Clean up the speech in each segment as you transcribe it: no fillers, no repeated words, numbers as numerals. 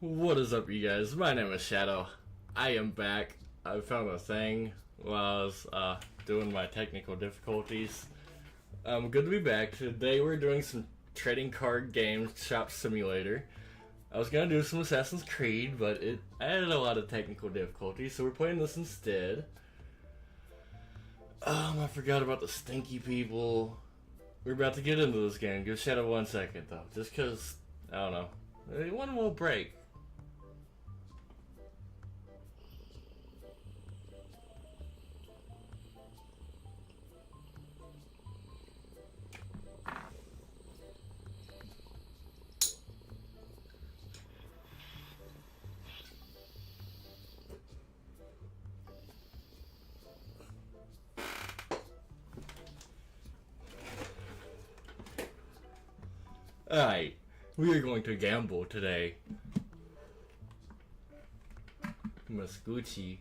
What is up, you guys? My name is Shadow. I am back. I found a thing while I was doing my technical difficulties. Good to be back. Today we're doing some trading card game shop simulator. I was gonna do some Assassin's Creed, but I had a lot of technical difficulties, so we're playing this instead. I forgot about the stinky people. We're about to get into this game. Give Shadow 1 second though, just cause I don't know. One little break. Alright, we are going to gamble today. Miss Gucci.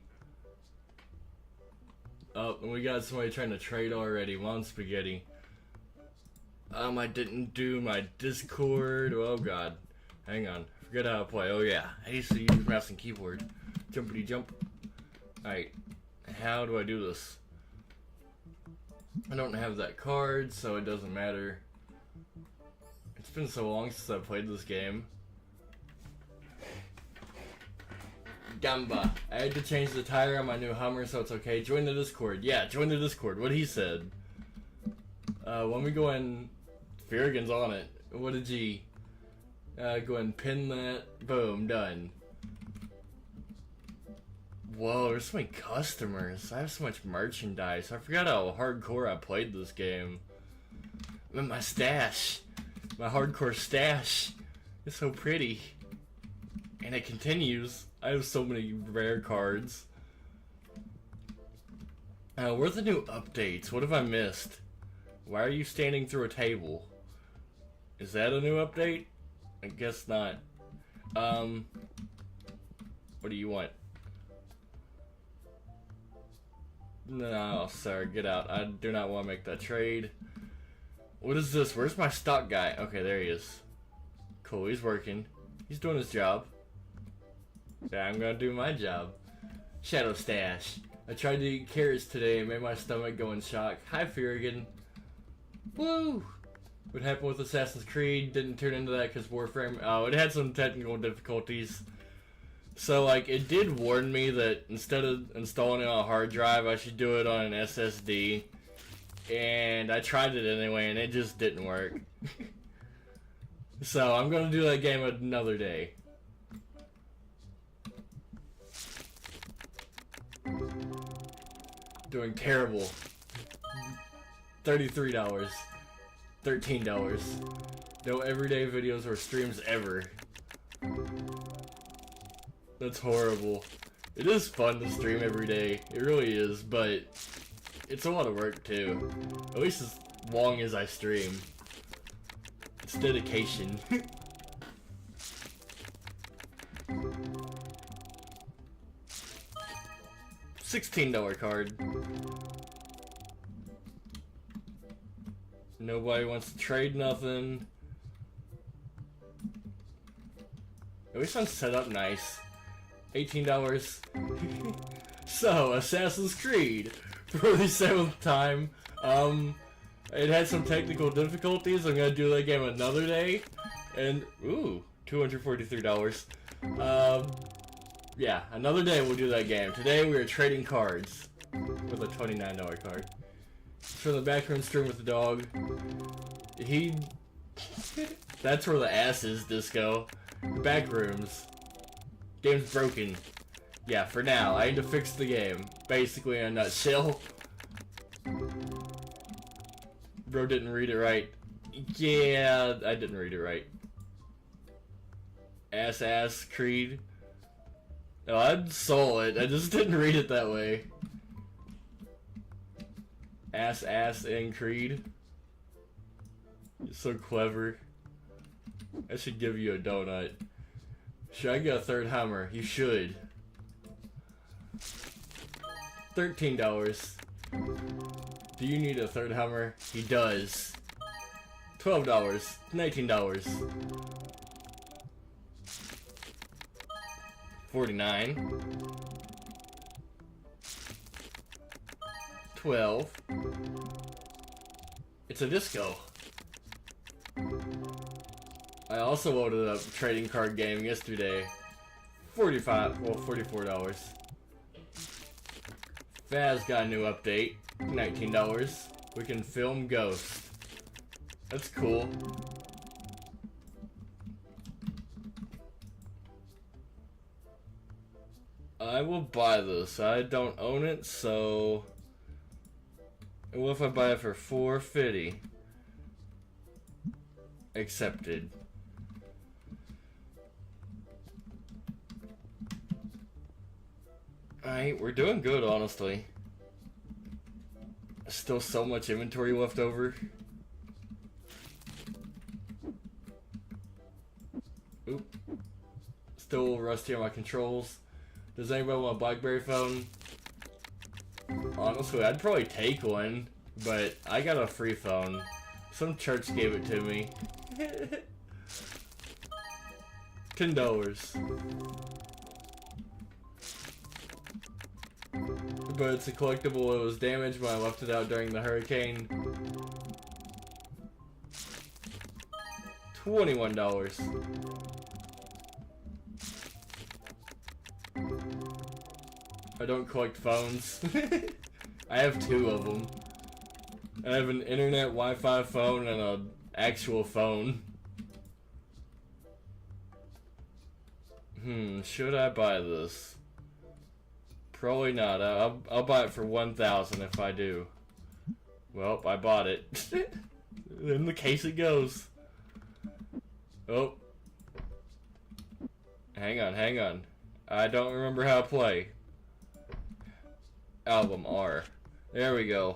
Oh, and we got somebody trying to trade already. Mom Spaghetti. I didn't do my Discord. Oh god. Hang on. Forget how to play. Oh yeah. I used to use mouse and keyboard. Jumpity jump. Alright. How do I do this? I don't have that card, so it doesn't matter. It's been so long since I played this game. Gamba. I had to change the tire on my new Hummer, so it's okay. Join the Discord. Yeah, join the Discord. What he said. When we go in, Farragon's on it. What did he? Go ahead and pin that. Boom, done. Whoa, there's so many customers. I have so much merchandise. I forgot how hardcore I played this game. And my stash. My hardcore stash is so pretty. And it continues. I have so many rare cards. Where's the new updates? What have I missed? Why are you standing through a table? Is that a new update? I guess not. What do you want? No, sir, get out. I do not want to make that trade. What is this? Where's my stock guy? Okay, there he is. Cool, he's working. He's doing his job. Yeah, I'm gonna do my job. Shadow Stash. I tried to eat carrots today and made my stomach go in shock. Hi, Farragon. Woo! What happened with Assassin's Creed didn't turn into that because Warframe... Oh, it had some technical difficulties. So, like, it did warn me that instead of installing it on a hard drive, I should do it on an SSD. And I tried it anyway, and it just didn't work. So, I'm gonna do that game another day. Doing terrible. $33. $13. No everyday videos or streams ever. That's horrible. It is fun to stream every day. It really is, but it's a lot of work too. At least as long as I stream. It's dedication. $16 card. Nobody wants to trade nothing. At least I'm set up nice. $18. So, Assassin's Creed. For the 7th time. It had some technical difficulties. I'm gonna do that game another day. And, ooh, $243. Yeah, another day we'll do that game. Today we are trading cards. With a $29 card. From the backroom stream with the dog. That's where the ass is, Disco. Back rooms. Game's broken. Yeah, for now. I need to fix the game. Basically, in a nutshell. Bro didn't read it right. Yeah, I didn't read it right. Ass Creed. No, I saw it. I just didn't read it that way. Ass and Creed. You're so clever. I should give you a donut. Should I get a third Hummer? You should. $13. Do you need a third Hummer? He does. $12. $19. $49. 12. It's a disco. I also loaded up a trading card game yesterday. $44. Faz got a new update. $19. We can film Ghost. That's cool. I will buy this. I don't own it, so what if I buy it for $4.50? Accepted. Alright, we're doing good, honestly. Still so much inventory left over. Oop. Still rusty on my controls. Does anybody want a BlackBerry phone? Honestly, I'd probably take one, but I got a free phone. Some church gave it to me. $10. But it's a collectible. It was damaged when I left it out during the hurricane. $21. I don't collect phones. I have 2 of them. I have an internet Wi-Fi phone and an actual phone. Should I buy this? Probably not. I'll buy it for $1,000 if I do. Well, I bought it. In the case it goes. Oh. Hang on. I don't remember how to play. Album R. There we go.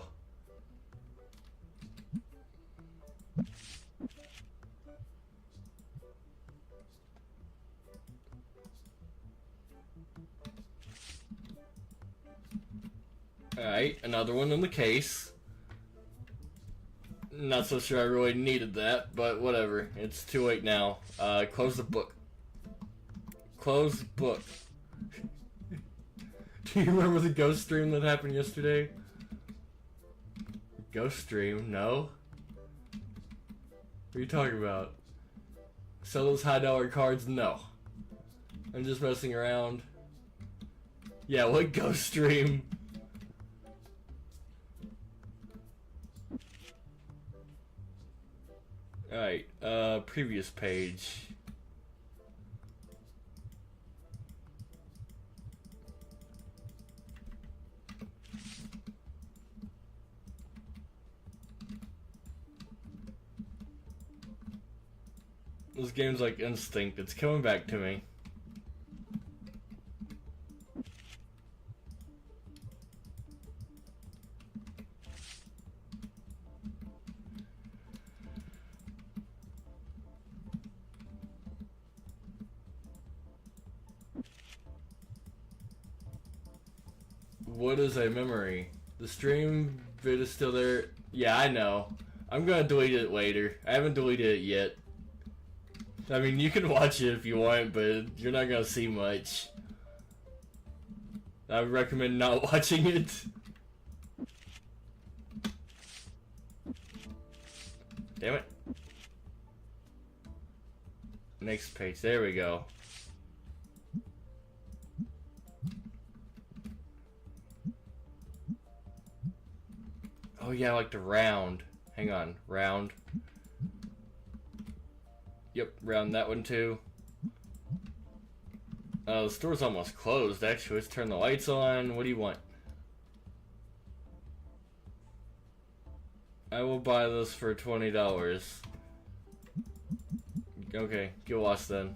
Alright, another one in the case. Not so sure I really needed that, but whatever. It's too late now. Close the book. Close the book. Do you remember the ghost stream that happened yesterday? Ghost stream? No? What are you talking about? Sell those high dollar cards? No. I'm just messing around. Yeah, what ghost stream? Alright, previous page. This game's like instinct. It's coming back to me. What is a memory? The stream vid is still there. Yeah, I know. I'm gonna delete it later. I haven't deleted it yet. I mean, you can watch it if you want, but you're not gonna see much. I would recommend not watching it. Damn it. Next page. There we go. Oh yeah, I like the round. Hang on. Round. Yep, round that one too. The store's almost closed, actually. Let's turn the lights on. What do you want? I will buy this for $20. Okay, get lost then.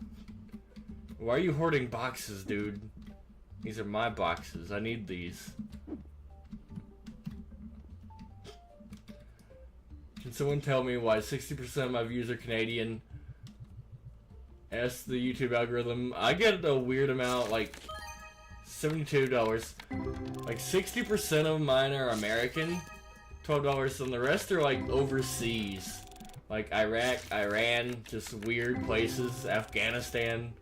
Why are you hoarding boxes, dude? These are my boxes. I need these. Can someone tell me why 60% of my views are Canadian? Ask the YouTube algorithm. I get a weird amount, like $72. Like 60% of mine are American, $12, and the rest are like overseas. Like Iraq, Iran, just weird places, Afghanistan.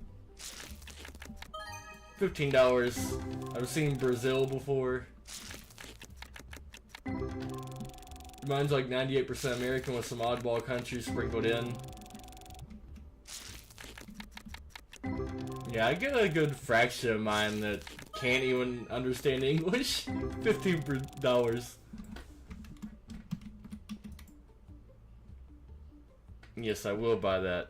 $15. I've seen Brazil before. Mine's like 98% American with some oddball countries sprinkled in. Yeah, I get a good fraction of mine that can't even understand English. $15. Yes, I will buy that.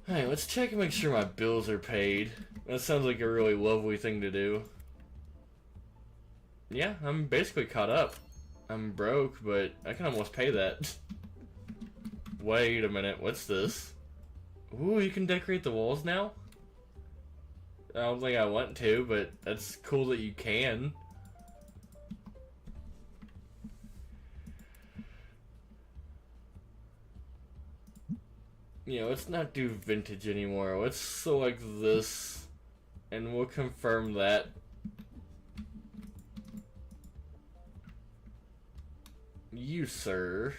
Alright, let's check and make sure my bills are paid. That sounds like a really lovely thing to do. Yeah, I'm basically caught up. I'm broke, but I can almost pay that. Wait a minute, what's this? Ooh, you can decorate the walls now? I don't think I want to, but that's cool that you can. Yeah, let's not do vintage anymore. Let's select this, and we'll confirm that. You, sir.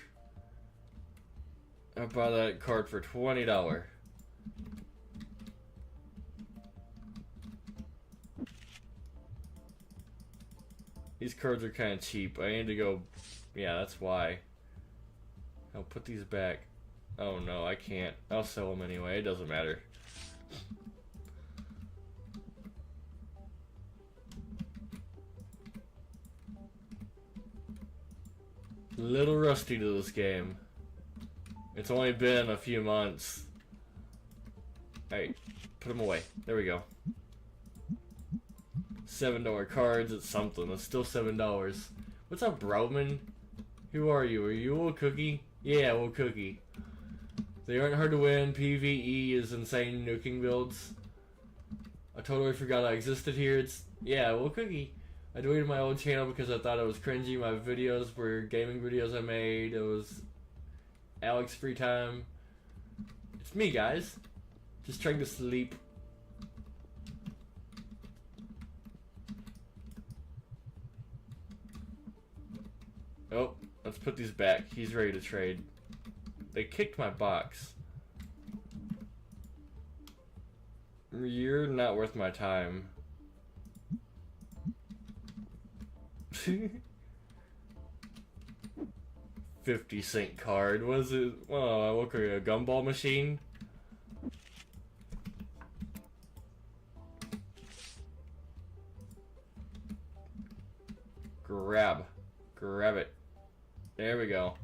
I'll buy that card for $20. These cards are kind of cheap. I need to go... Yeah, that's why. I'll put these back. Oh no, I can't. I'll sell them anyway. It doesn't matter. Little rusty to this game. It's only been a few months. Alright, put them away. There we go. $7 cards, it's something. It's still $7. What's up, Broman? Who are you? Are you a little cookie? Yeah, a little cookie. They aren't hard to win. PvE is insane nuking builds. I totally forgot I existed here. It's... Yeah, a little cookie. I deleted my old channel because I thought it was cringy. My videos were gaming videos I made. It was Alex free time. It's me, guys. Just trying to sleep. Oh, let's put these back. He's ready to trade. They kicked my box. You're not worth my time. 50-cent card. What is it? Oh, I look like a gumball machine. Grab it. There we go.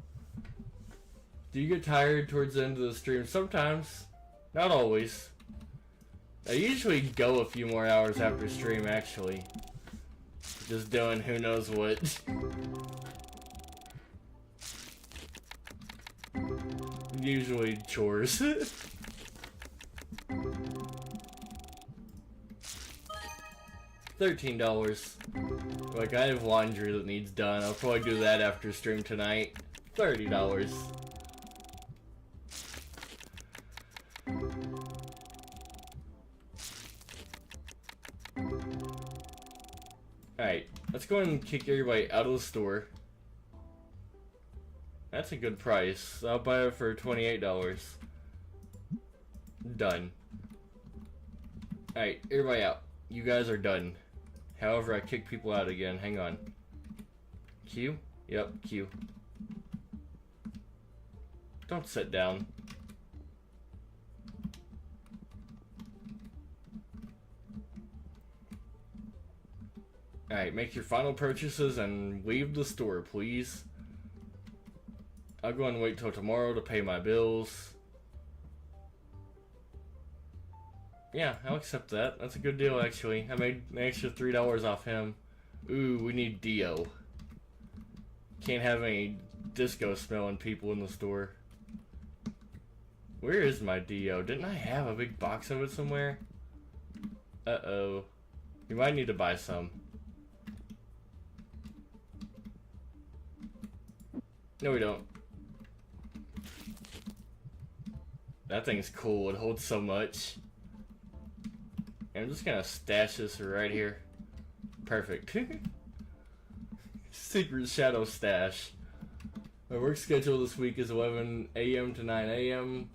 Do you get tired towards the end of the stream? Sometimes. Not always. I usually go a few more hours after stream, actually. Just doing who knows what. Usually chores. $13. Like, I have laundry that needs done. I'll probably do that after stream tonight. $30. Alright, let's go ahead and kick everybody out of the store. That's a good price. I'll buy it for $28. Done. Alright, everybody out. You guys are done. However, I kick people out again. Hang on. Q? Yep, Q. Don't sit down. Alright, make your final purchases and leave the store, please. I'll go and wait till tomorrow to pay my bills. Yeah, I'll accept that. That's a good deal, actually. I made an extra $3 off him. Ooh, we need Dio. Can't have any disco smelling people in the store. Where is my Dio? Didn't I have a big box of it somewhere? Uh-oh. You might need to buy some. No, we don't. That thing's cool. It holds so much. And I'm just gonna stash this right here. Perfect. Secret shadow stash. My work schedule this week is 11 a.m. to 9 a.m.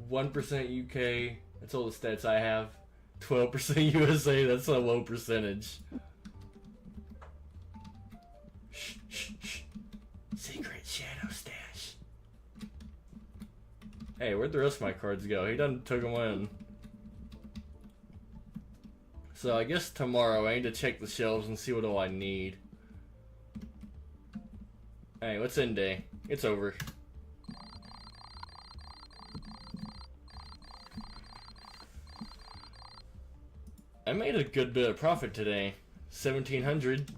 1% UK. That's all the stats I have. 12% USA. That's a low percentage. Shh, shh, shh. Secret shadow stash. Hey, where'd the rest of my cards go? He done took them in. So I guess tomorrow I need to check the shelves and see what all I need. Hey, what's end day? It's over. I made a good bit of profit today. 1,700.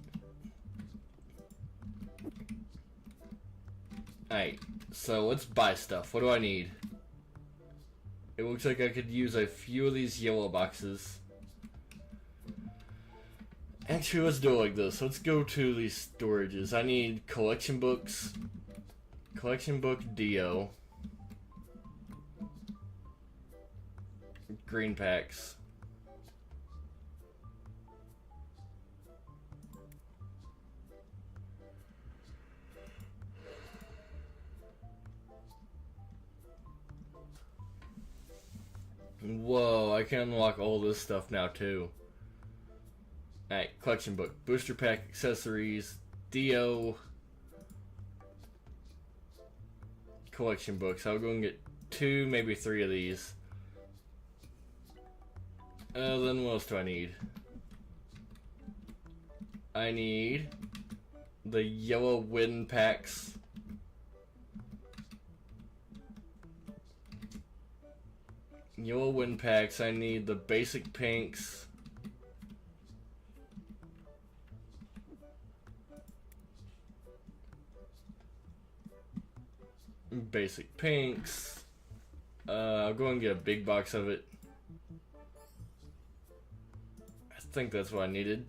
Alright, so let's buy stuff. What do I need? It looks like I could use a few of these yellow boxes. Actually, let's do it like this. Let's go to these storages. I need collection books. Collection book Dio. Green packs. Whoa, I can unlock all this stuff now too. Alright, collection book, booster pack, accessories, Dio, collection books. I'll go and get 2, maybe 3 of these. Then what else do I need? I need the yellow wind packs. Yellow wind packs. I need the basic pinks. Basic pinks. I'll go and get a big box of it. I think that's what I needed.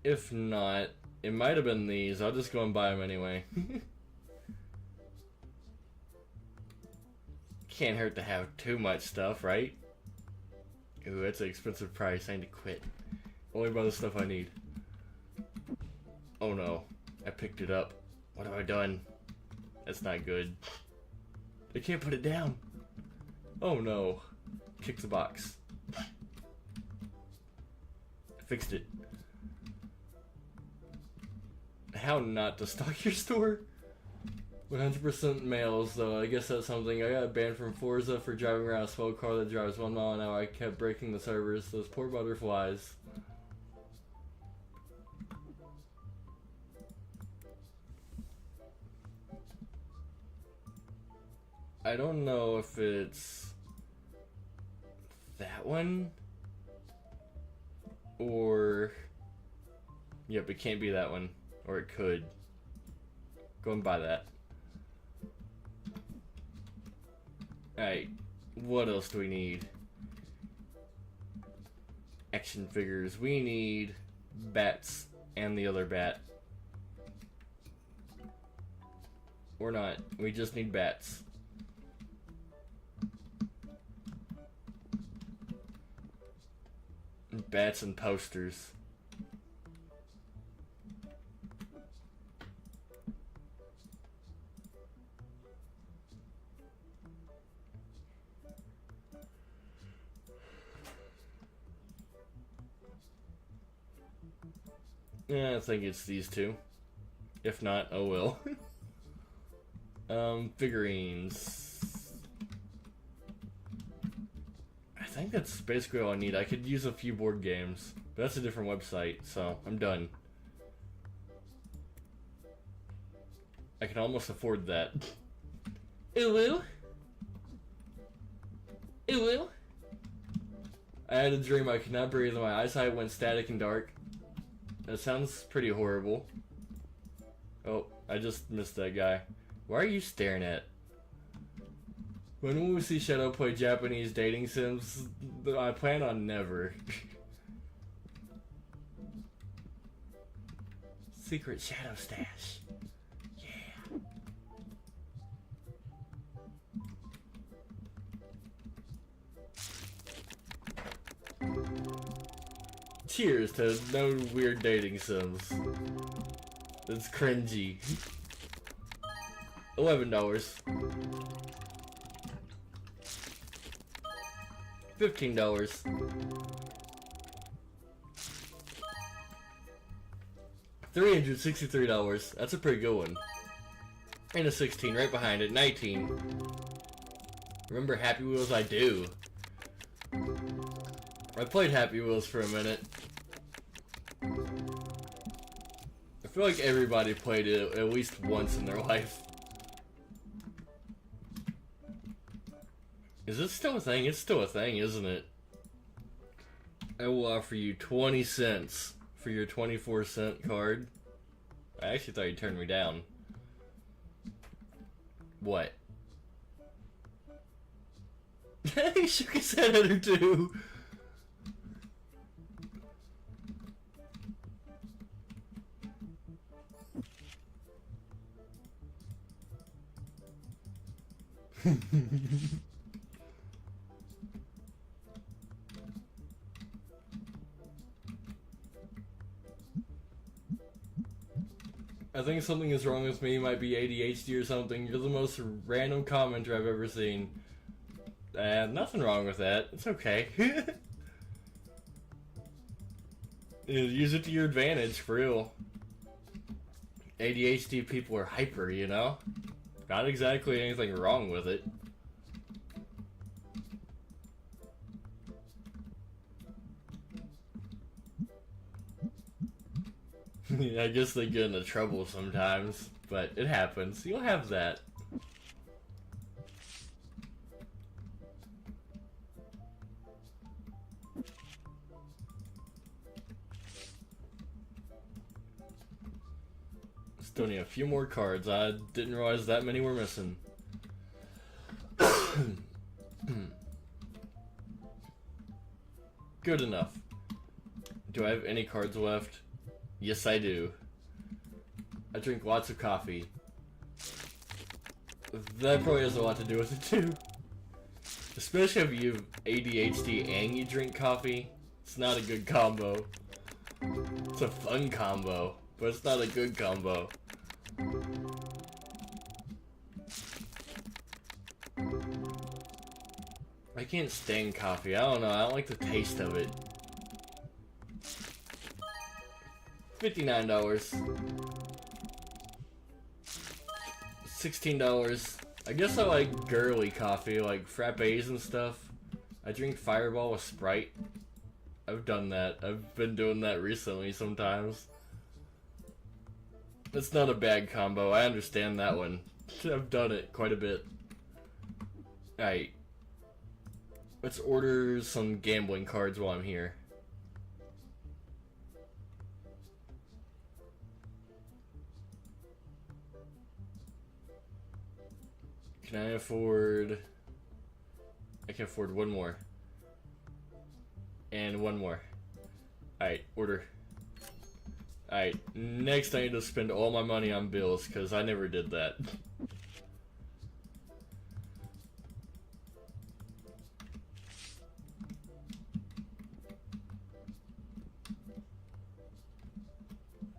If not, it might have been these. I'll just go and buy them anyway. Can't hurt to have too much stuff, right? Ooh, that's an expensive price. I need to quit. Only buy the stuff I need. Oh no, I picked it up. What have I done? That's not good. I can't put it down. Oh no. Kick the box. I fixed it. How not to stock your store? 100% males, though. I guess that's something. I got banned from Forza for driving around a slow car that drives 1 mile an hour. I kept breaking the servers. Those poor butterflies. I don't know if it's that one or... Yep, it can't be that one. Or it could. Go and buy that. Alright, what else do we need? Action figures. We need bats and the other bat. Or not. We just need bats. Bats and posters. Yeah, I think it's these two. If not, oh well. Figurines. I think that's basically all I need. I could use a few board games, but that's a different website, so I'm done. I can almost afford that. Ooh. Ooh. I had a dream I could not breathe and my eyesight went static and dark. That sounds pretty horrible. Oh, I just missed that guy. Why are you staring at? When will we see Shadow play Japanese dating sims? I plan on never. Secret Shadow stash. Yeah. Cheers to no weird dating sims. That's cringy. $11. $15. $363. That's a pretty good one. And a 16 right behind it. 19. Remember Happy Wheels? I do. I played Happy Wheels for a minute. I feel like everybody played it at least once in their life. Is this still a thing? It's still a thing, isn't it? I will offer you 20 cents for your 24-cent card. I actually thought you turned me down. What? He shook his head at her too. I think something is wrong with me. Might be ADHD or something. You're the most random commenter I've ever seen. Nothing wrong with that. It's okay. Use it to your advantage, for real. ADHD people are hyper, you know? Not exactly anything wrong with it. I guess they get into trouble sometimes, but it happens. You'll have that. Still need a few more cards. I didn't realize that many were missing. Good enough. Do I have any cards left? Yes, I do. I drink lots of coffee. That probably has a lot to do with it too. Especially if you have ADHD and you drink coffee. It's not a good combo. It's a fun combo, but it's not a good combo. I can't stand coffee. I don't know. I don't like the taste of it. $59. $16. I guess I like girly coffee, like frappes and stuff. I drink Fireball with Sprite. I've done that. I've been doing that recently sometimes. That's not a bad combo. I understand that one. I've done it quite a bit. Alright. Let's order some gambling cards while I'm here. Can I afford... I can afford one more. And one more. Alright, order. Alright, next I need to spend all my money on bills, because I never did that.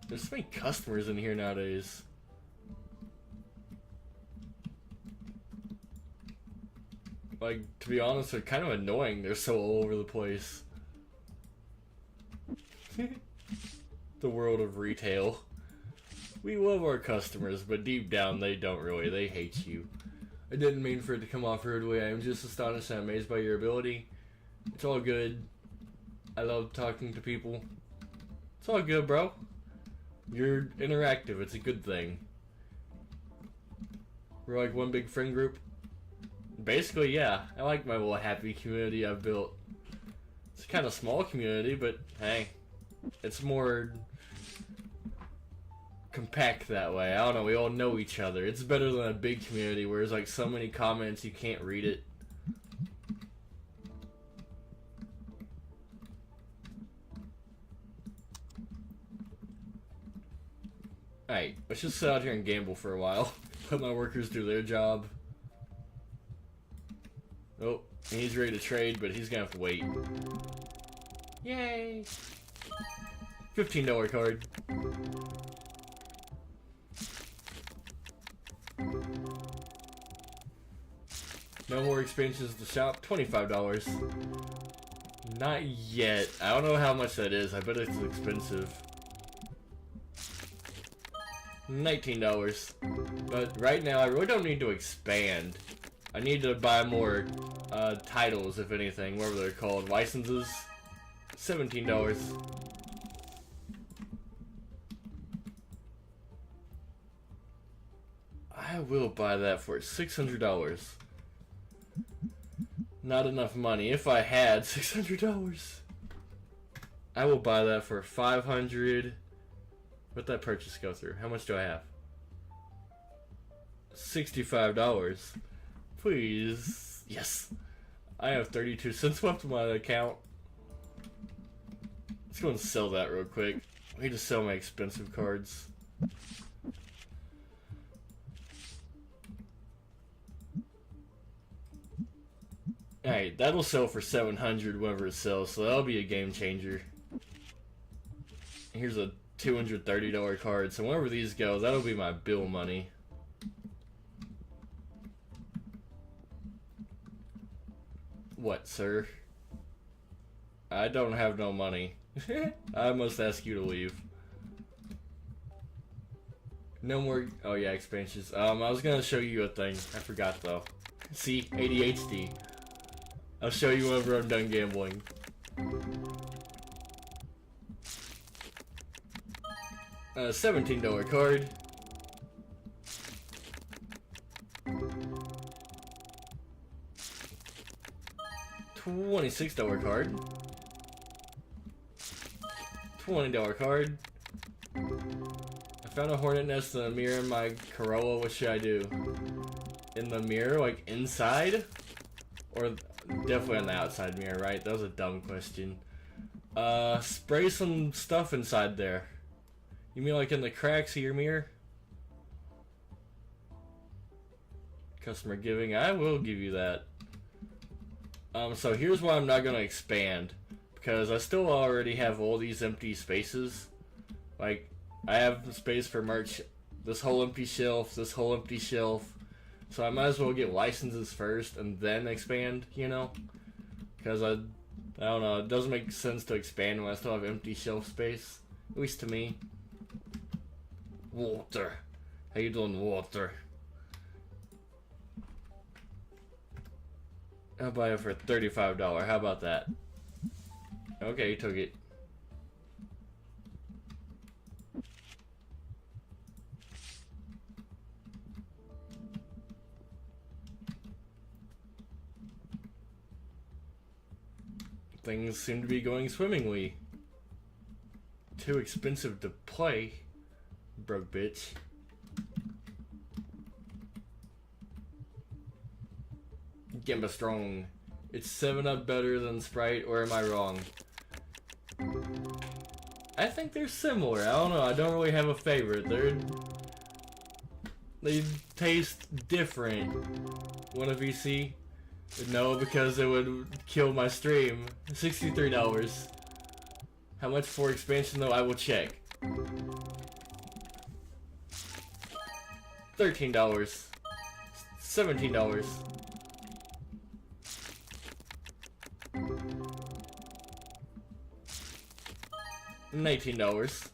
There's so many customers in here nowadays. Like, to be honest, they're kind of annoying. They're so all over the place. The world of retail. We love our customers, but deep down they don't really. They hate you. I didn't mean for it to come off rudely. I am just astonished and amazed by your ability. It's all good. I love talking to people. It's all good, bro. You're interactive. It's a good thing. We're like one big friend group. Basically, yeah. I like my little happy community I've built. It's a kind of small community, but hey, it's more compact that way. I don't know, we all know each other. It's better than a big community where there's like so many comments you can't read it. Alright, let's just sit out here and gamble for a while. Let my workers do their job. Oh, he's ready to trade, but he's gonna have to wait. Yay! $15 card. No more expansions to shop. $25. Not yet. I don't know how much that is. I bet it's expensive. $19. But right now, I really don't need to expand. I need to buy more titles, if anything, whatever they're called. Licenses. $17. I will buy that for $600. Not enough money. If I had $600, I will buy that for $500. What'd that purchase go through? How much do I have? $65. Please. Yes. I have 32 cents left in my account. Let's go and sell that real quick. I need to sell my expensive cards. Alright, that'll sell for $700 whenever it sells, so that'll be a game changer. Here's a $230 card, so whenever these go, that'll be my bill money. What, sir? I don't have no money. I must ask you to leave. No more. Oh yeah, expansions. I was gonna show you a thing. I forgot though. See, ADHD. I'll show you whenever I'm done gambling. $17 card. $26 card. $20 card. I found a hornet nest and a mirror in my Corolla. What should I do? In the mirror, like inside? Or definitely on the outside mirror, right? That was a dumb question. Spray some stuff inside there. You mean like in the cracks of your mirror? Customer giving. I will give you that. So here's why I'm not going to expand. Because I still already have all these empty spaces. Like, I have space for merch. This whole empty shelf, this whole empty shelf. So I might as well get licenses first and then expand, you know? Because I don't know, it doesn't make sense to expand when I still have empty shelf space. At least to me. Water. How you doing, Water? I'll buy it for $35. How about that? Okay, you took it. Things seem to be going swimmingly. Too expensive to play. Broke bitch. Gemba Strong. It's 7-Up better than Sprite, or am I wrong? I think they're similar. I don't know. I don't really have a favorite. They taste different. Want a VC? No, because it would kill my stream. $63. How much for expansion though? I will check. $13. $17. $19.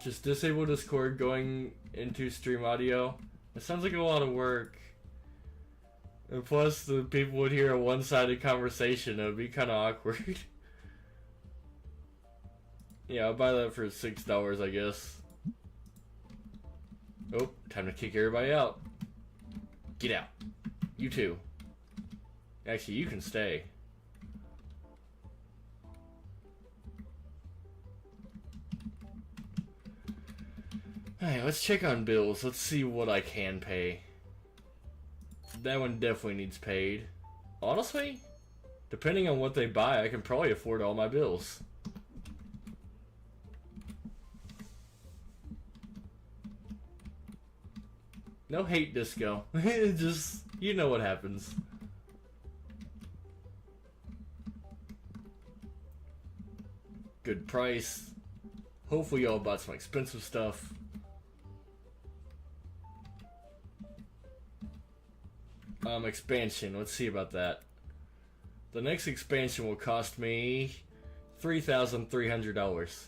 Just disable Discord going into stream audio. It sounds like a lot of work. And plus, the people would hear a one-sided conversation. It would be kind of awkward. Yeah, I'll buy that for $6, I guess. Oh, time to kick everybody out. Get out. You too. Actually, you can stay. Alright, let's check on bills. Let's see what I can pay. That one definitely needs paid. Honestly, depending on what they buy, I can probably afford all my bills. No hate disco. Just, you know what happens. Good price. Hopefully y'all bought some expensive stuff. Expansion. Let's see about that. The next expansion will cost me $3,300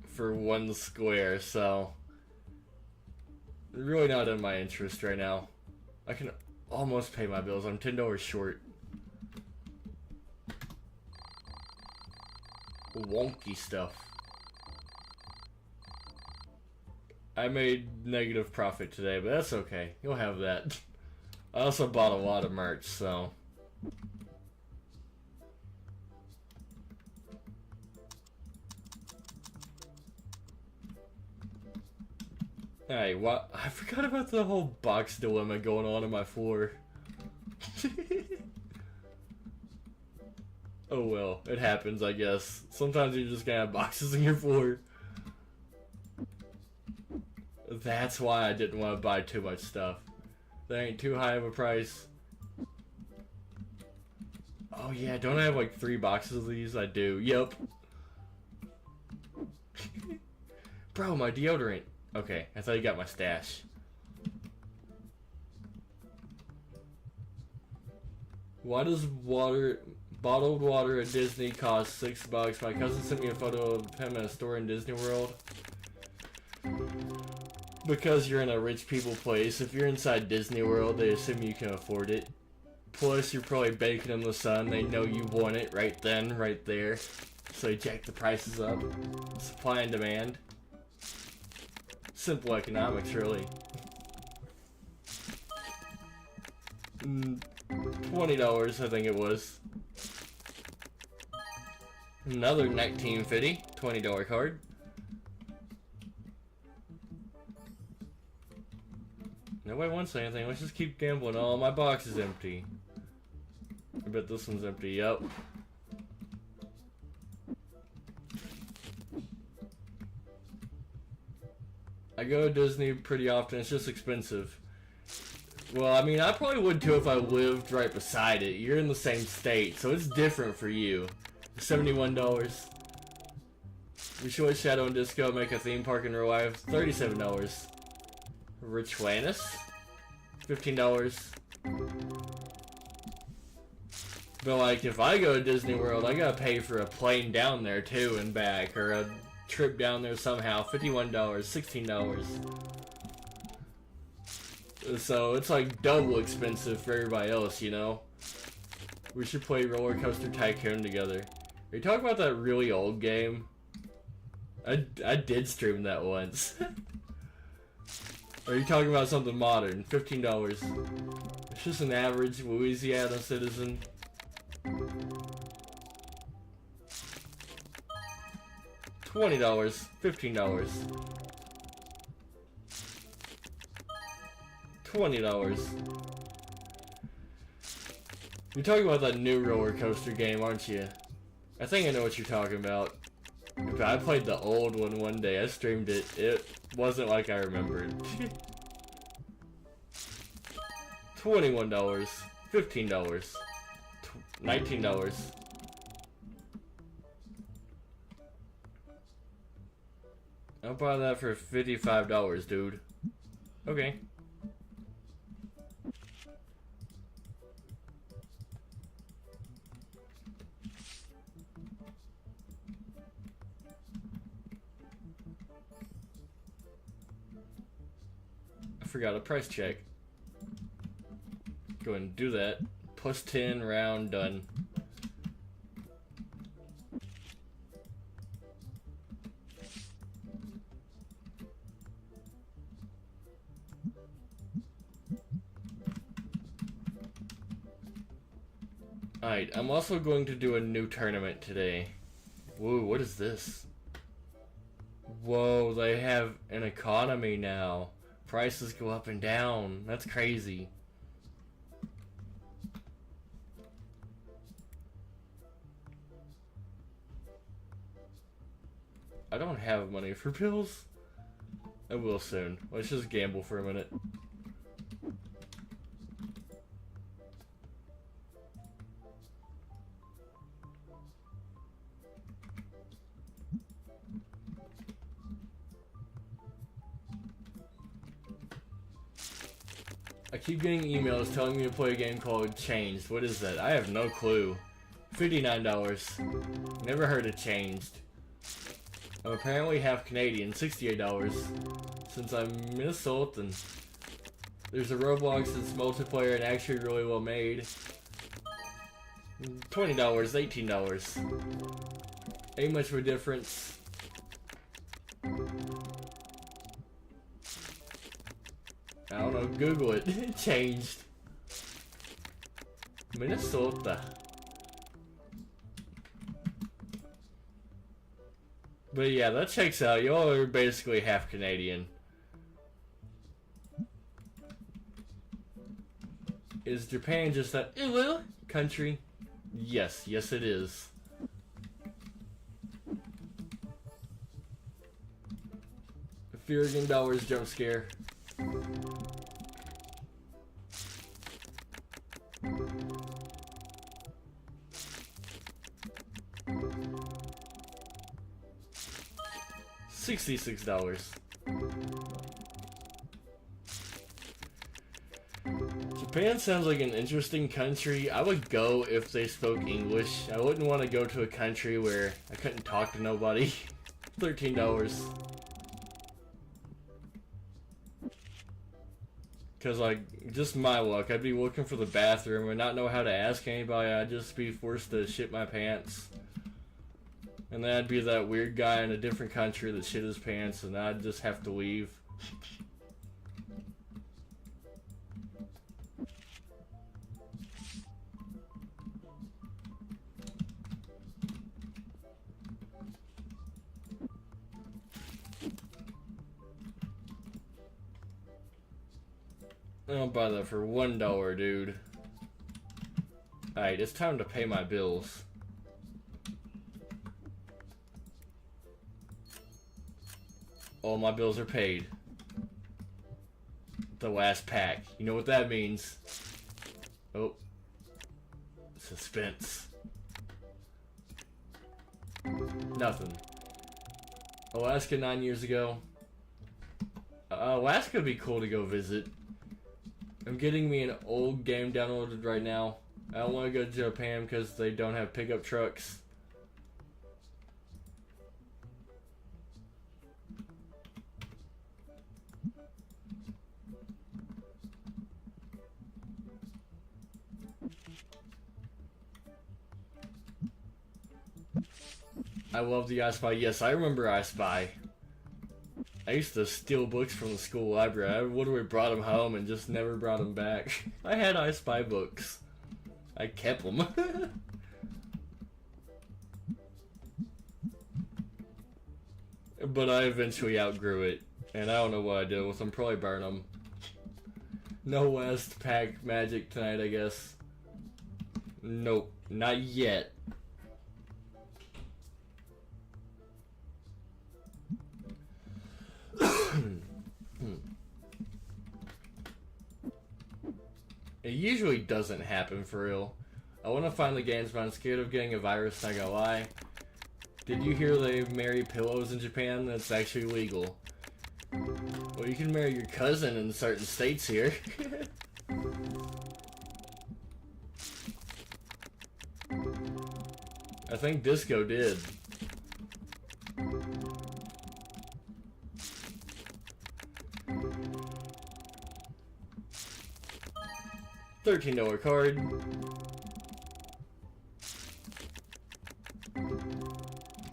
for 1 square. So really not in my interest right now. I can almost pay my bills. I'm $10 short. Wonky stuff. I made negative profit today, but that's okay. You'll have that. I also bought a lot of merch, so. Hey, what? I forgot about the whole box dilemma going on my floor. Oh well, it happens, I guess. Sometimes you're just gonna have boxes on your floor. That's why I didn't want to buy too much stuff. That ain't too high of a price. Oh yeah, don't I have like 3 boxes of these? I do. Yep. Bro, my deodorant. Okay, I thought you got my stash. Why does bottled water at Disney cost $6? My cousin sent me a photo of him at a store in Disney World. Because you're in a rich people place. If you're inside Disney World, they assume you can afford it. Plus, you're probably baking in the sun. They know you want it right then, right there. So they jack the prices up. Supply and demand. Simple economics, really. $20, I think it was. Another 1950, $20 card. Nobody wants anything. Let's just keep gambling. Oh, my box is empty. I bet this one's empty. Yep. I go to Disney pretty often. It's just expensive. Well, I mean, I probably would too if I lived right beside it. You're in the same state, so it's different for you. $71. Resort Shadow and Disco make a theme park in real life. $37. Rich Lannis. $15. But like, if I go to Disney World, I gotta pay for a plane down there too and back, or a trip down there somehow. $51, $16. So it's like double expensive for everybody else, you know? We should play Roller Coaster Tycoon together. Are you talking about that really old game? I did stream that once. Are you talking about something modern? $15. It's just an average Louisiana citizen. $20. $15. $20. You're talking about that new roller coaster game, aren't you? I think I know what you're talking about. But I played the old one day. I streamed it. It wasn't like I remembered. $21. $15. $19. I'll buy that for $55, dude. Okay. I forgot a price check. Go ahead and do that. Plus 10, round, done. Alright, I'm also going to do a new tournament today. Whoa, what is this? Whoa, they have an economy now. Prices go up and down. That's crazy. I don't have money for pills. I will soon. Let's just gamble for a minute. I keep getting emails telling me to play a game called Changed. What is that? I have no clue. $59. Never heard of Changed. I'm apparently half Canadian. $68. Since I'm Minnesotan. There's a Roblox that's multiplayer and actually really well made. $20, $18. Ain't much of a difference. I don't know, Google it. It changed. Minnesota. But yeah, that checks out. Y'all are basically half Canadian. Is Japan just that country? Yes, yes it is. Fear again dollars jump scare. $66. Japan sounds like an interesting country. I would go if they spoke English. I wouldn't want to go to a country where I couldn't talk to nobody. $13. Cause like, just my luck, I'd be looking for the bathroom and not know how to ask anybody. I'd just be forced to shit my pants. And then I'd be that weird guy in a different country that shit his pants and I'd just have to leave. I'll buy that for $1, dude. Alright, it's time to pay my bills. All my bills are paid. The last pack. You know what that means. Oh. Suspense. Nothing. Alaska 9 years ago. Alaska would be cool to go visit. I'm getting me an old game downloaded right now. I don't want to go to Japan because they don't have pickup trucks. I love the I Spy. Yes, I remember I Spy. I used to steal books from the school library. I literally brought them home and just never brought them back. I had I Spy books. I kept them. But I eventually outgrew it. And I don't know what I did with them. Probably burn them. No last pack magic tonight, I guess. Nope. Not yet. It usually doesn't happen for real. I want to find the games, but I'm scared of getting a virus, not gonna lie. Did you hear they marry pillows in Japan? That's actually legal. Well, you can marry your cousin in certain states here. I think Disco did. $13 card.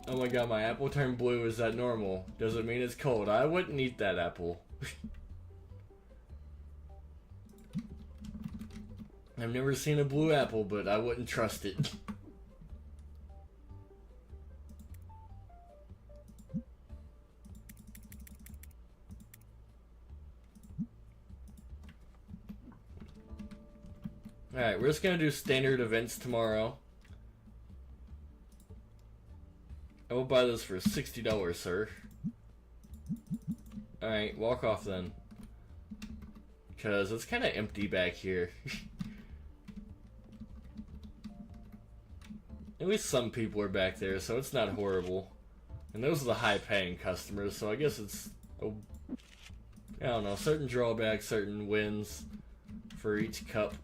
Oh my god, my apple turned blue. Is that normal? Does it mean it's cold? I wouldn't eat that apple. I've never seen a blue apple, but I wouldn't trust it. Alright, we're just gonna do standard events tomorrow. I will buy this for $60, sir. Alright, walk off then. Because it's kind of empty back here. At least some people are back there, so it's not horrible. And those are the high-paying customers, so I guess it's... I don't know, certain drawbacks, certain wins. for each cup.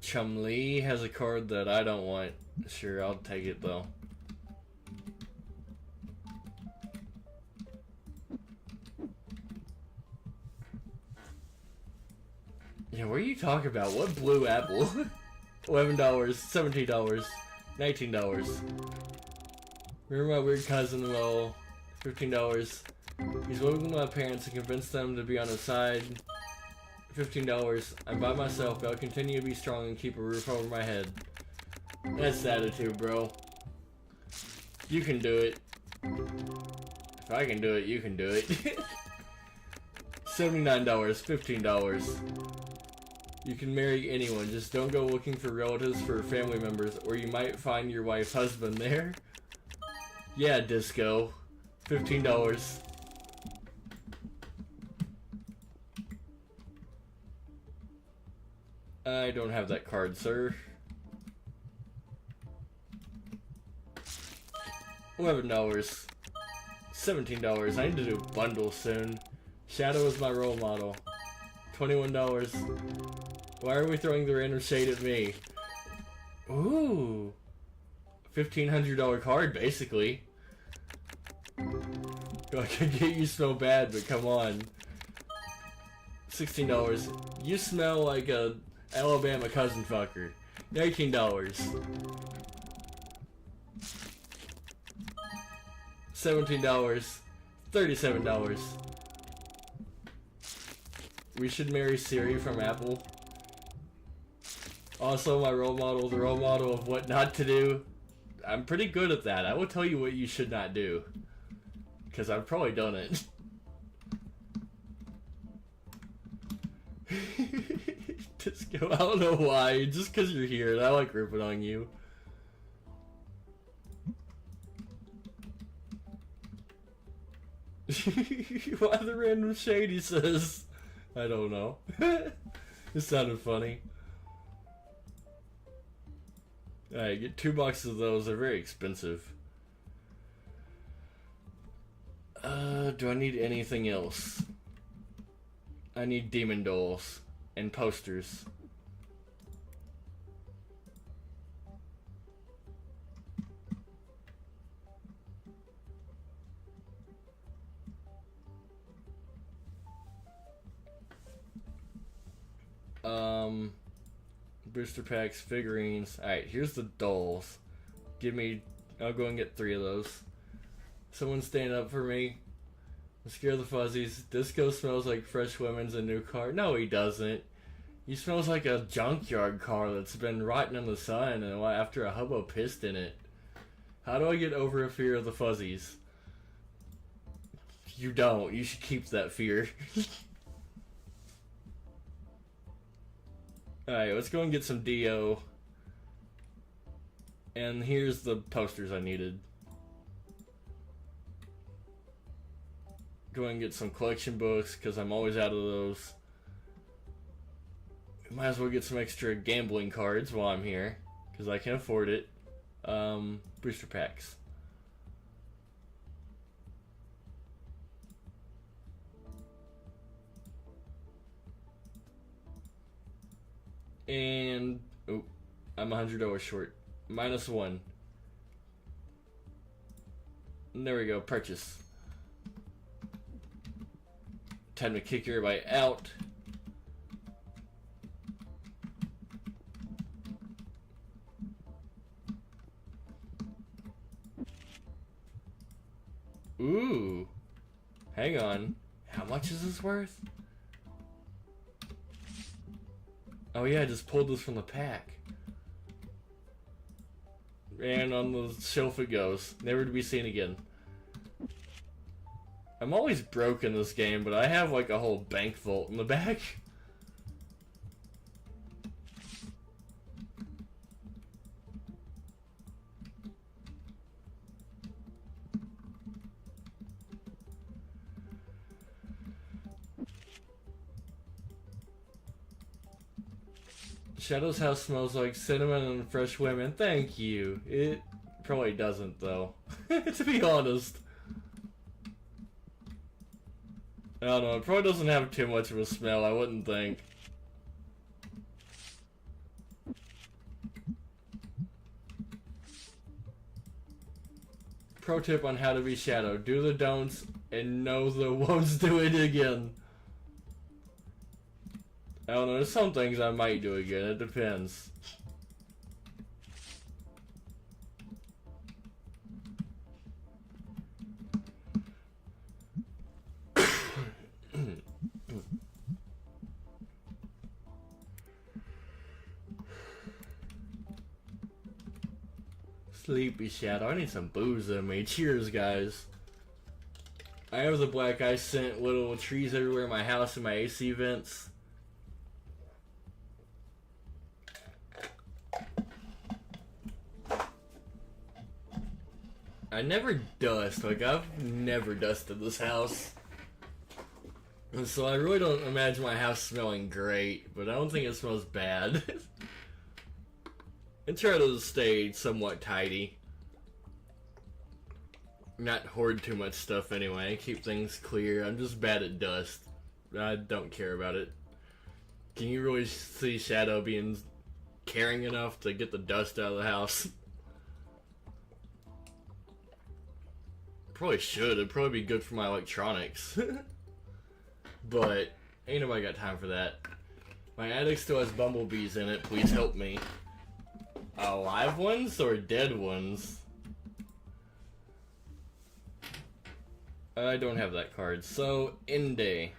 Chum-Li has a card that I don't want. Sure, I'll take it though. Yeah, what are you talking about? What blue apple? $11, $17, $19. Remember my weird cousin-in-law? $15. He's living with my parents and convinced them to be on his side. $15. I'm by myself, but I'll continue to be strong and keep a roof over my head. That's the attitude, bro. You can do it. If I can do it, you can do it. $79, $15. You can marry anyone, just don't go looking for relatives for family members, or you might find your wife's husband there. Yeah, Disco. $15. I don't have that card, sir. $11. $17. I need to do bundles soon. Shadow is my role model. $21. Why are we throwing the random shade at me? Ooh. $1,500 card, basically. I could get you so bad, but come on. $16. You smell like a Alabama cousin fucker. $19. $17. $37. We should marry Siri from Apple. Also, my role model, the role model of what not to do. I'm pretty good at that. I will tell you what you should not do. Because I've probably done it. Disco, I don't know why. Just because you're here and I like ripping on you. Why the random shade, he says? I don't know. It sounded funny. Alright, get 2 boxes of those. They're very expensive. Do I need anything else? I need demon dolls and posters. Booster packs, figurines. Alright, here's the dolls. I'll go and get 3 of those. Someone stand up for me. Scare the fuzzies. Disco smells like fresh women's a new car. No, he doesn't. He smells like a junkyard car that's been rotting in the sun and after a hobo pissed in it. How do I get over a fear of the fuzzies? You don't. You should keep that fear. Alright, let's go and get some Dio. And here's the posters I needed. Go and get some collection books, because I'm always out of those. Might as well get some extra gambling cards while I'm here, because I can afford it. Booster packs. And oh, I'm $100 short. -1. And there we go. Purchase. Time to kick everybody out. Ooh. Hang on. How much is this worth? Oh yeah, I just pulled this from the pack. And on the shelf it goes. Never to be seen again. I'm always broke in this game, but I have like a whole bank vault in the back. Shadow's house smells like cinnamon and fresh women. Thank you. It probably doesn't, though. To be honest. don't know, it probably doesn't have too much of a smell, I wouldn't think. Pro tip on how to be Shadow. Do the don'ts and know the won'ts do it again. I don't know, there's some things I might do again, it depends. Sleepy Shadow. I need some booze in me. Cheers, guys. I have the black ice scent, little trees everywhere in my house and my AC vents. I never dust. Like, I've never dusted this house. And so I really don't imagine my house smelling great, but I don't think it smells bad. And try to stay somewhat tidy. Not hoard too much stuff anyway. Keep things clear. I'm just bad at dust. I don't care about it. Can you really see Shadow being caring enough to get the dust out of the house? Probably should. It'd probably be good for my electronics. But ain't nobody got time for that. My attic still has bumblebees in it. Please help me. Alive ones or dead ones? I don't have that card. So, end day.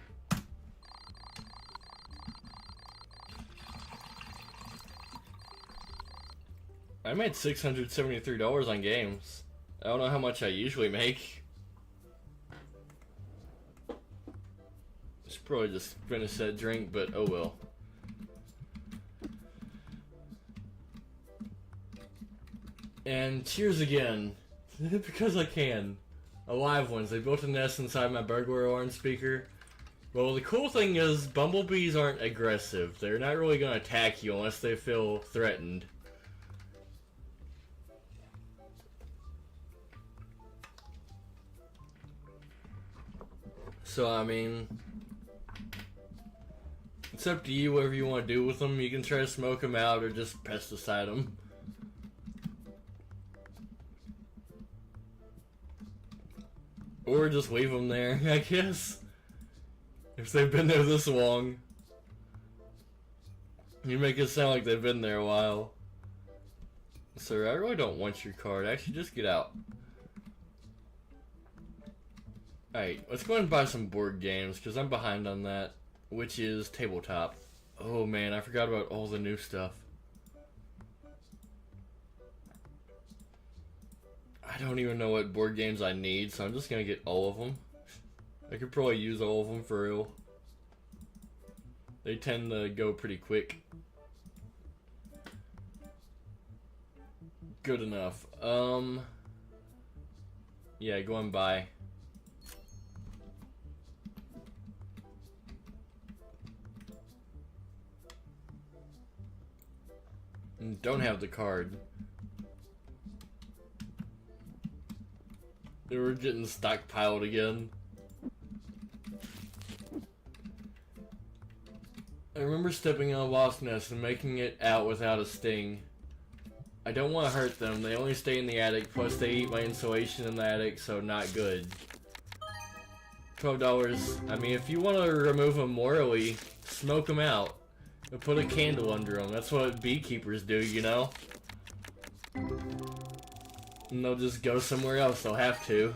I made $673 on games. I don't know how much I usually make. Should probably just finish that drink, but oh well. And cheers again, because I can. Alive ones. They built a nest inside my burglar alarm speaker. Well, the cool thing is, bumblebees aren't aggressive. They're not really going to attack you unless they feel threatened. So, I mean, it's up to you whatever you want to do with them. You can try to smoke them out or just pesticide them. Or just leave them there, I guess. If they've been there this long. You make it sound like they've been there a while. Sir, I really don't want your card. Actually, just get out. Alright, let's go ahead and buy some board games, because I'm behind on that. Which is tabletop. Oh man, I forgot about all the new stuff. I don't even know what board games I need, so I'm just gonna get all of them. I could probably use all of them for real. They tend to go pretty quick. Good enough. Yeah, go and buy. Don't have the card. They were getting stockpiled again. I remember stepping on a wasp nest and making it out without a sting. I don't want to hurt them. They only stay in the attic, plus they eat my insulation in the attic, so not good. $12. I mean, if you want to remove them morally, smoke them out. And put a candle under them. That's what beekeepers do, you know? And they'll just go somewhere else. They'll have to.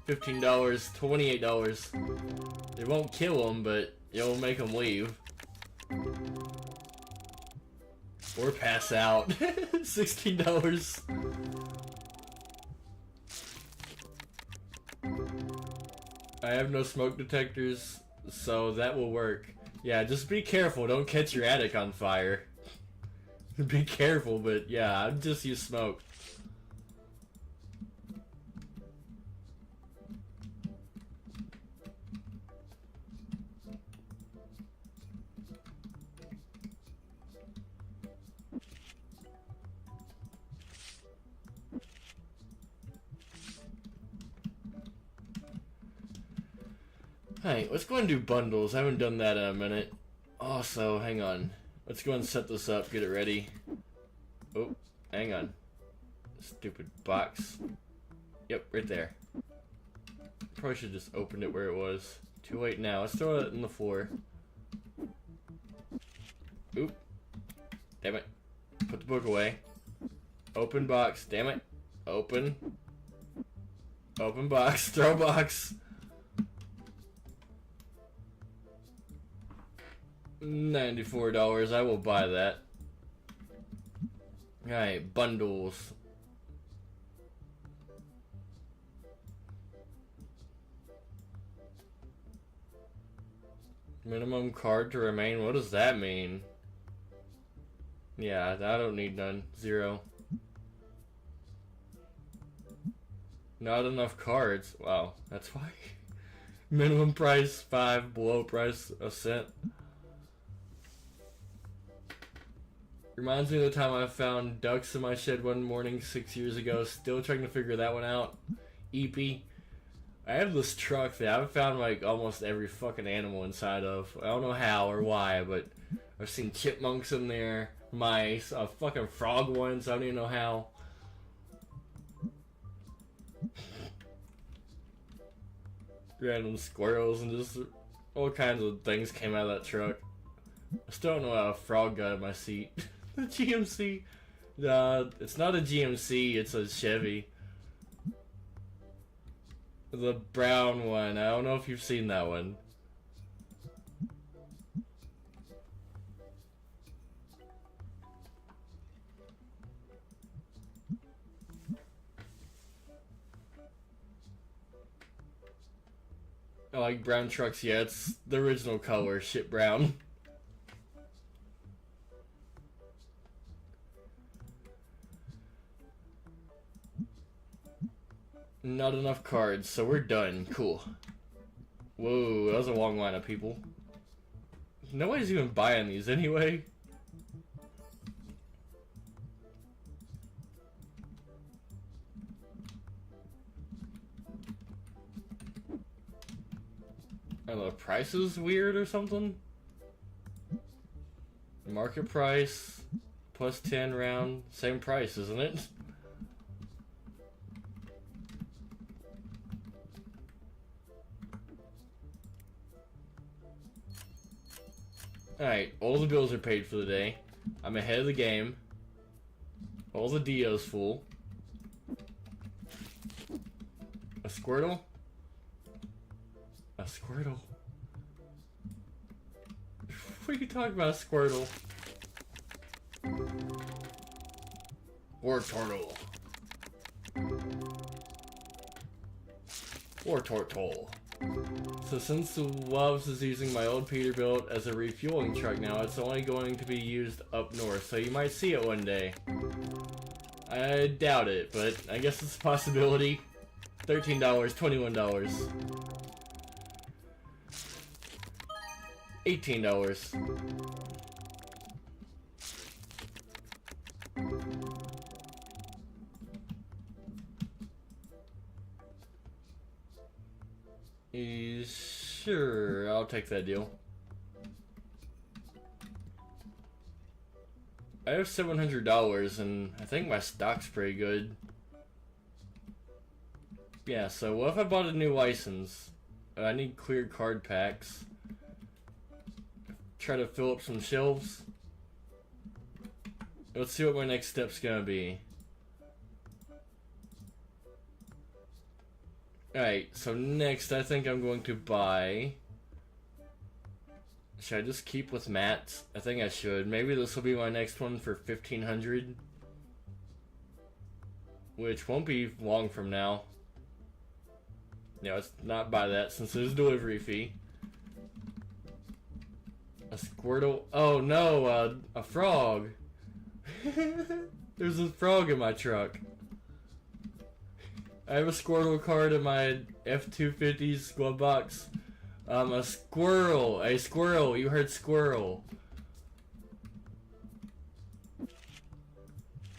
$15, $28. It won't kill them, but it'll make them leave. Or pass out. $16. I have no smoke detectors, so that will work. Yeah, just be careful. Don't catch your attic on fire. Be careful, but yeah, I'd just use smoke. Hey, let's go and do bundles. I haven't done that in a minute. Also, hang on. Let's go and set this up, get it ready. Oh, hang on. Stupid box. Yep, right there. Probably should just opened it where it was. Too late now. Let's throw it in the floor. Oop. Damn it. Put the book away. Open box. Damn it. Open. Open box. Throw box. $94. I will buy that. Alright, bundles. Minimum card to remain? What does that mean? Yeah, I don't need none. 0. Not enough cards. Wow, that's why. Minimum price 5, below price a cent. Reminds me of the time I found ducks in my shed one morning 6 years ago. Still trying to figure that one out. EP. I have this truck that I've found like almost every fucking animal inside of. I don't know how or why, but I've seen chipmunks in there, mice, a fucking frog once. I don't even know how. Random squirrels and just all kinds of things came out of that truck. I still don't know how a frog got in my seat. The GMC. It's not a GMC, it's a Chevy. The brown one. I don't know if you've seen that one. I like brown trucks. Yeah, it's the original color. Shit brown. Not enough cards, so we're done. Cool. Whoa, that was a long line of people. Nobody's even buying these anyway. I don't know, the price is weird or something? Market price, plus 10 round, same price, isn't it? Alright, all the bills are paid for the day. I'm ahead of the game. All the Dio's full. A Squirtle? A Squirtle? What are you talking about, Squirtle? Or Turtle. Or Tortle. So since Loves is using my old Peterbilt as a refueling truck now, it's only going to be used up north, so you might see it one day. I doubt it, but I guess it's a possibility. $13, $21. $18. Sure, I'll take that deal. I have $700 and I think my stock's pretty good. Yeah, so what if I bought a new license? I need clear card packs. Try to fill up some shelves. Let's see what my next step's gonna be. Alright, so next I think I'm going to buy... Should I just keep with mats? I think I should. Maybe this will be my next one for $1,500. Which won't be long from now. Yeah, let's not buy that since there's a delivery fee. A Squirtle. Oh no, a frog. There's a frog in my truck. I have a Squirtle card in my F-250's glove box. A squirrel. A squirrel. You heard squirrel.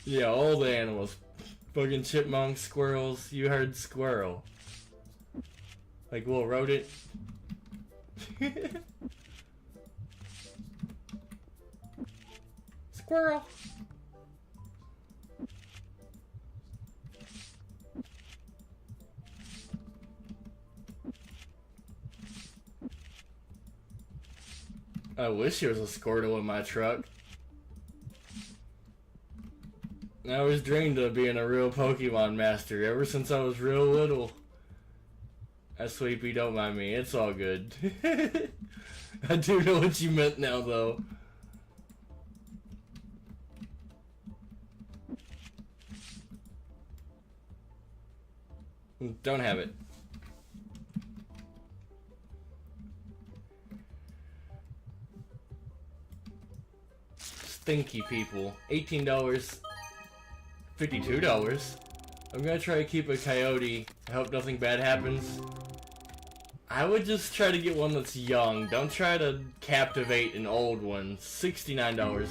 Yeah, all the animals. Fucking chipmunks, squirrels. You heard squirrel. Like little rodent. Squirrel. I wish there was a Squirtle in my truck. I always dreamed of being a real Pokemon master ever since I was real little. Sweepy, don't mind me. It's all good. I do know what you meant now, though. Don't have it. Stinky people. $18. $52. I'm gonna try to keep a coyote. I hope nothing bad happens. I would just try to get one that's young. Don't try to captivate an old one. $69.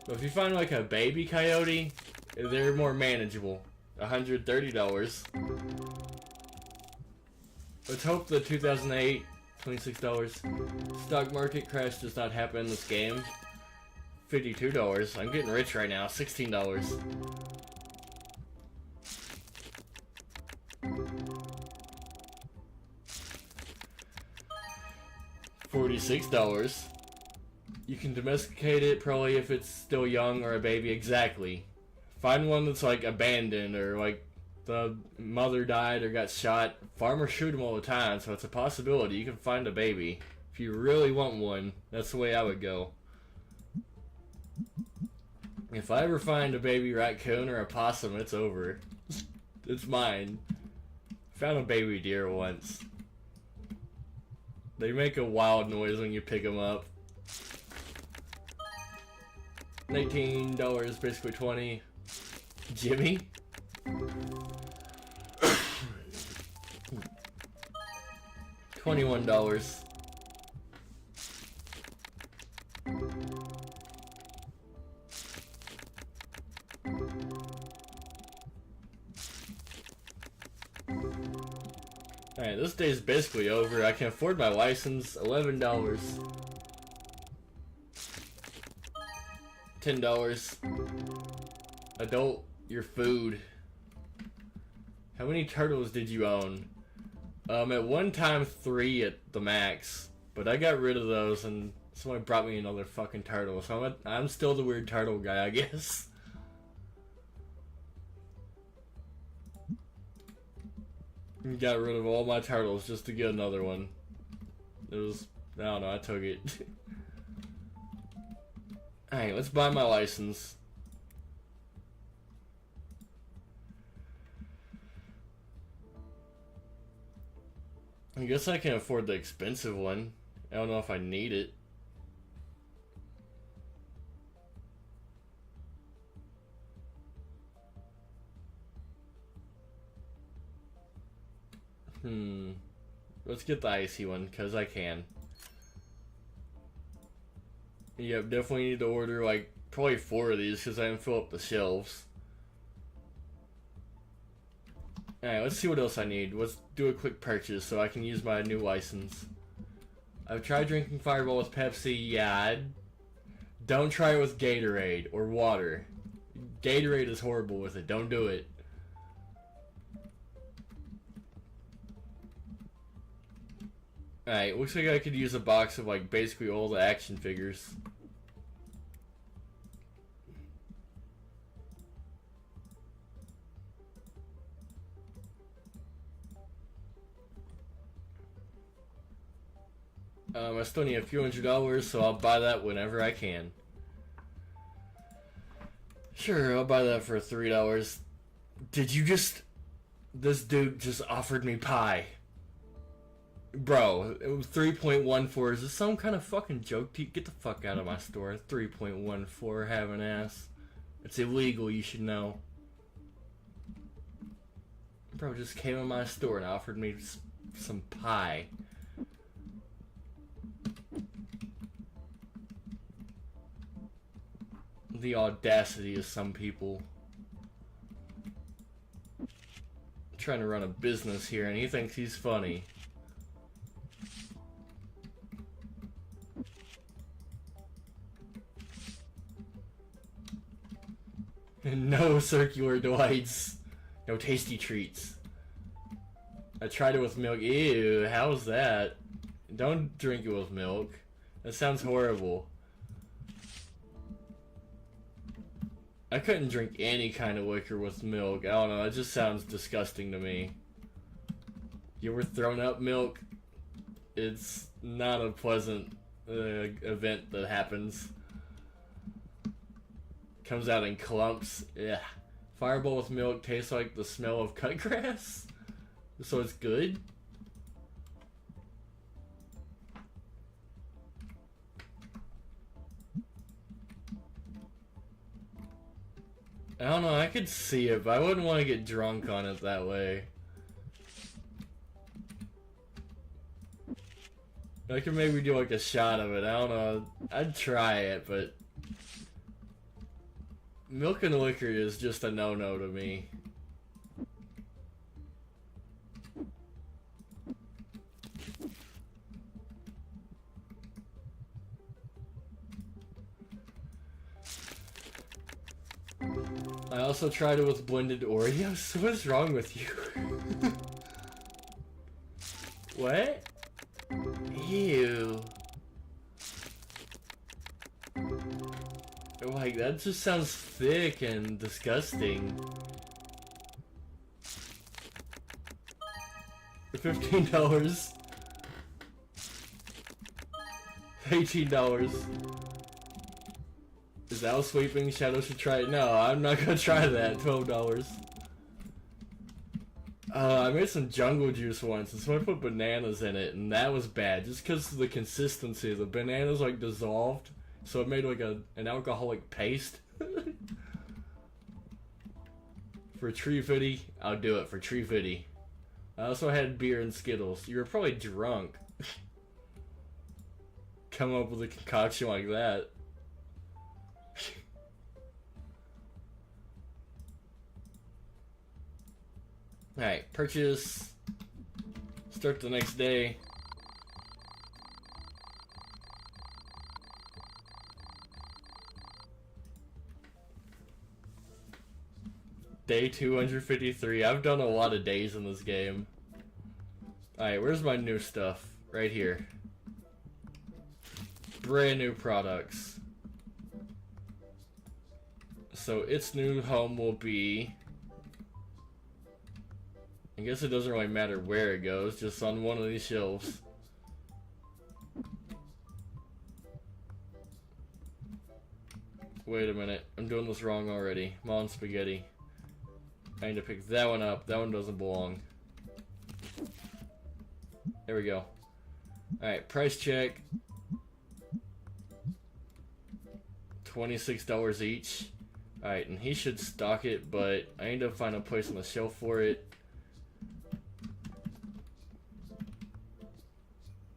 But if you find like a baby coyote, they're more manageable. $130. Let's hope the 2008 $26 stock market crash does not happen in this game. $52. I'm getting rich right now. $16. $46. You can domesticate it probably if it's still young or a baby. Exactly. Find one that's like abandoned or like the mother died or got shot. Farmers shoot them all the time, so it's a possibility you can find a baby. If you really want one, that's the way I would go. If I ever find a baby raccoon or a possum, it's over. It's mine. Found a baby deer once. They make a wild noise when you pick them up. $19, basically 20. Jimmy? $21. Alright, this day's basically over. I can afford my license. $11. $10. Adult, your food. How many turtles did you own? At one time 3 at the max, but I got rid of those and someone brought me another fucking turtle, so I'm still the weird turtle guy, I guess. Got rid of all my turtles just to get another one. It was, I don't know, I took it. Alright, let's buy my license. I guess I can afford the expensive one. I don't know if I need it. Let's get the icy one, because I can. Yep, definitely need to order like probably 4 of these because I didn't fill up the shelves. Alright, let's see what else I need. Let's do a quick purchase so I can use my new license. I've tried drinking Fireball with Pepsi. Yeah, don't try it with Gatorade or water. Gatorade is horrible with it. Don't do it. Alright, looks like I could use a box of like basically all the action figures. I still need a few $100, so I'll buy that whenever I can. Sure, I'll buy that for $3. Did you just... This dude just offered me pie. Bro, it was 3.14. Is this some kind of fucking joke? Get the fuck out of my store. 3.14, have an ass. It's illegal, you should know. Bro just came in my store and offered me some pie. The audacity of some people. I'm trying to run a business here and he thinks he's funny. No circular delights. No tasty treats. I tried it with milk. Ew, how's that? Don't drink it with milk. That sounds horrible. I couldn't drink any kind of liquor with milk. I don't know, it just sounds disgusting to me. You ever thrown up milk? It's not a pleasant event that happens. Comes out in clumps. Yeah. Fireball with milk tastes like the smell of cut grass. So it's good? I don't know, I could see it, but I wouldn't want to get drunk on it that way. I could maybe do like a shot of it, I don't know. I'd try it, but milk and liquor is just a no-no to me. I also tried it with blended Oreos. What's wrong with you? What? Ew. Like, that just sounds thick and disgusting. $15. $18. Is Al sweeping? Shadow should try it. No, I'm not gonna try that. $12. I made some jungle juice once, and someone put bananas in it, and that was bad. Just because of the consistency. The bananas, like, dissolved, so it made, like, an alcoholic paste. For Tree Fitty, I'll do it for Tree Fitty. I also had beer and Skittles. You were probably drunk. Come up with a concoction like that. Alright, purchase. Start the next day. Day 253. I've done a lot of days in this game. Alright, where's my new stuff? Right here. Brand new products. So its new home will be... I guess it doesn't really matter where it goes, just on one of these shelves. Wait a minute, I'm doing this wrong already. Mon Spaghetti. I need to pick that one up, that one doesn't belong. There we go. Alright, price check. $26 each. Alright, and he should stock it, but I need to find a place on the shelf for it.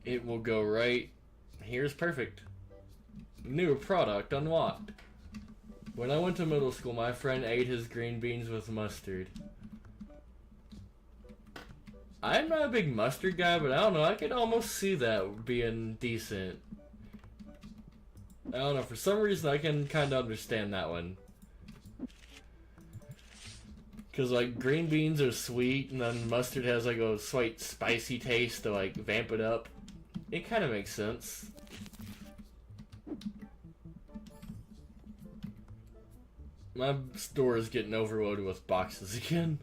It will go right. Here's perfect. New product unlocked. When I went to middle school, my friend ate his green beans with mustard. I'm not a big mustard guy, but I don't know, I could almost see that being decent. I don't know, for some reason I can kind of understand that one. Because, like, green beans are sweet, and then mustard has, like, a slight spicy taste to, like, vamp it up. It kind of makes sense. My store is getting overloaded with boxes again.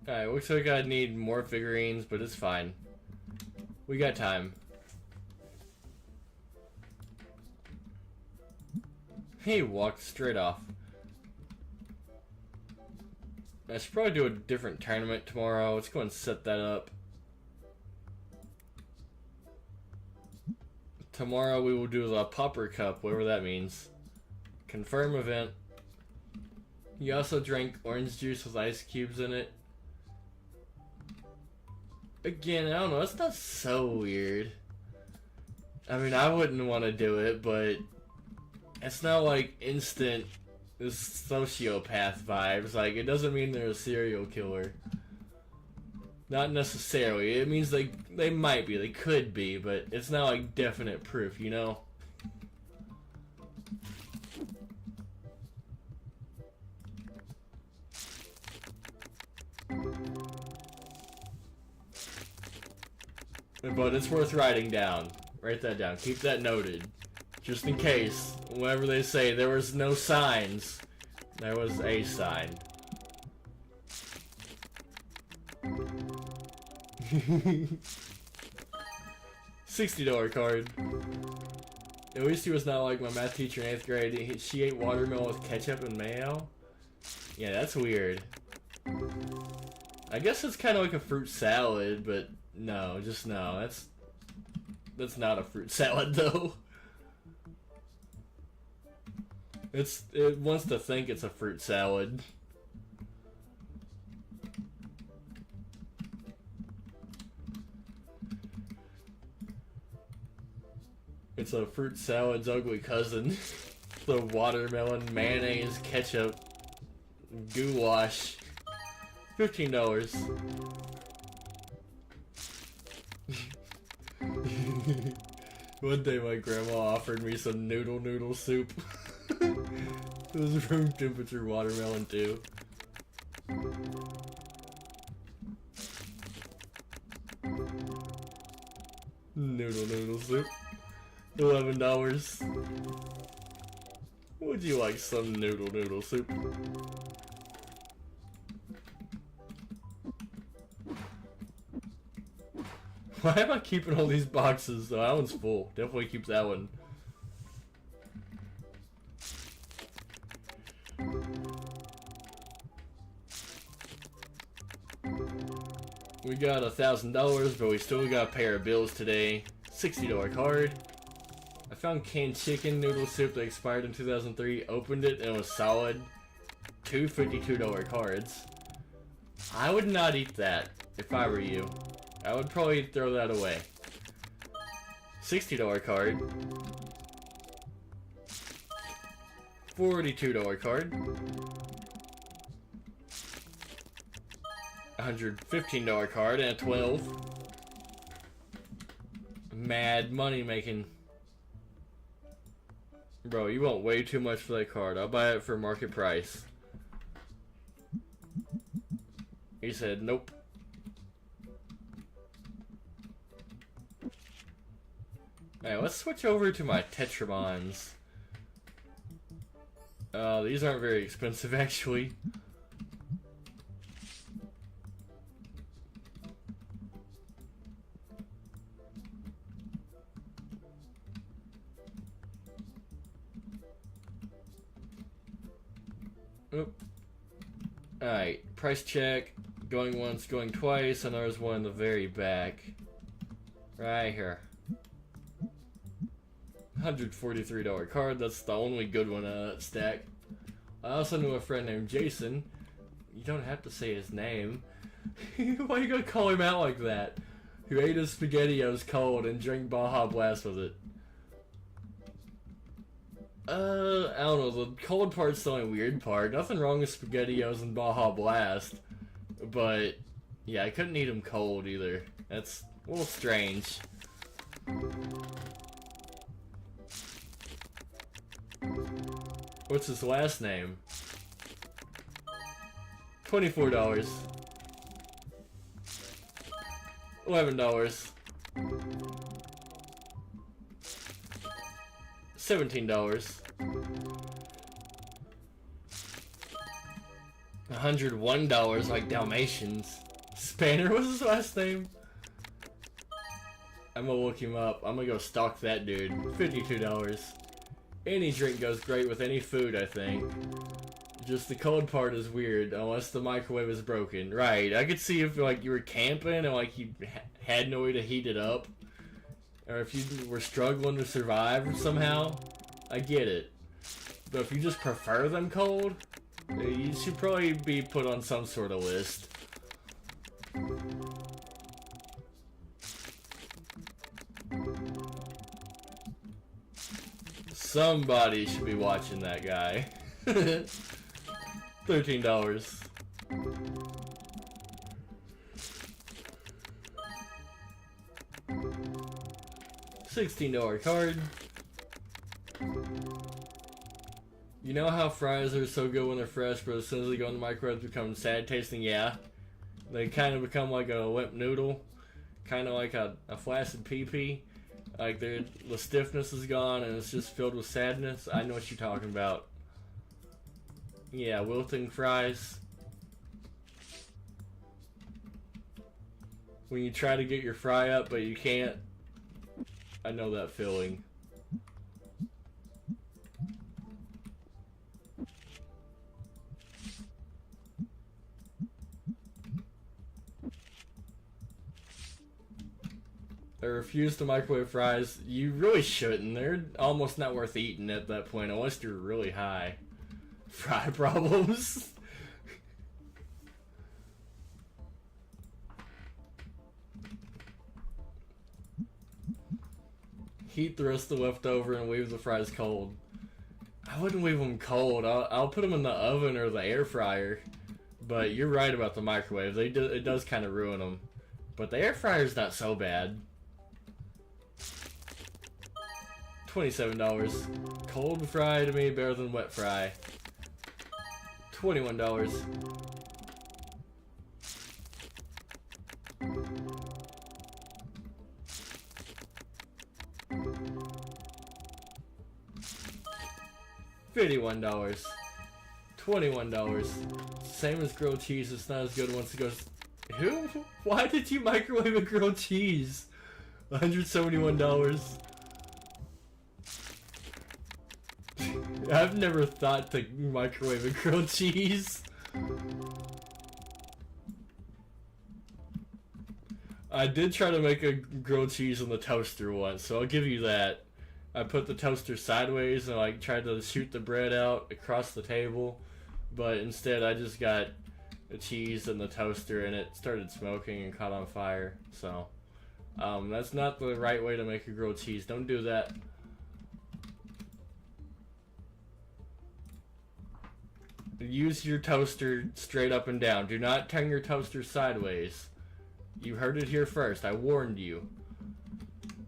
Alright, looks like I need more figurines, but it's fine. We got time. He walked straight off. I should probably do a different tournament tomorrow. Let's go and set that up. Tomorrow we will do the Popper Cup, whatever that means. Confirm event. You also drink orange juice with ice cubes in it. Again, I don't know, that's not so weird. I mean, I wouldn't want to do it, but it's not like instant sociopath vibes. Like, it doesn't mean they're a serial killer. Not necessarily. It means they might be, they could be, but it's not like definite proof, you know? But it's worth writing down. Write that down. Keep that noted. Just in case, whenever they say there was no signs, there was a sign. $60 card. At least he was not like my math teacher in 8th grade. She ate watermelon with ketchup and mayo. Yeah, that's weird. I guess it's kind of like a fruit salad, but no, just no. That's not a fruit salad though. It wants to think it's a fruit salad. It's a fruit salad's ugly cousin. The watermelon, mayonnaise, ketchup, goulash. $15. One day my grandma offered me some noodle soup. It was room temperature watermelon too. Noodle soup. $11. Would you like some noodle soup? Why am I keeping all these boxes? Oh, that one's full. Definitely keep that one. We got $1,000, but we still got a pair of bills today. $60 card. I found canned chicken noodle soup that expired in 2003. Opened it and it was solid. Two $52 cards. I would not eat that if I were you. I would probably throw that away. $60 card. $42 card. $115 card and a 12. Mad money making. Bro, you want way too much for that card. I'll buy it for market price. He said nope. Alright, let's switch over to my Tetramons. These aren't very expensive actually. Oop. Alright, price check. Going once, going twice, and there's one in the very back. Right here. $143 card, that's the only good one out of that stack. I also knew a friend named Jason. You don't have to say his name. Why you gonna call him out like that? Who ate his SpaghettiOs cold and drank Baja Blast with it. I don't know, the cold part's the only weird part. Nothing wrong with SpaghettiOs and Baja Blast. But, yeah, I couldn't eat them cold either. That's a little strange. What's his last name? $24. $11. $17. $101 like Dalmatians. Spanner was his last name? I'm gonna look him up. I'm gonna go stalk that dude. $52. Any drink goes great with any food, I think. Just the cold part is weird, unless the microwave is broken. Right, I could see if like you were camping and like you had no way to heat it up. Or if you were struggling to survive somehow. I get it. But if you just prefer them cold, you should probably be put on some sort of list. Somebody should be watching that guy. $13. $16 card. You know how fries are so good when they're fresh, but as soon as they go in the microwave, they become sad tasting? Yeah. They kind of become like a limp noodle. Kind of like a flaccid pee-pee. Like the stiffness is gone and it's just filled with sadness. I know what you're talking about. Yeah, wilting fries. When you try to get your fry up but you can't. I know that feeling. I refuse to microwave fries. You really shouldn't. They're almost not worth eating at that point unless you're really high. Fry problems. Heat the rest of the leftover and leave the fries cold. I wouldn't leave them cold. I'll put them in the oven or the air fryer. But you're right about the microwave. It does kind of ruin them. But the air fryer's not so bad. $27. Cold fry to me better than wet fry. $21. $51. $21. Same as grilled cheese, it's not as good once it goes... Who? Why did you microwave a grilled cheese? $171. I've never thought to microwave a grilled cheese. I did try to make a grilled cheese in the toaster once, so I'll give you that. I put the toaster sideways and like tried to shoot the bread out across the table, but instead I just got a cheese in the toaster and it started smoking and caught on fire. So that's not the right way to make a grilled cheese. Don't do that. Use your toaster straight up and down. Do not turn your toaster sideways. You heard it here first. I warned you.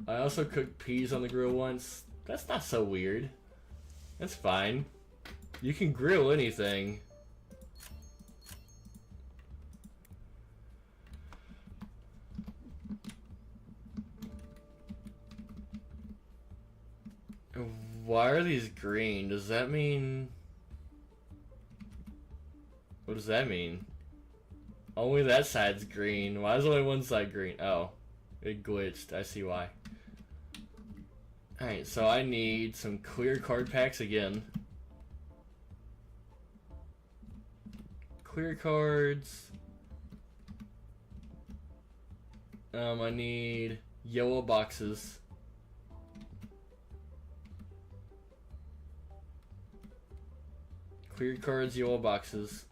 I also cooked peas on the grill once. That's not so weird. That's fine. You can grill anything. Why are these green? Does that mean... What does that mean? Only that side's green. Why is only one side green? Oh. It glitched. I see why. Alright, so I need some clear card packs again. Clear cards. I need yellow boxes. Clear cards, yellow boxes.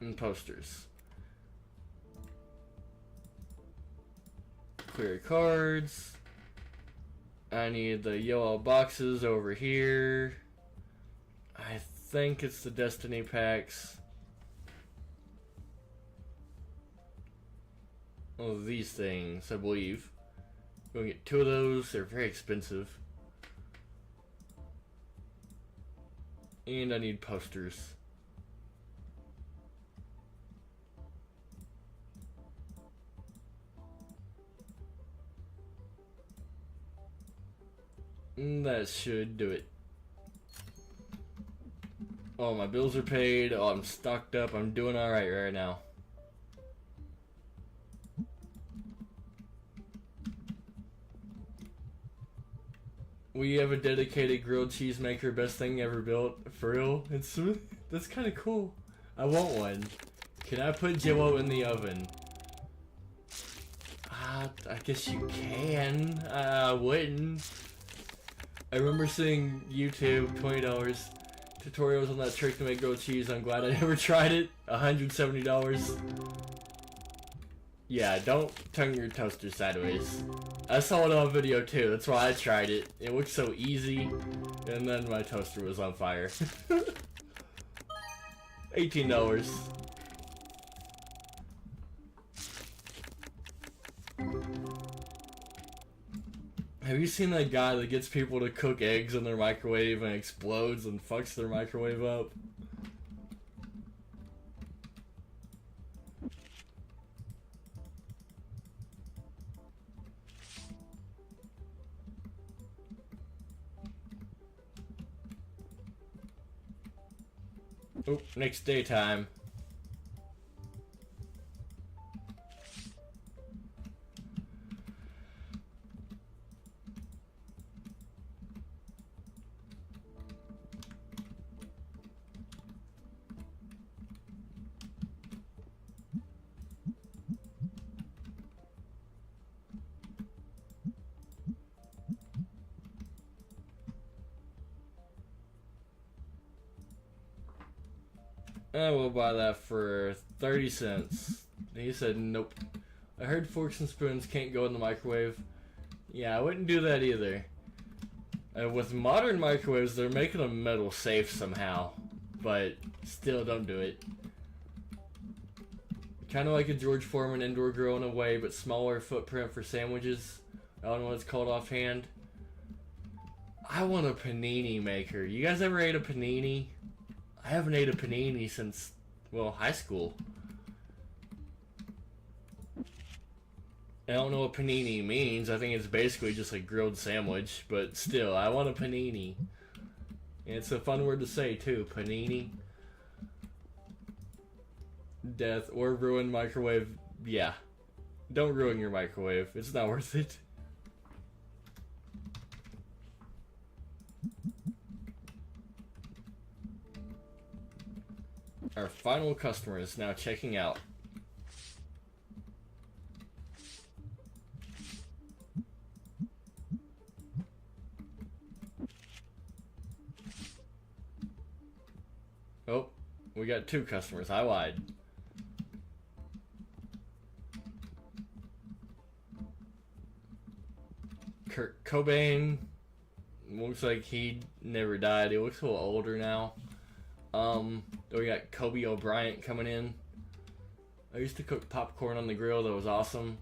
And posters. Clear cards. I need the yellow boxes over here. I think it's the Destiny packs. Oh, these things, I believe. We're gonna get 2 of those. They're very expensive. And I need posters. That should do it. Oh, my bills are paid. Oh, I'm stocked up. I'm doing alright right now. We have a dedicated grilled cheese maker, best thing ever built. For real? That's kind of cool. I want one. Can I put Jello in the oven? I guess you can. I wouldn't. I remember seeing YouTube, $20 tutorials on that trick to make grilled cheese. I'm glad I never tried it. $170. Yeah, don't turn your toaster sideways. I saw it on video too, that's why I tried it. It looked so easy, and then my toaster was on fire. $18. Have you seen that guy that gets people to cook eggs in their microwave and explodes and fucks their microwave up? Oh, next daytime. We'll buy that for 30 cents. He said nope. I heard forks and spoons can't go in the microwave. Yeah, I wouldn't do that either. With modern microwaves, they're making them metal safe somehow. But still, don't do it. Kind of like a George Foreman indoor grill in a way, but smaller footprint for sandwiches. I don't know what it's called offhand. I want a panini maker. You guys ever ate a panini? I haven't ate a panini since, well, high school. I don't know what panini means. I think it's basically just a grilled sandwich, but still, I want a panini. And it's a fun word to say, too. Panini. Death or ruin microwave. Yeah. Don't ruin your microwave. It's not worth it. Our final customer is now checking out. Oh, we got 2 customers. I lied. Kurt Cobain. Looks like he never died. He looks a little older now. We got Kobe O'Bryant coming in. I used to cook popcorn on the grill. That was awesome.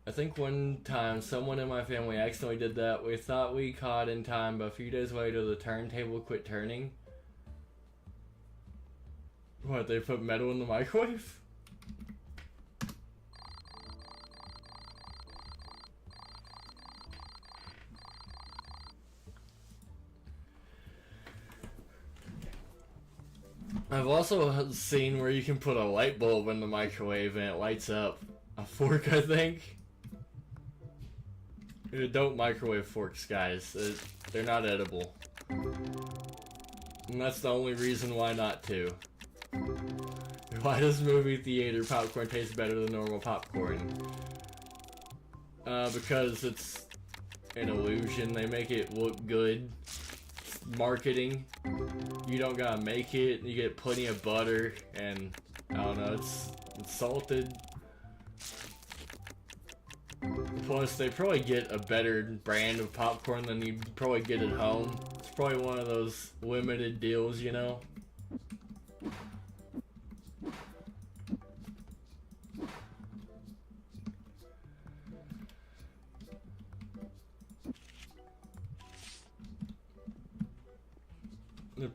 I think one time someone in my family accidentally did that. We thought we caught in time, but a few days later the turntable quit turning. What, they put metal in the microwave? I've also seen where you can put a light bulb in the microwave and it lights up. A fork, I think. Don't microwave forks, guys. They're not edible. And that's the only reason why not to. Why does movie theater popcorn taste better than normal popcorn? Because it's an illusion. They make it look good. It's marketing. You don't gotta make it. You get plenty of butter, and I don't know. It's salted. Plus, they probably get a better brand of popcorn than you probably get at home. It's probably one of those limited deals, you know.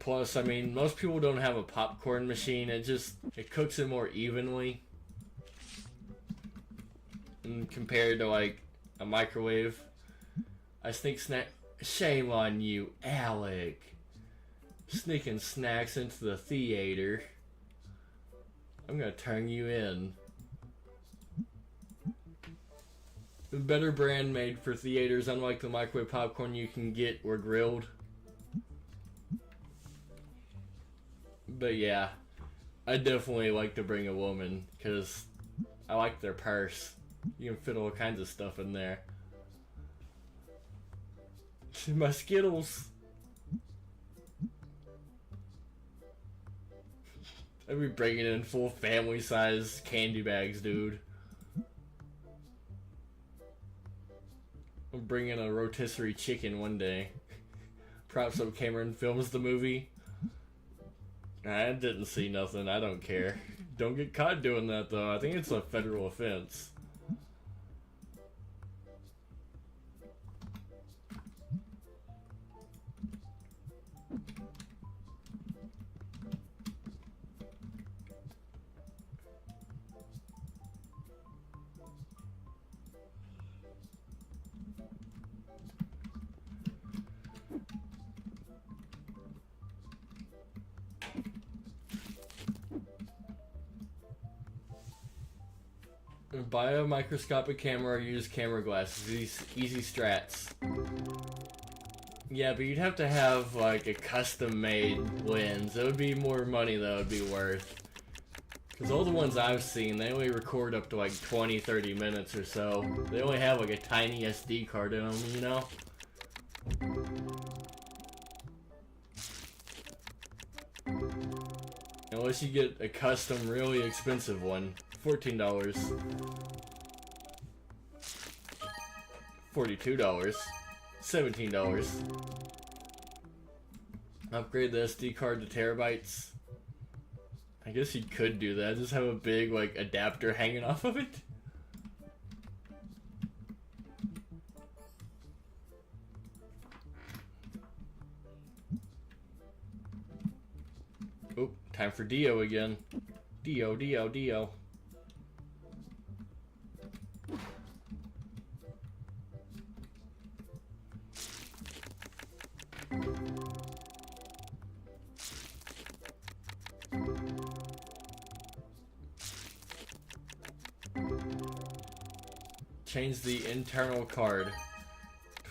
Plus, I mean, most people don't have a popcorn machine. It cooks it more evenly. And compared to, like, a microwave. I sneak snack. Shame on you, Alec. Sneaking snacks into the theater. I'm gonna turn you in. A better brand made for theaters, unlike the microwave popcorn you can get or grilled. But yeah, I definitely like to bring a woman, because I like their purse. You can fit all kinds of stuff in there. My Skittles. I'd be bringing in full family size candy bags, dude. I'm bringing a rotisserie chicken one day. Props up Cameron films the movie. I didn't see nothing. I don't care. Don't get caught doing that, though. I think it's a federal offense. Buy a microscopic camera or use camera glasses. Easy strats. Yeah, but you'd have to have like a custom-made lens. It would be more money that would be worth. Because all the ones I've seen, they only record up to like 20-30 minutes or so. They only have like a tiny SD card in them, you know? Unless you get a custom, really expensive one. $14. $42. $17. Upgrade the SD card to terabytes. I guess you could do that. Just have a big like adapter hanging off of it. Oh, time for Dio again. Dio. Change the internal card.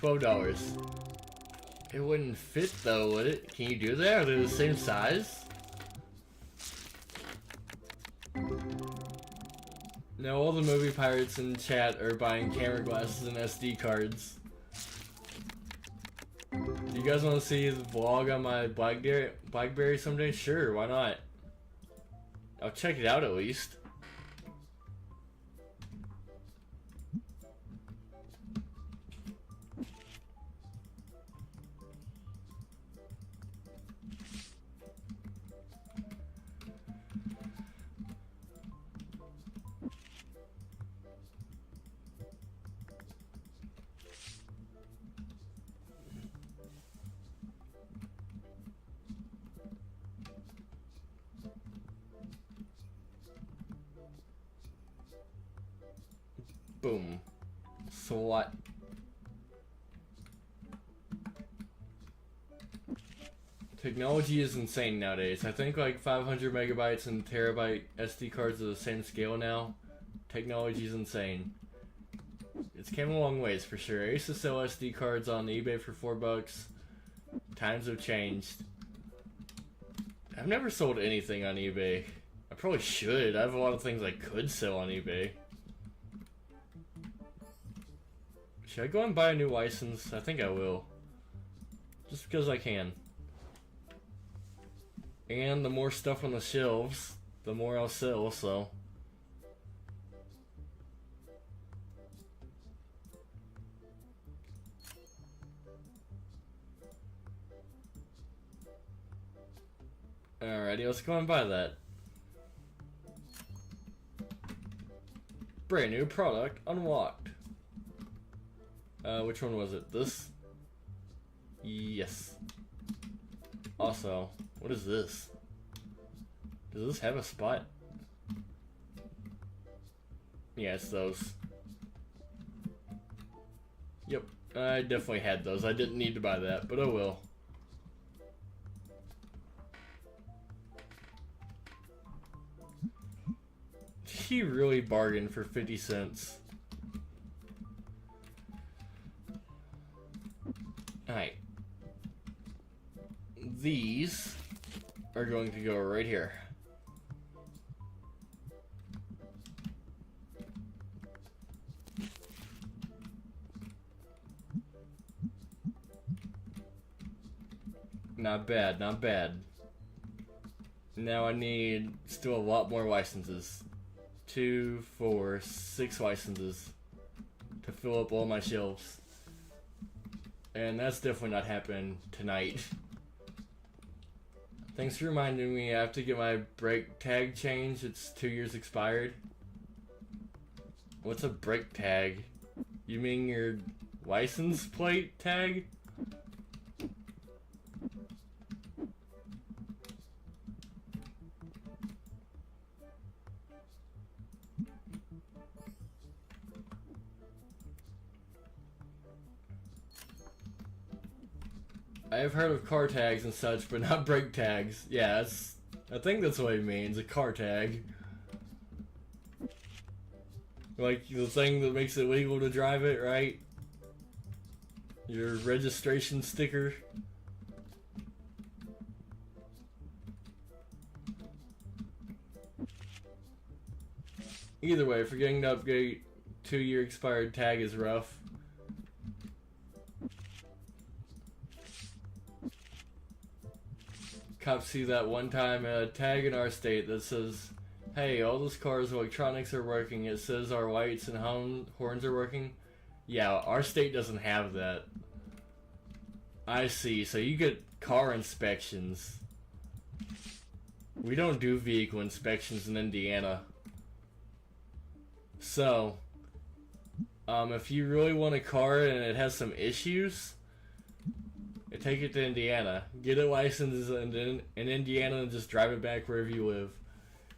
$12. It wouldn't fit though, would it? Can you do that? Are they the same size? No, all the movie pirates in chat are buying camera glasses and SD cards. Do you guys want to see the vlog on my Blackberry someday? Sure, why not? I'll check it out at least. Boom. So what? Technology is insane nowadays. I think like 500 megabytes and terabyte SD cards are the same scale now. Technology is insane. It's came a long ways for sure. I used to sell SD cards on eBay for $4. Times have changed. I've never sold anything on eBay. I probably should. I have a lot of things I could sell on eBay. Should I go and buy a new license? I think I will. Just because I can. And the more stuff on the shelves, the more I'll sell, so. Alrighty, let's go and buy that. Brand new product unlocked. Which one was it? This? Yes. Also, what is this? Does this have a spot? Yeah, it's those. Yep, I definitely had those. I didn't need to buy that, but oh well. He really bargained for 50 cents. Alright. These are going to go right here. Not bad, not bad. Now I need still a lot more licenses. 2, 4, 6 licenses to fill up all my shelves. And that's definitely not happening tonight. Thanks for reminding me I have to get my brake tag changed. It's 2 years expired. What's a brake tag? You mean your license plate tag? I have heard of car tags and such, but not brake tags. Yeah, I think that's what it means, a car tag. Like the thing that makes it legal to drive it, right? Your registration sticker. Either way, forgetting to upgrade 2-year expired tag is rough. Cops see that one time a tag in our state that says, hey, all those cars' electronics are working. It says our lights and horns are working. Yeah, our state doesn't have that. I see. So you get car inspections. We don't do vehicle inspections in Indiana. So, if you really want a car and it has some issues, take it to Indiana. Get it licensed in Indiana and just drive it back wherever you live.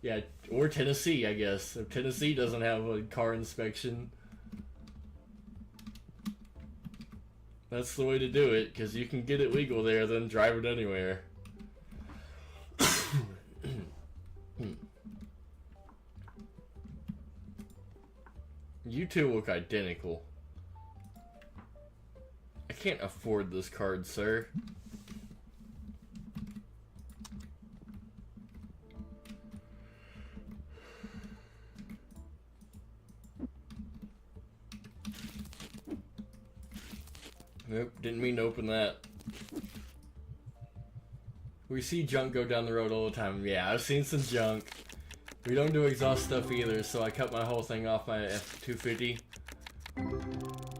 Yeah, or Tennessee, I guess. If Tennessee doesn't have a car inspection, that's the way to do it, because you can get it legal there, then drive it anywhere. You two look identical. I can't afford this card, sir. Nope, didn't mean to open that. We see junk go down the road all the time. Yeah, I've seen some junk. We don't do exhaust stuff either, so I cut my whole thing off my F-250.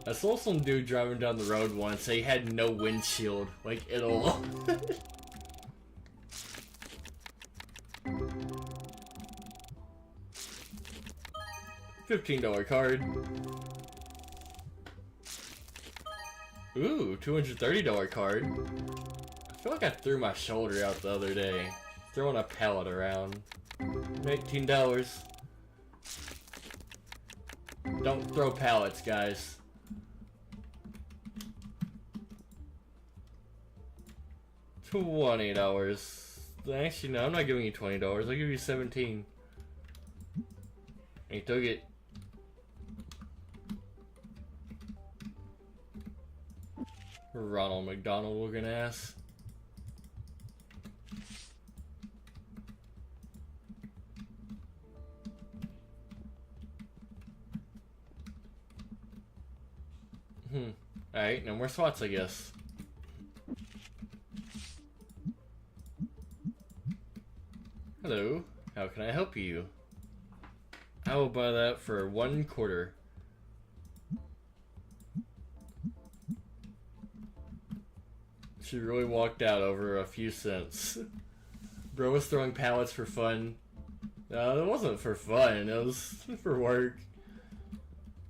I saw some dude driving down the road once. He had no windshield, like, at all. $15 card. Ooh, $230 card. I feel like I threw my shoulder out the other day, throwing a pallet around. $18. Don't throw pallets, guys. $20. Actually, no, I'm not giving you $20. I'll give you $17. He took it. Ronald McDonald looking ass. Alright, no more slots, I guess. Hello, how can I help you? I will buy that for $1.25. She really walked out over a few cents. Bro was throwing pallets for fun. No, it wasn't for fun, it was for work.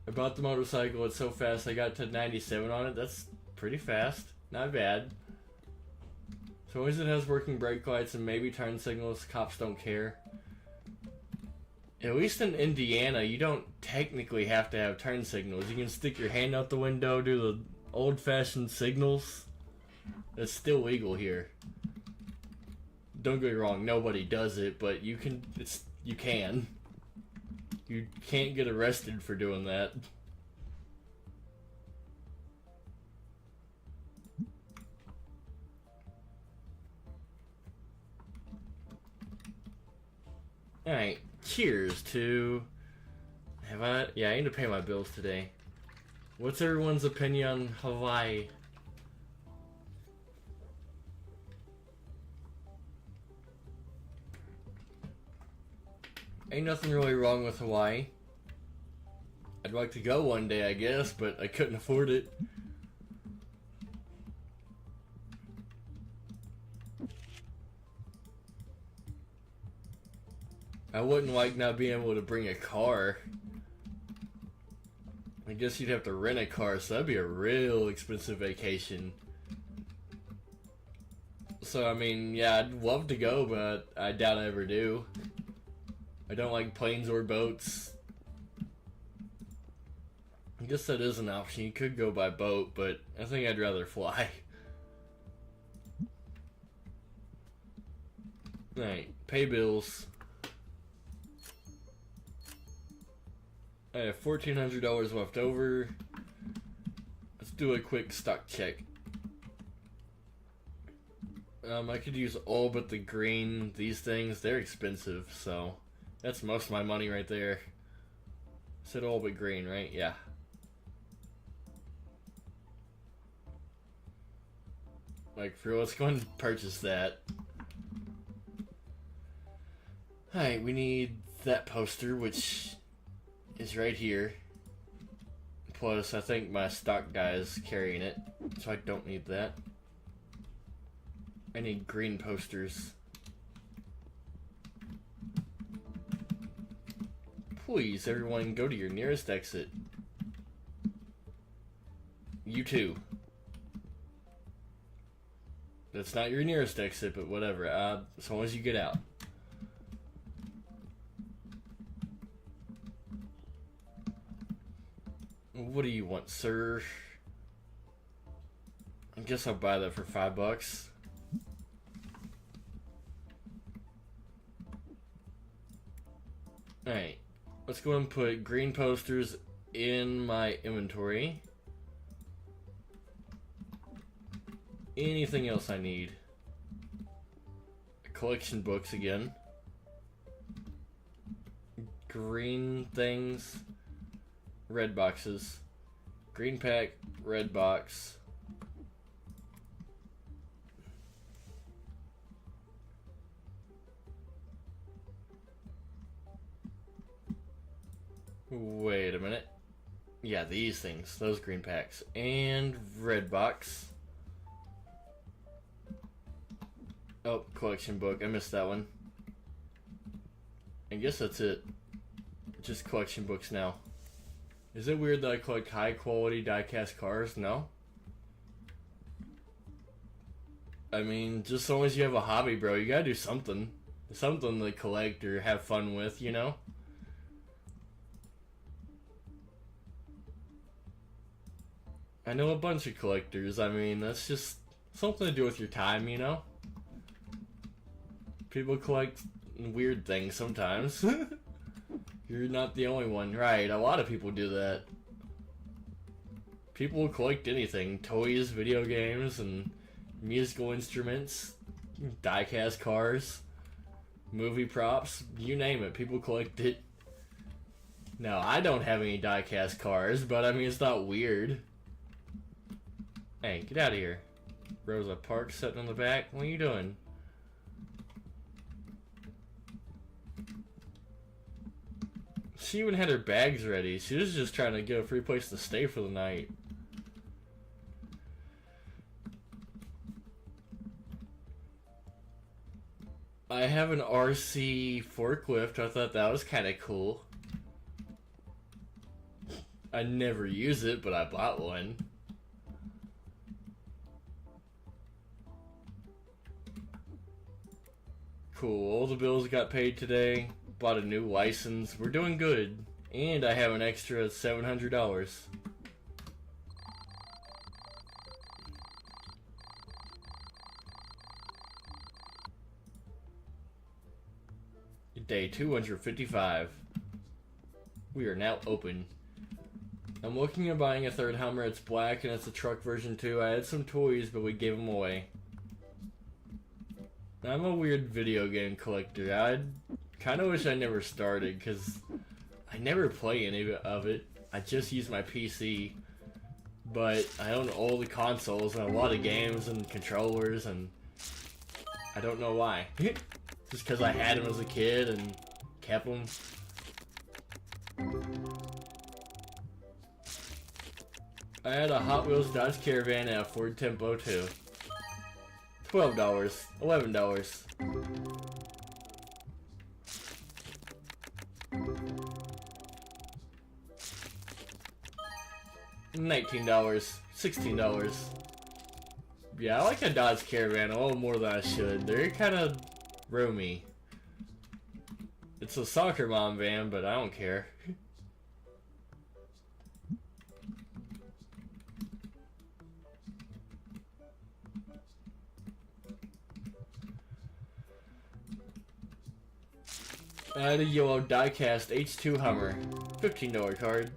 I bought the motorcycle, it's so fast, I got to 97 on it. That's pretty fast, not bad. As long as it has working brake lights and maybe turn signals, cops don't care. At least in Indiana, you don't technically have to have turn signals. You can stick your hand out the window, do the old-fashioned signals. It's still legal here. Don't get me wrong, nobody does it, but you can. You can. You can't get arrested for doing that. Alright, cheers to... Yeah, I need to pay my bills today. What's everyone's opinion on Hawaii? Ain't nothing really wrong with Hawaii. I'd like to go one day, I guess, but I couldn't afford it. I wouldn't like not being able to bring a car. I guess you'd have to rent a car, so that'd be a real expensive vacation. So, I mean, yeah, I'd love to go, but I doubt I ever do. I don't like planes or boats. I guess that is an option. You could go by boat, but I think I'd rather fly. Alright, pay bills. I have $1,400 left over. Let's do a quick stock check. I could use all but the green. These things, they're expensive, so that's most of my money right there. I said all but green, right? Yeah. Like, for real, let's go and purchase that. Alright, we need that poster, which is right here. Plus, I think my stock guy is carrying it, so I don't need that. I need green posters. Please, everyone, go to your nearest exit. You too. That's not your nearest exit, but whatever. As long as you get out. What do you want, sir? I guess I'll buy that for $5. Alright. Let's go and put green posters in my inventory. Anything else I need? Collection books again. Green things. Red boxes. Green pack, red box. Wait a minute. Yeah, these things. Those green packs. And red box. Oh, collection book. I missed that one. I guess that's it. Just collection books now. Is it weird that I collect high quality die-cast cars? No. I mean, just as long as you have a hobby, bro, you gotta do something. Something to collect or have fun with, you know? I know a bunch of collectors. I mean, that's just something to do with your time, you know? People collect weird things sometimes. You're not the only one, right? A lot of people do that. People collect anything. Toys, video games, and musical instruments. Die-cast cars. Movie props. You name it. People collect it. No, I don't have any die-cast cars, but I mean, it's not weird. Hey, get out of here. Rosa Parks sitting on the back. What are you doing? She even had her bags ready. She was just trying to get a free place to stay for the night. I have an RC forklift. I thought that was kind of cool. I never use it, but I bought one. Cool. All the bills got paid today. Bought a new license. We're doing good. And I have an extra $700. Day 255. We are now open. I'm looking at buying a third Hummer. It's black and it's a truck version too. I had some toys, but we gave them away. I'm a weird video game collector. I kind of wish I never started because I never play any of it. I just use my PC. But I own all the consoles and a lot of games and controllers, and I don't know why. Just because I had them as a kid and kept them. I had a Hot Wheels Dodge Caravan and a Ford Tempo too. $12, $11. $19, $16. Yeah, I like a Dodge Caravan a little more than I should. They're kind of roomy. It's a soccer mom van, but I don't care. I had a yellow diecast H2 Hummer. $15 card.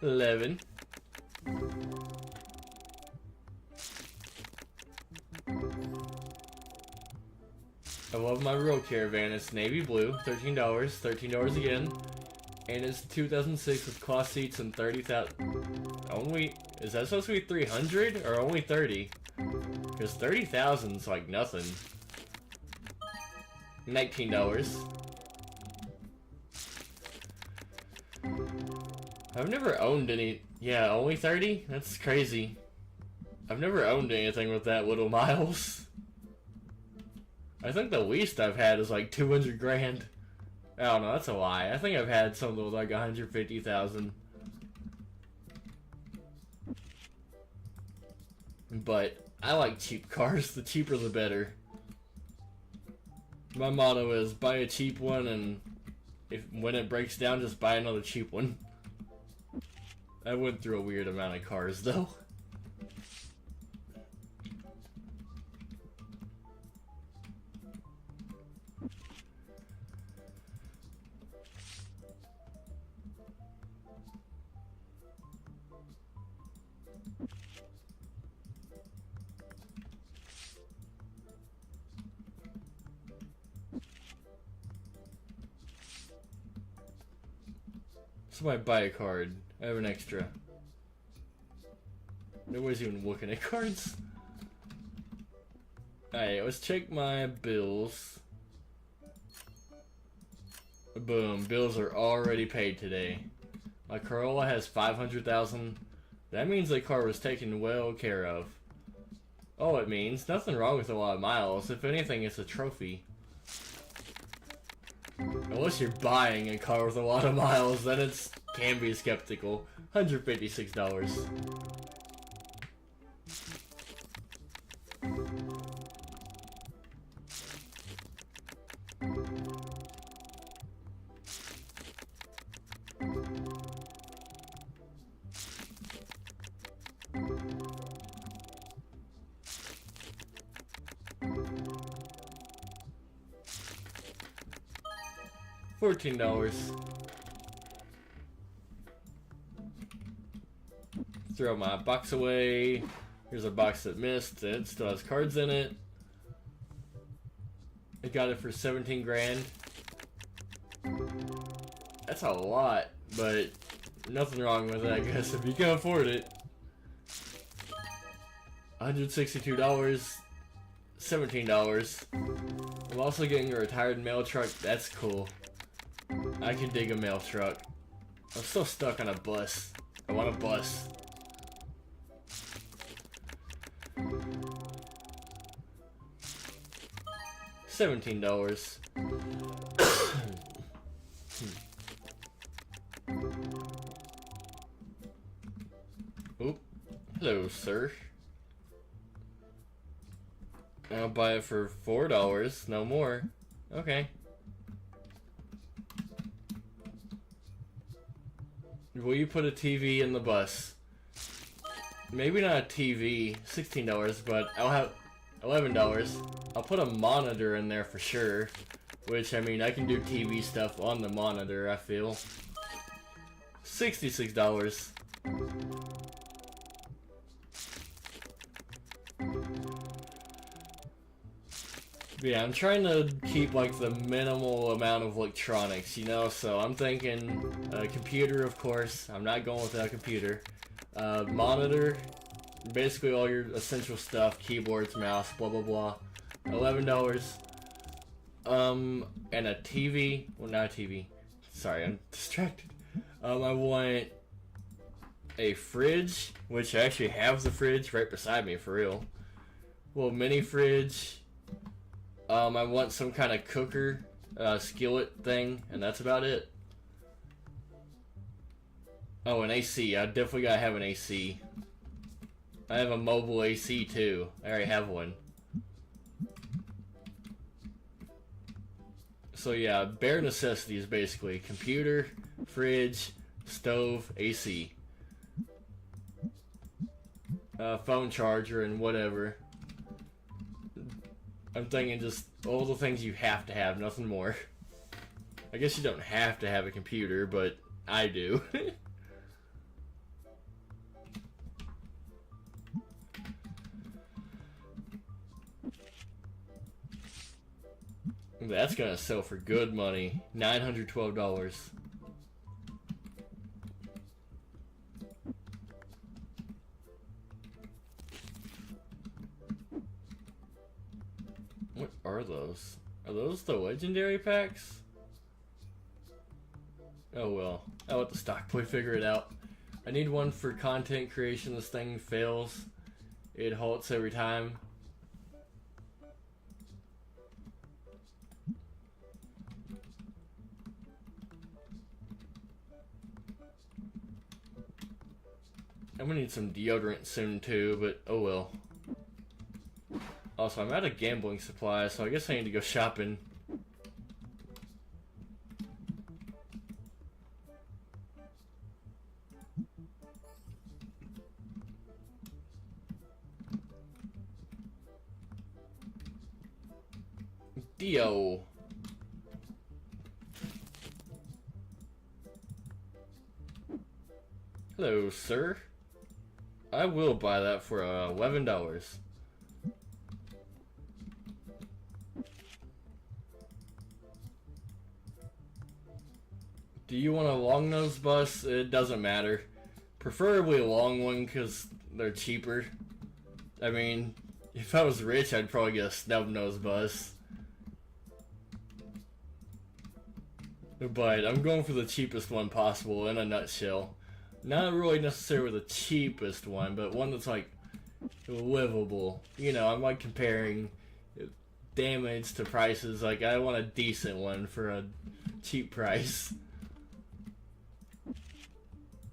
11. I love my real Caravan. It's navy blue. $13. $13 again. And it's 2006 with cloth seats and 30,000. Only. Is that supposed to be 300 or only 30? Because 30,000 is like nothing. $19. I've never owned any. Yeah, only 30? That's crazy. I've never owned anything with that little miles. I think the least I've had is like 200 grand. I don't know, that's a lie. I think I've had something with like 150,000. But I like cheap cars. The cheaper the better. My motto is buy a cheap one, and when it breaks down, just buy another cheap one. I went through a weird amount of cars though. Somebody buy a card. I have an extra. Nobody's even looking at cards. Alright, let's check my bills. Boom, bills are already paid today. My Corolla has 500,000. That means the car was taken well care of. Oh, it means nothing wrong with a lot of miles. If anything, it's a trophy. Unless you're buying a car with a lot of miles, then it can be skeptical. $156. $14. Throw my box away. Here's a box that missed. It still has cards in it. I got it for 17 grand. That's a lot, but nothing wrong with it, I guess, if you can afford it. $162. $17. I'm also getting a retired mail truck. That's cool. I can dig a mail truck. I'm still stuck on a bus. I want a bus. $17. Oop. Hello, sir. I'll buy it for $4. No more. Okay. Will you put a TV in the bus? Maybe not a TV, $16, but I'll have $11. I'll put a monitor in there for sure. Which, I mean, I can do TV stuff on the monitor, I feel. $66. Yeah, I'm trying to keep like the minimal amount of electronics, you know, so I'm thinking a computer, of course. I'm not going without a computer. Monitor, basically all your essential stuff, keyboards, mouse, blah blah blah. $11. And a TV, well, not a TV. Sorry, I'm distracted. I want a fridge, which I actually have the fridge right beside me for real. Little mini fridge. I want some kind of cooker, skillet thing, and that's about it. Oh, an AC. I definitely gotta have an AC. I have a mobile AC too. I already have one. So yeah, bare necessities basically. Computer, fridge, stove, AC. Phone charger and whatever. I'm thinking just all the things you have to have, nothing more. I guess you don't have to have a computer, but I do. That's gonna sell for good money. $912. What are those? Are those the legendary packs? Oh well. I'll let the stock boy figure it out. I need one for content creation. This thing fails. It halts every time. I'm gonna need some deodorant soon too, but oh well. Also, I'm out of gambling supplies, so I guess I need to go shopping. Dio. Hello, sir. I will buy that for $11. Do you want a long nose bus? It doesn't matter. Preferably a long one because they're cheaper. I mean, if I was rich, I'd probably get a snub nose bus. But I'm going for the cheapest one possible in a nutshell. Not really necessarily the cheapest one, but one that's like livable. You know, I'm like comparing damage to prices. Like, I want a decent one for a cheap price.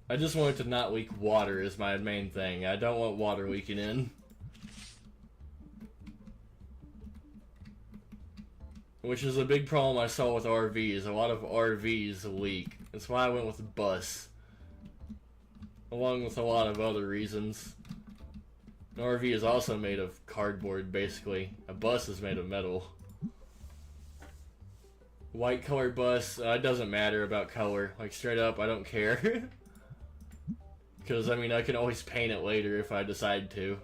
I just want it to not leak water is my main thing. I don't want water leaking in. Which is a big problem I saw with RVs. A lot of RVs leak. That's why I went with a bus. Along with a lot of other reasons. An RV is also made of cardboard, basically. A bus is made of metal. White colored bus, it doesn't matter about color. Like, straight up, I don't care. Because, I mean, I can always paint it later if I decide to.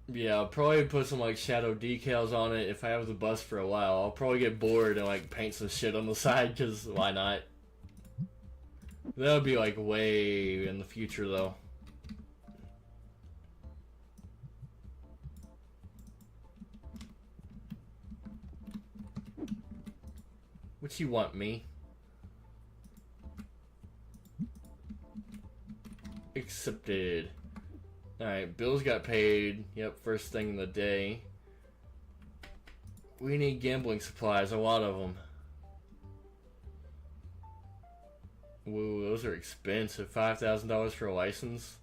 Yeah, I'll probably put some like shadow decals on it if I have the bus for a while. I'll probably get bored and like paint some shit on the side because why not? That would be like way in the future though. What you want, me? Accepted. Alright, bills got paid. Yep, first thing in the day. We need gambling supplies, a lot of them. Whoa, those are expensive. $5,000 for a license.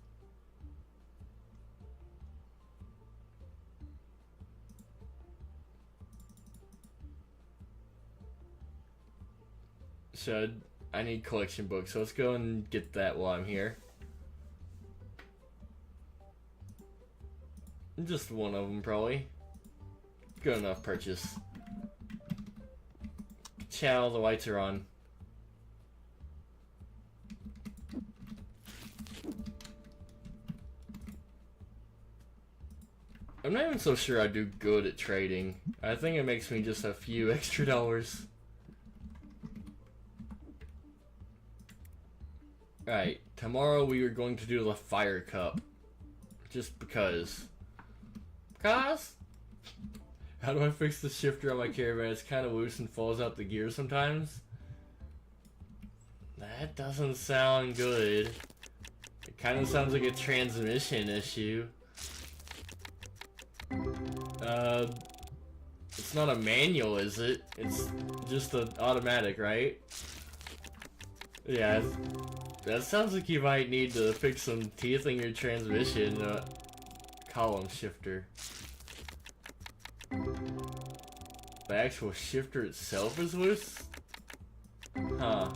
So I need collection books, so let's go and get that while I'm here. Just one of them, probably. Good enough purchase. Chow, the lights are on. I'm not even so sure I do good at trading. I think it makes me just a few extra dollars. Alright, tomorrow we are going to do the fire cup. Just because. How do I fix the shifter on my caravan? It's kind of loose and falls out the gear sometimes. That doesn't sound good. It kind of sounds like a transmission issue. Uh, it's not a manual, is it? It's just an automatic, right? Yeah, that sounds like you might need to fix some teeth in your transmission. Column shifter. The actual shifter itself is loose? Huh.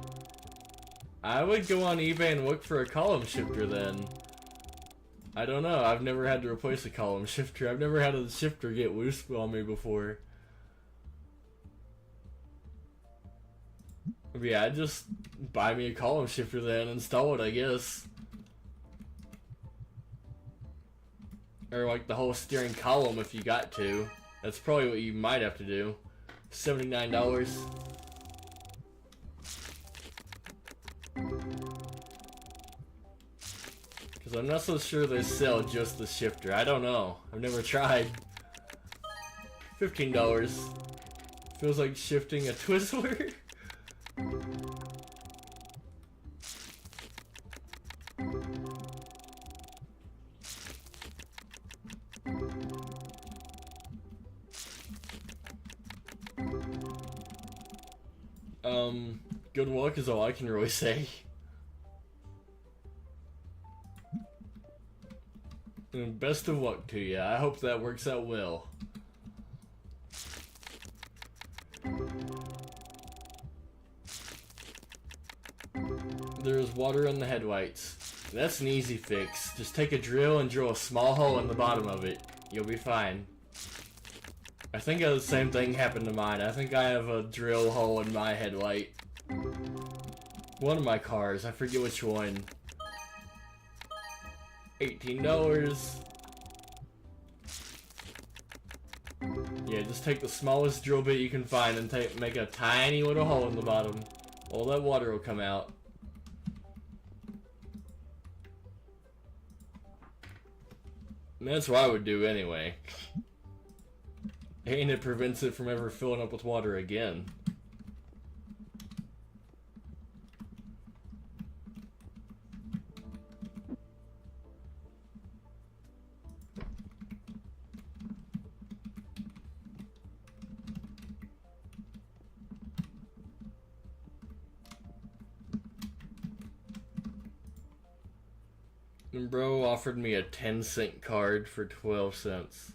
I would go on eBay and look for a column shifter then. I don't know, I've never had to replace a column shifter. I've never had a shifter get loose on me before. But yeah, I'd just buy me a column shifter then, install it, I guess. Or like the whole steering column if you got to. That's probably what you might have to do. $79. Because I'm not so sure they sell just the shifter. I don't know. I've never tried. $15. Feels like shifting a Twizzler. Good luck is all I can really say. And best of luck to you. I hope that works out well. There's water in the headlights. That's an easy fix. Just take a drill and drill a small hole in the bottom of it. You'll be fine. I think the same thing happened to mine. I think I have a drill hole in my headlight. One of my cars, I forget which one. $18. Yeah, just take the smallest drill bit you can find and make a tiny little hole in the bottom. All that water will come out. And that's what I would do anyway. And it prevents it from ever filling up with water again. And bro offered me a 10-cent card for 12 cents.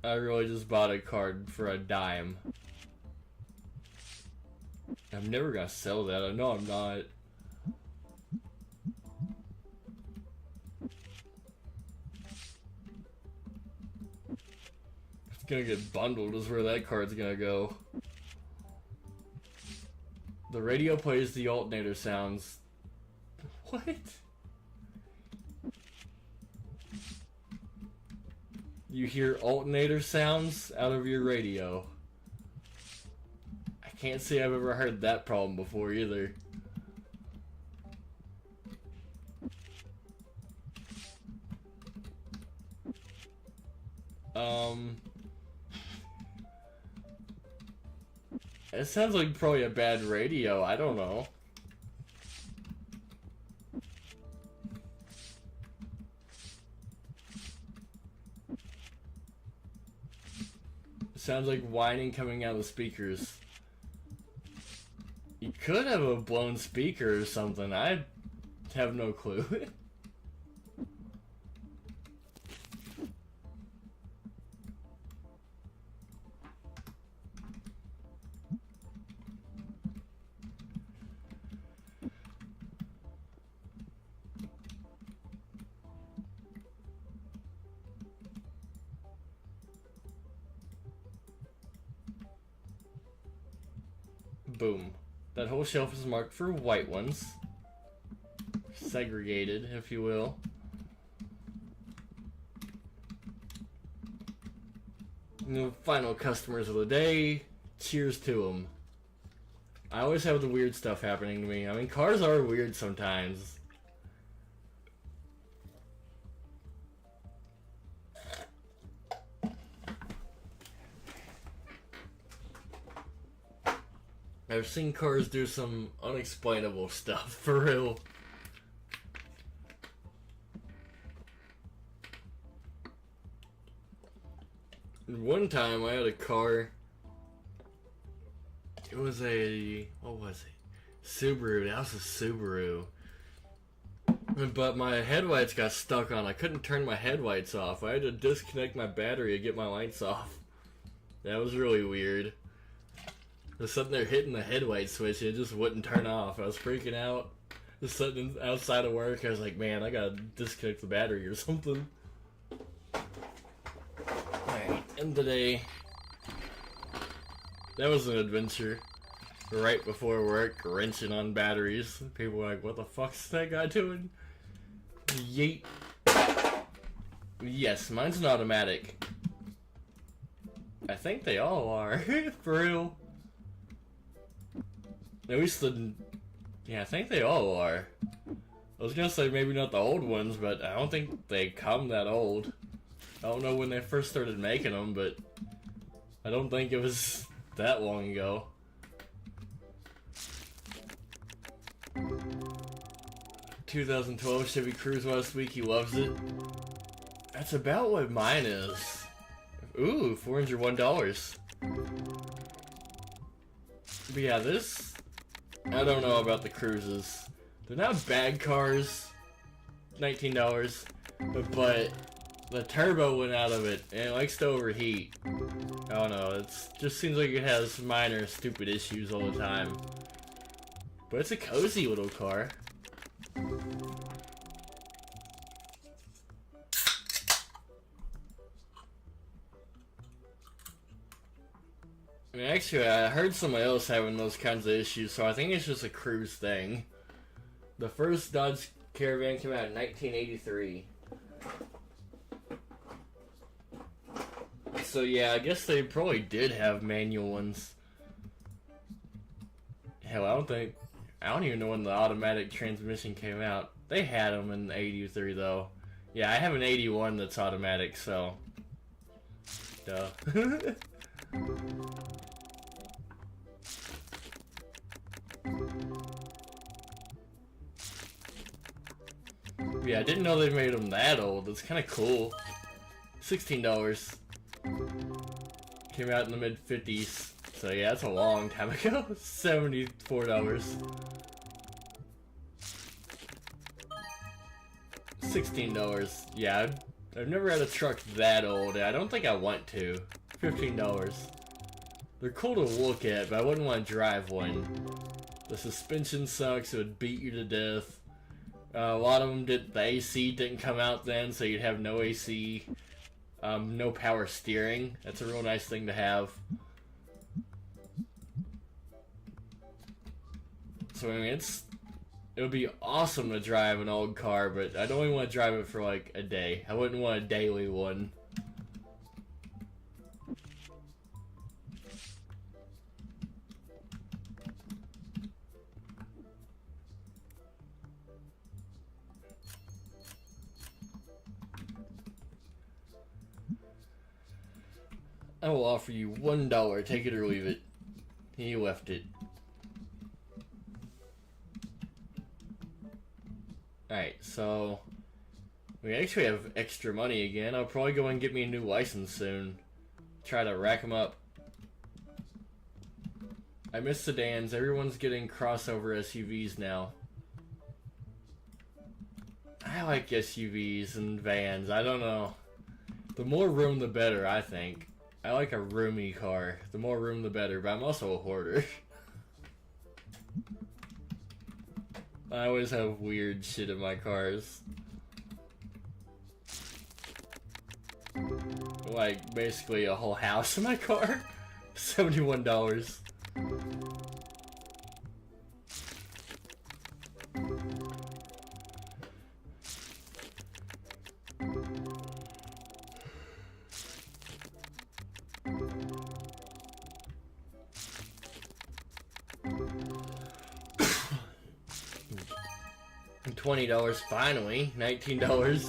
I really just bought a card for a dime. I'm never gonna sell that. I know I'm not. It's gonna get bundled is where that card's gonna go. The radio plays the alternator sounds. What? You hear alternator sounds out of your radio. I can't say I've ever heard that problem before either. It sounds like probably a bad radio, I don't know. Sounds like whining coming out of the speakers. You could have a blown speaker or something. I have no clue. Boom. That whole shelf is marked for white ones. Segregated, if you will. And the final customers of the day. Cheers to them. I always have the weird stuff happening to me. I mean, cars are weird sometimes. I've seen cars do some unexplainable stuff, for real. One time I had a car. It was a, what was it? Subaru. That was a Subaru. But my headlights got stuck on. I couldn't turn my headlights off. I had to disconnect my battery to get my lights off. That was really weird. I was sitting there hitting the headlight switch and it just wouldn't turn off. I was freaking out. Just sitting outside of work. I was like, man, I gotta disconnect the battery or something. Alright, end of the day. That was an adventure. Right before work, wrenching on batteries. People were like, what the fuck's that guy doing? Yeet. Yes, mine's an automatic. I think they all are. For real. At least the... Yeah, I think they all are. I was gonna say maybe not the old ones, but I don't think they come that old. I don't know when they first started making them, but I don't think it was that long ago. ...2012 Chevy Cruze last week, he loves it. That's about what mine is. Ooh, $401. But yeah, this... I don't know about the Cruzes. They're not bad cars. $19. But the turbo went out of it, and it likes to overheat. I don't know, it just seems like it has minor stupid issues all the time. But it's a cozy little car. I mean, actually, I heard somebody else having those kinds of issues, so I think it's just a Cruze thing. The first Dodge Caravan came out in 1983. So yeah, I guess they probably did have manual ones. Hell, I don't even know when the automatic transmission came out. They had them in 83 though. Yeah, I have an 81 that's automatic, so... Duh. Yeah, I didn't know they made them that old. It's kind of cool. $16. Came out in the mid-50s. So yeah, that's a long time ago. $74. $16. Yeah, I've never had a truck that old. I don't think I want to. $15. They're cool to look at, but I wouldn't want to drive one. The suspension sucks. It would beat you to death. A lot of them the AC didn't come out then, so you'd have no AC. No power steering. That's a real nice thing to have. So I mean, it would be awesome to drive an old car, but I'd only want to drive it for like a day. I wouldn't want a daily one. I will offer you $1. Take it or leave it. He left it. Alright, so we actually have extra money again. I'll probably go and get me a new license soon. Try to rack them up. I miss sedans. Everyone's getting crossover SUVs now. I like SUVs and vans. I don't know. The more room, the better, I think. I like a roomy car. The more room, the better, but I'm also a hoarder. I always have weird shit in my cars. Like, basically a whole house in my car. $71. $20 finally. $19.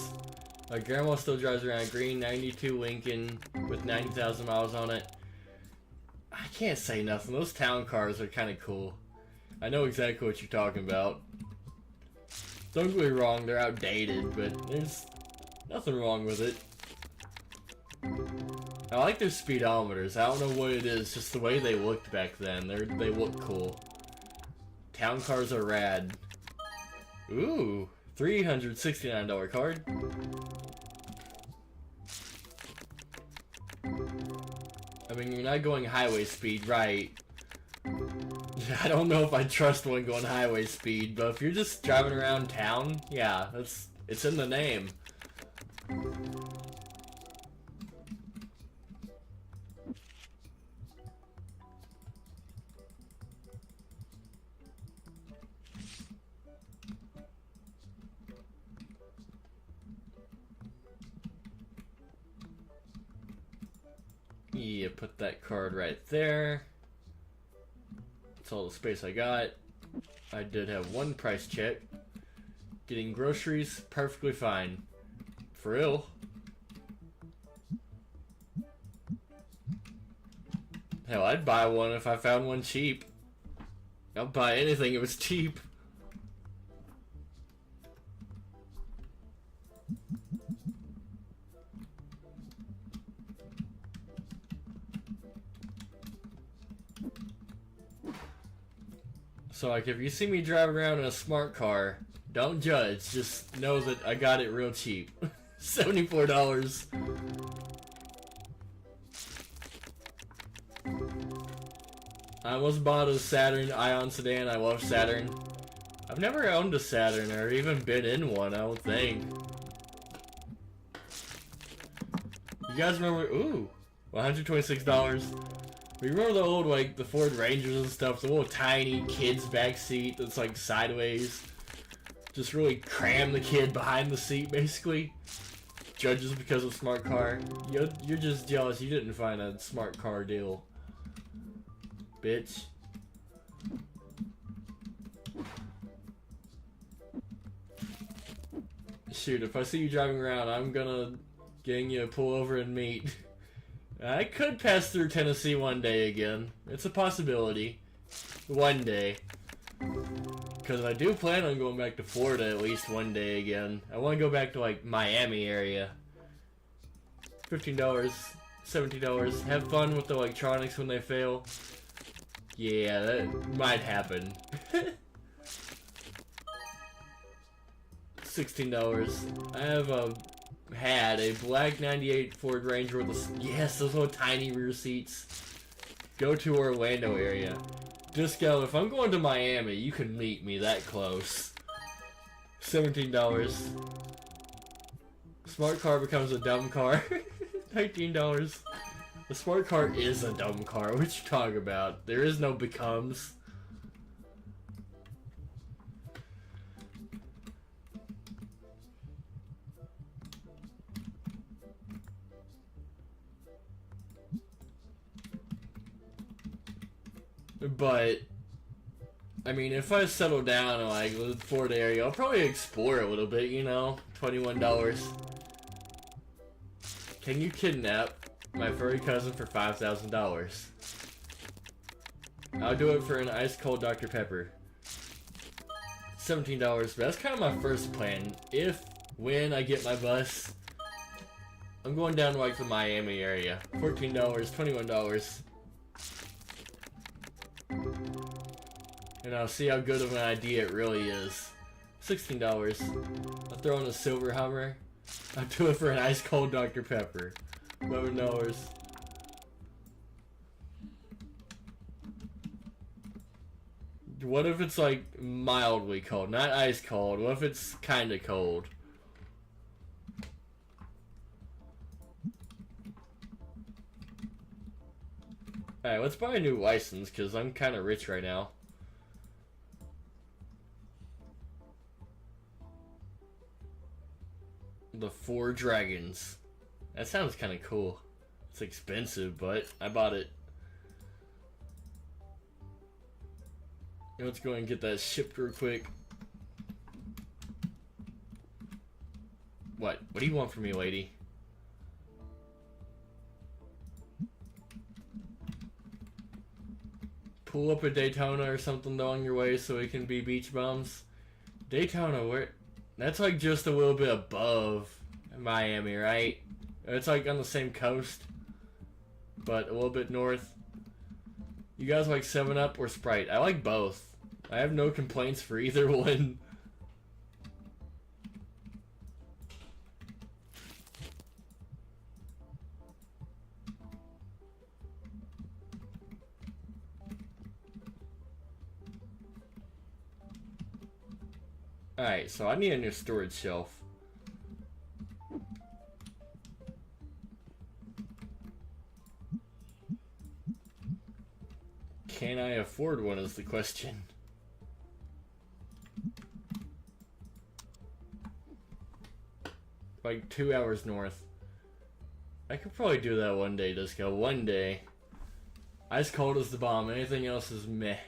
My grandma still drives around a green 92 Lincoln with 90,000 miles on it. I can't say nothing. Those town cars are kind of cool. I know exactly what you're talking about. Don't get me wrong, they're outdated, but there's nothing wrong with it. I like their speedometers. I don't know what it is, just the way they looked back then. They look cool. Town cars are rad. Ooh, $369 card. I mean, you're not going highway speed, right? I don't know if I trust one going highway speed, but if you're just driving around town, yeah, it's in the name. Yeah, put that card right there. That's all the space I got. I did have one price check. Getting groceries, perfectly fine. For real. Hell, I'd buy one if I found one cheap. I'll buy anything if it's cheap. So, like, if you see me driving around in a smart car, don't judge. Just know that I got it real cheap. $74. I almost bought a Saturn Ion sedan. I love Saturn. I've never owned a Saturn or even been in one, I don't think. You guys remember? Ooh, $126. You remember the old, like, the Ford Rangers and stuff? The little tiny kid's back seat that's, like, sideways. Just really cram the kid behind the seat, basically. Judges because of smart car. You're just jealous you didn't find a smart car deal. Bitch. Shoot, if I see you driving around, I'm gonna gang you a pull over and meet. I could pass through Tennessee one day again. It's a possibility. One day. Because I do plan on going back to Florida at least one day again. I want to go back to, like, Miami area. $15, $17. Have fun with the electronics when they fail. Yeah, that might happen. $16. I have had a black 98 Ford Ranger with yes, those little tiny rear seats. Go to Orlando area. Just go. If I'm going to Miami, you can meet me that close. $17. Smart car becomes a dumb car. $19. The smart car is a dumb car. What you talking about? There is no becomes. But, I mean, if I settle down in, like, the Florida area, I'll probably explore a little bit, you know? $21. Can you kidnap my furry cousin for $5,000? I'll do it for an ice-cold Dr. Pepper. $17, but that's kind of my first plan. When I get my bus, I'm going down to, like, the Miami area. $14, $21. And I'll see how good of an idea it really is. $16. I'll throw in a silver Hummer. I'll do it for an ice cold Dr. Pepper. $11. What if it's like mildly cold? Not ice cold. What if it's kinda cold? Alright, let's buy a new license because I'm kinda rich right now. The Four Dragons. That sounds kind of cool. It's expensive, but I bought it. Let's go and get that shipped real quick. What? What do you want from me, lady? Pull up a Daytona or something along your way so it can be beach bums. Daytona, where? That's like just a little bit above Miami, right? It's like on the same coast. but a little bit north. You guys like 7-Up or Sprite? I like both. I have no complaints for either one. Alright, so I need a new storage shelf. Can I afford one is the question. Like 2 hours north. I could probably do that one day, Disco. One day. Ice cold as the bomb. Anything else is meh.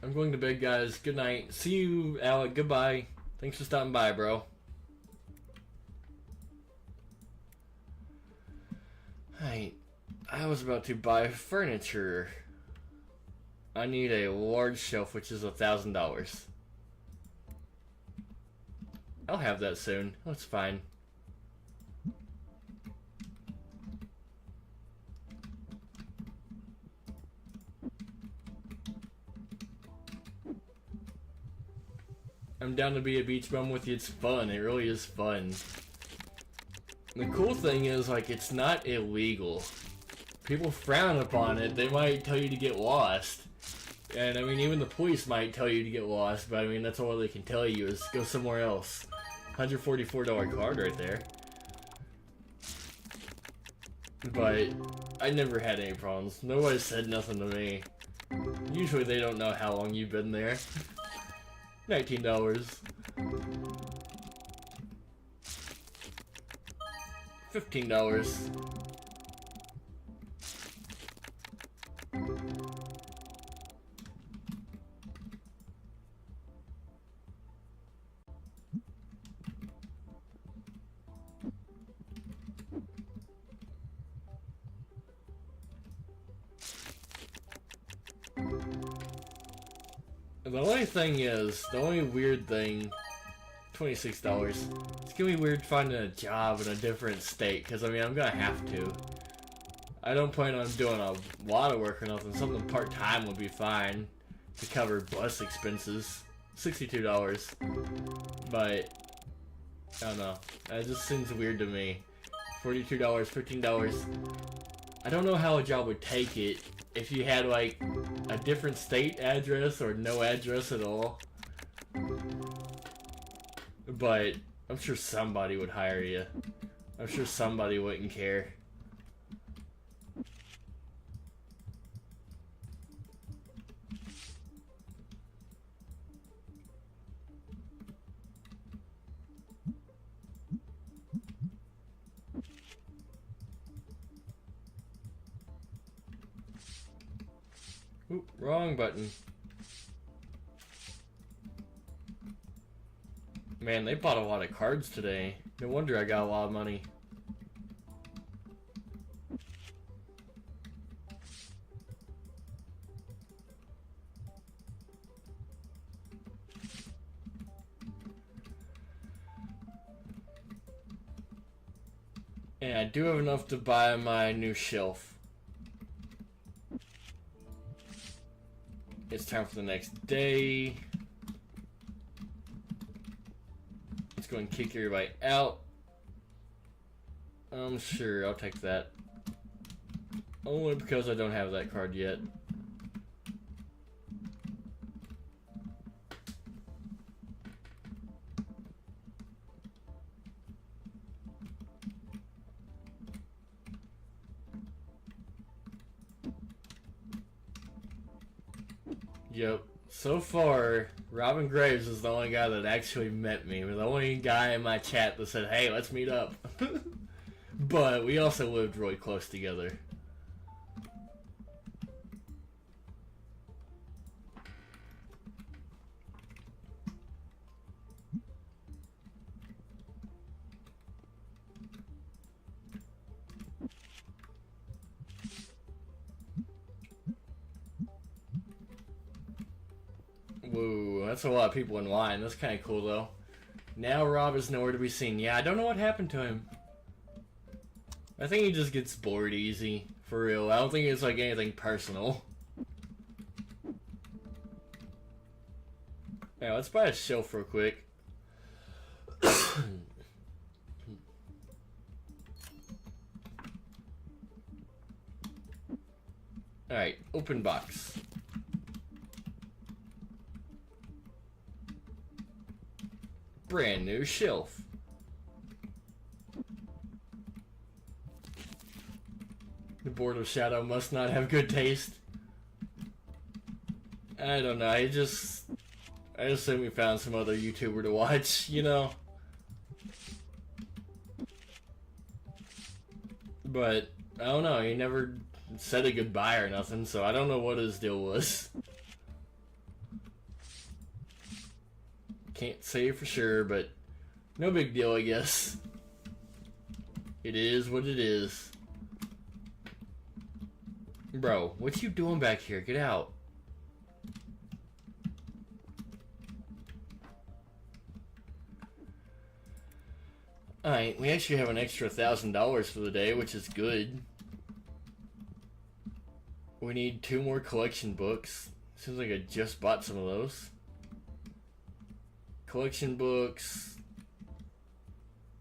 I'm going to bed, guys. Good night. See you, Alec. Goodbye. Thanks for stopping by, bro. Alright. I was about to buy furniture. I need a large shelf, which is $1,000. I'll have that soon. That's fine. I'm down to be a beach bum with you. It's fun. It really is fun. The cool thing is, like, it's not illegal. People frown upon it. They might tell you to get lost. And, I mean, even the police might tell you to get lost. But, I mean, that's all they can tell you is go somewhere else. $144 card right there. But I never had any problems. Nobody said nothing to me. Usually they don't know how long you've been there. $19. $15. The only thing is, the only weird thing, $26. It's gonna be weird finding a job in a different state, because I mean, I'm gonna have to. I don't plan on doing a lot of work or nothing. Something part-time would be fine to cover bus expenses. $62. But, I don't know. That just seems weird to me. $42, $15. I don't know how a job would take it if you had, like, a different state address or no address at all. But I'm sure somebody would hire you. I'm sure somebody wouldn't care. Oop, wrong button. Man, they bought a lot of cards today. No wonder I got a lot of money. And I do have enough to buy my new shelf. It's time for the next day. Let's go and kick everybody out. I'm sure I'll take that. Only because I don't have that card yet. Yep. So far, Robin Graves is the only guy that actually met me. The only guy in my chat that said, hey, let's meet up. But we also lived really close together. Whoa, that's a lot of people in line. That's kind of cool, though. Now Rob is nowhere to be seen. Yeah, I don't know what happened to him. I think he just gets bored easy. For real. I don't think it's like anything personal. Yeah, let's buy a shelf real quick. Alright, open box. Brand new shelf. The Board of Shadow must not have good taste. I don't know, I assume we found some other YouTuber to watch, you know? But, I don't know, he never said a goodbye or nothing, so I don't know what his deal was. Can't say for sure, but no big deal, I guess. It is what it is. Bro, what you doing back here? Get out. Alright, we actually have an extra $1,000 for the day, which is good. We need 2 more collection books. Seems like I just bought some of those. Collection books.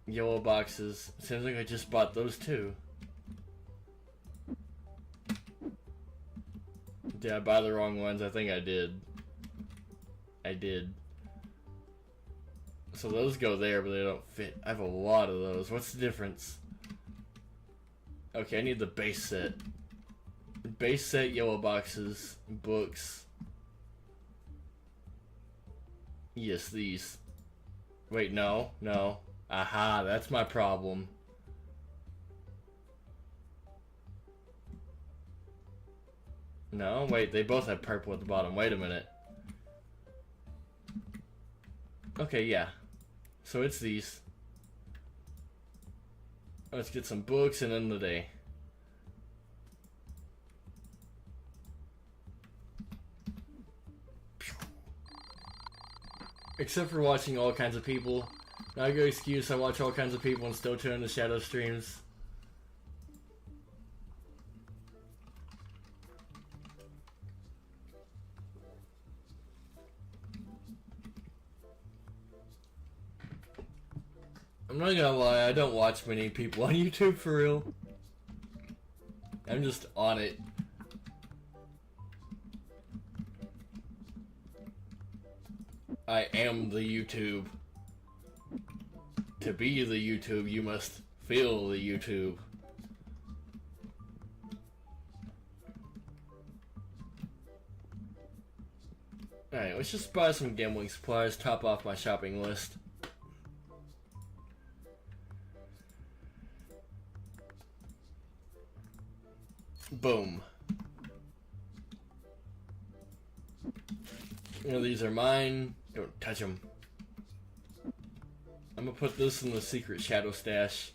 Yellow boxes. Seems like I just bought those too. Did I buy the wrong ones? I think I did. I did. So those go there, but they don't fit. I have a lot of those. What's the difference? Okay, I need the base set. Base set, yellow boxes, books. Yes, these. Wait, no, no. Aha, that's my problem. No, wait, they both have purple at the bottom. Wait a minute. Okay, yeah. So it's these. Let's get some books and end the day. Except for watching all kinds of people. Not a good excuse, I watch all kinds of people and still tune into shadow streams. I'm not gonna lie, I don't watch many people on YouTube for real. I'm just on it. I am the YouTube. To be the YouTube, you must feel the YouTube. Alright, let's just buy some gambling supplies, top off my shopping list. Boom. You know, these are mine. Don't touch them. I'm gonna put this in the secret shadow stash.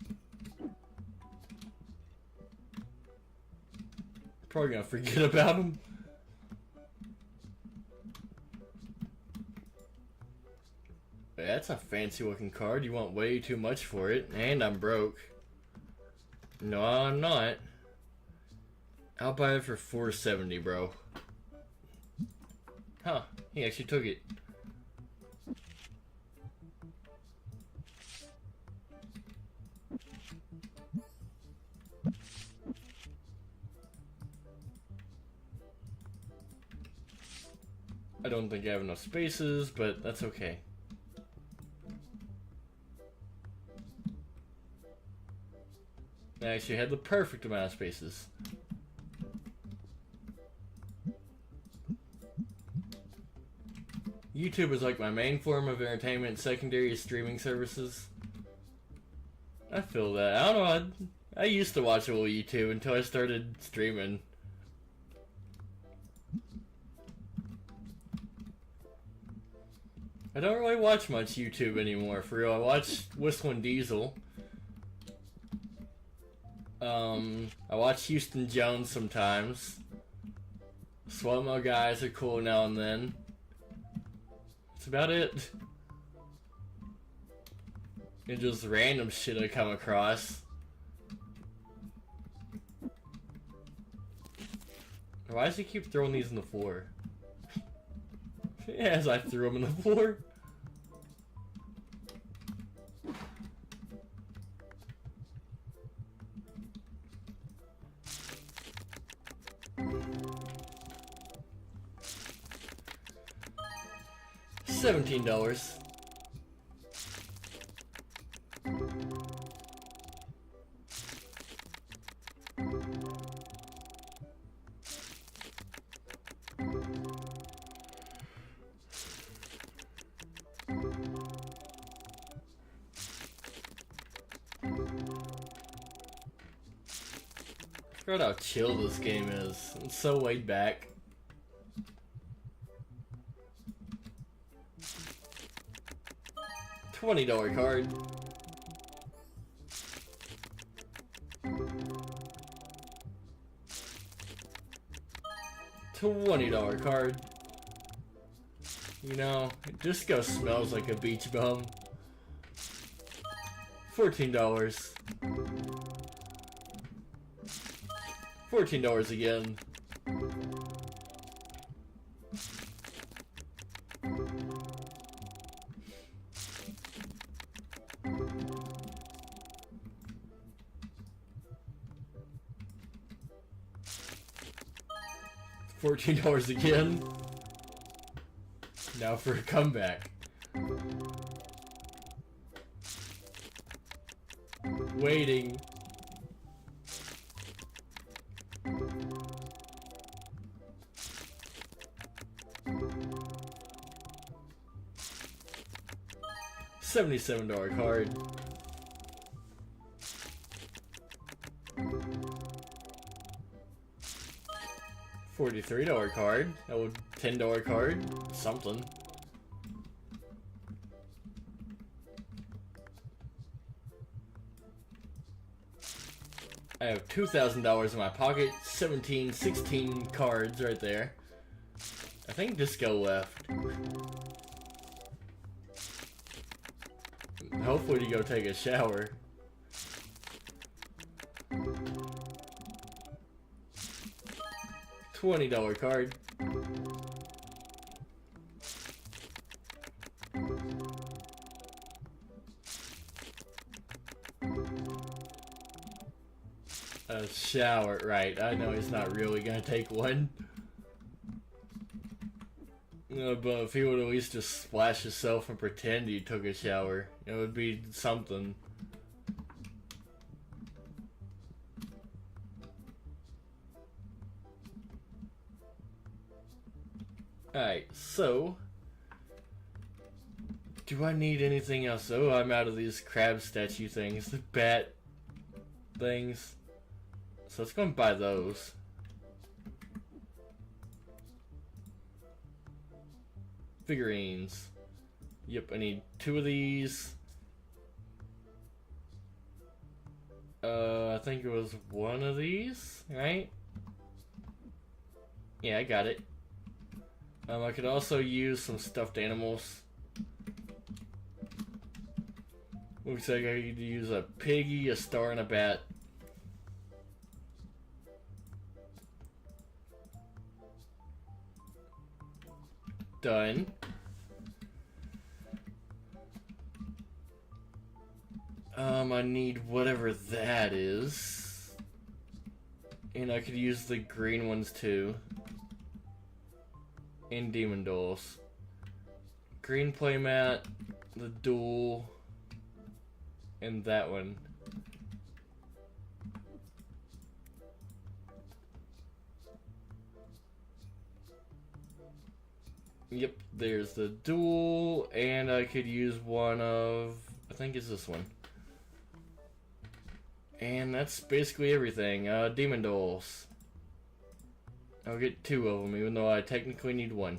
Probably gonna forget about them. That's a fancy looking card. You want way too much for it. And I'm broke. No, I'm not. I'll buy it for $4.70, bro. Huh, he actually took it. I don't think I have enough spaces, but that's okay. I actually had the perfect amount of spaces. YouTube is like my main form of entertainment, secondary is streaming services. I feel that. I don't know, I used to watch a little YouTube until I started streaming. I don't really watch much YouTube anymore, for real. I watch Whistling Diesel. I watch Houston Jones sometimes. Swamo guys are cool now and then. That's about it. And just random shit I come across. Why does he keep throwing these in the floor? As I threw them in the floor. $17. I forgot how chill this game is. It's so laid back. $20 card. $20 card. You know, Disco smells like a beach bum. $14. $14 again. $14 again. Now for a comeback. Waiting. $77 card. $43 card. That would $10 card. Something. I have $2,000 in my pocket. 16 cards right there. I think Disco left. Hopefully to go take a shower. $20 card. A shower, right. I know he's not really gonna take one. But if he would at least just splash himself and pretend he took a shower, it would be something. Alright, so do I need anything else? Oh, I'm out of these crab statue things, the bat things. So let's go and buy those. Figurines. Yep, I need 2 of these. I think it was 1 of these, right? Yeah, I got it. I could also use some stuffed animals. Looks like I could use a piggy, a star, and a bat. Done. I need whatever that is. And I could use the green ones too. And demon dolls. Green playmat, the duel, and that one. Yep, there's the duel, and I could use one of, I think it's this one. And that's basically everything. Demon dolls. I'll get 2 of them, even though I technically need 1.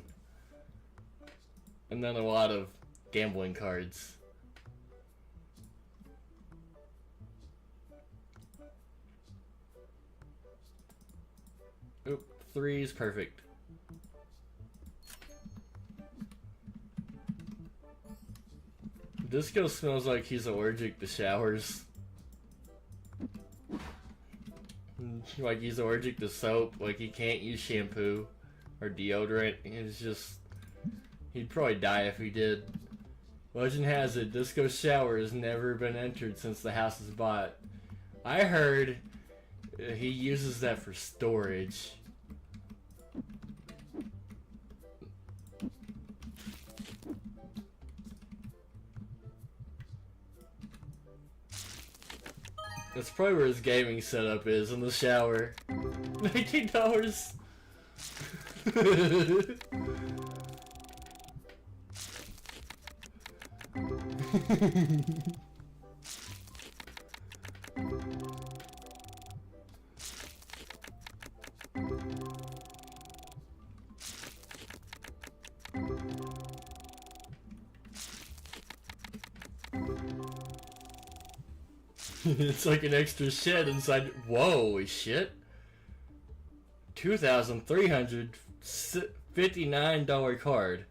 And then a lot of gambling cards. Oop, 3 is perfect. Disco smells like he's allergic to showers. Like he's allergic to soap, like he can't use shampoo or deodorant. It's just, he'd probably die if he did. Legend has it, Disco's shower has never been entered since the house was bought. I heard he uses that for storage. That's probably where his gaming setup is, in the shower. $19. It's like an extra shed inside. Whoa, shit. $2,359 card.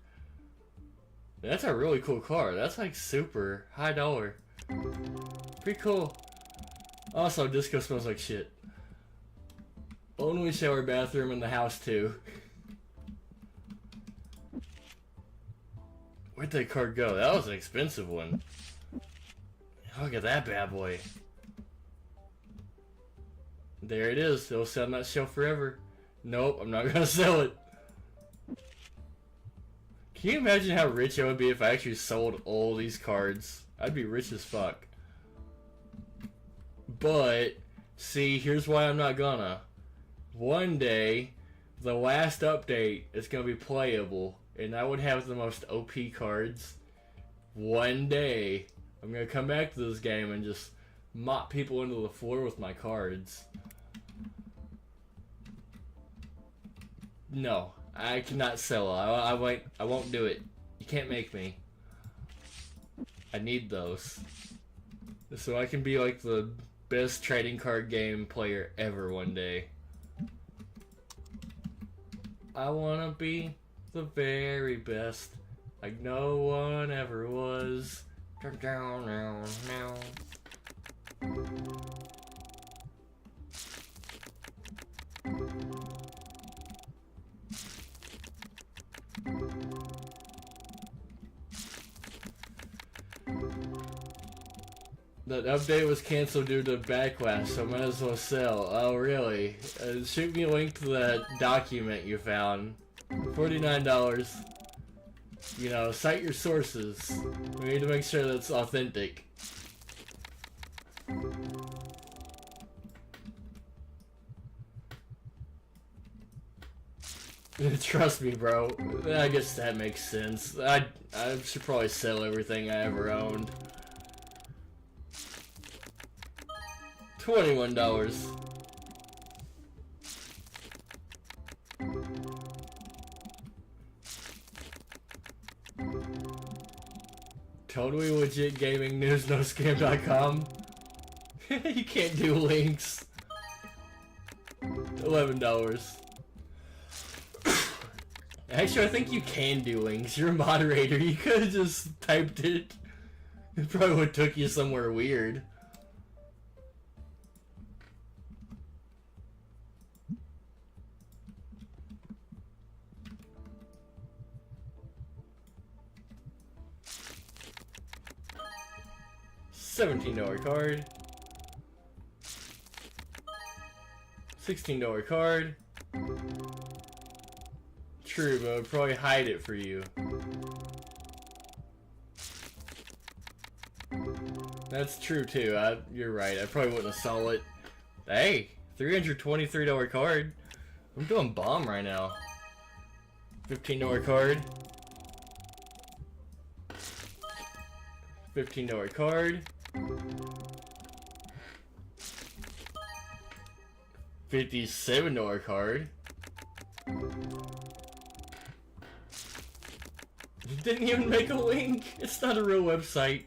That's a really cool card. That's like super high dollar. Pretty cool. Also, Disco smells like shit. Only shower bathroom in the house too. Where'd that card go? That was an expensive one. Look at that bad boy. There it is. It'll sit on that shelf forever. Nope, I'm not gonna sell it. Can you imagine how rich I would be if I actually sold all these cards? I'd be rich as fuck. But, see, here's why I'm not gonna. One day, the last update is gonna be playable, and I would have the most OP cards. One day, I'm gonna come back to this game and just mop people into the floor with my cards. No, I cannot sell. I won't do it. You can't make me. I need those, so I can be like the best trading card game player ever one day. I wanna be the very best, like no one ever was. Down, now. That update was canceled due to backlash, so might as well sell. Oh, really? Shoot me a link to that document you found. $49. You know, cite your sources. We need to make sure that's authentic. Trust me, bro. I guess that makes sense. I should probably sell everything I ever owned. $21. Totally legit gaming news, noscam.com. You can't do links. $11. Actually, I think you can do links. You're a moderator. You could have just typed it. It probably would have took you somewhere weird. $17 card. $16 card. True, but I would probably hide it for you. That's true too. You're right. I probably wouldn't have sold it. Hey, $323 card. I'm doing bomb right now. $15 card. $15 card. $57 card. You didn't even make a link. It's not a real website.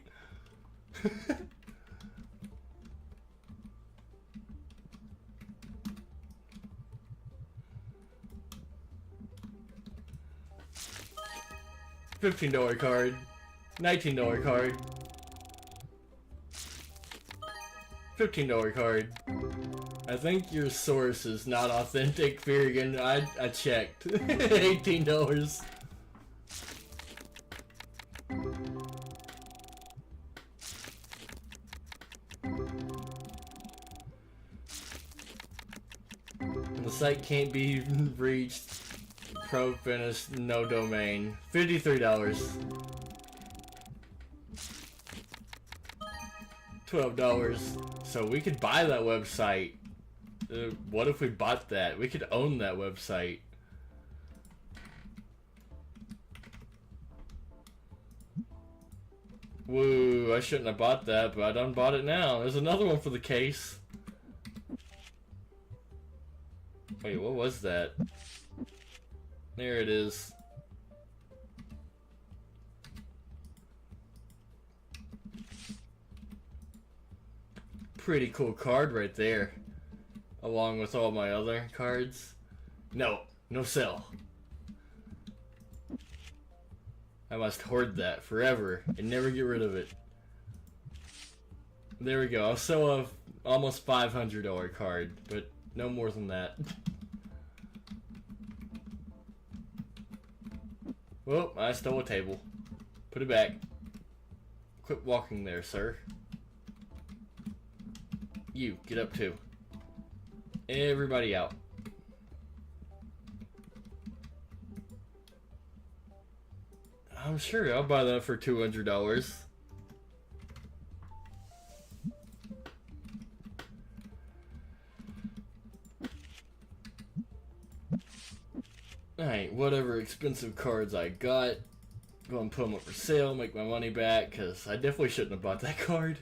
$15 card. $19 card. $15 card. I think your source is not authentic, Furigan. I checked. $18. The site can't be reached. Pro finish, no domain. $53. $12. So we could buy that website. What if we bought that? We could own that website. Woo, I shouldn't have bought that, but I done bought it now. There's another one for the case. Wait, what was that? There it is. Pretty cool card right there. Along with all my other cards. No sell. I must hoard that forever and never get rid of it. There we go. I'll sell a almost $500 card, but no more than that. Well, I stole a table. Put it back. Quit walking there, sir. You, get up too. Everybody out. I'm sure I'll buy that for $200. Alright, whatever expensive cards I got, go and put them up for sale, make my money back, because I definitely shouldn't have bought that card.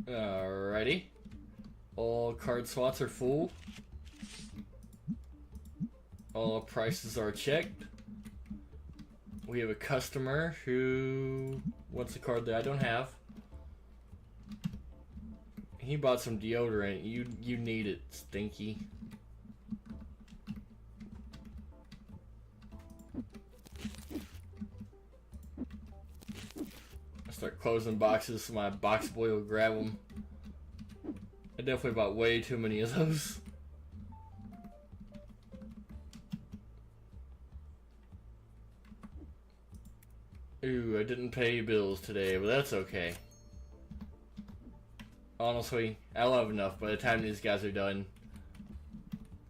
Alrighty. All card slots are full. All prices are checked. We have a customer who wants a card that I don't have. He bought some deodorant. You need it, Stinky. Start closing boxes so my box boy will grab them. I definitely bought way too many of those. Ooh, I didn't pay bills today, but that's okay. Honestly, I'll have enough by the time these guys are done.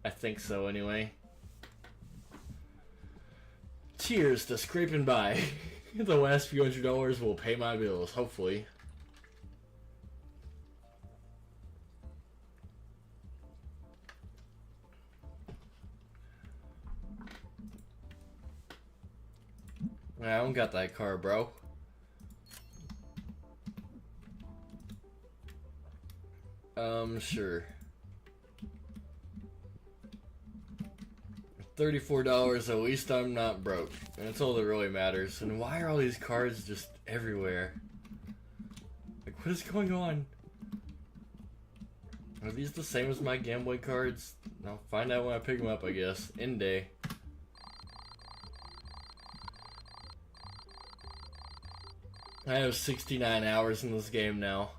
I think so anyway. Cheers to scraping by. The last few $100 will pay my bills, hopefully. I don't got that car, bro. Sure. $34, at least I'm not broke. And that's all that really matters. And why are all these cards just everywhere? Like, what is going on? Are these the same as my gambling cards? I'll find out when I pick them up, I guess. End day. I have 69 hours in this game now.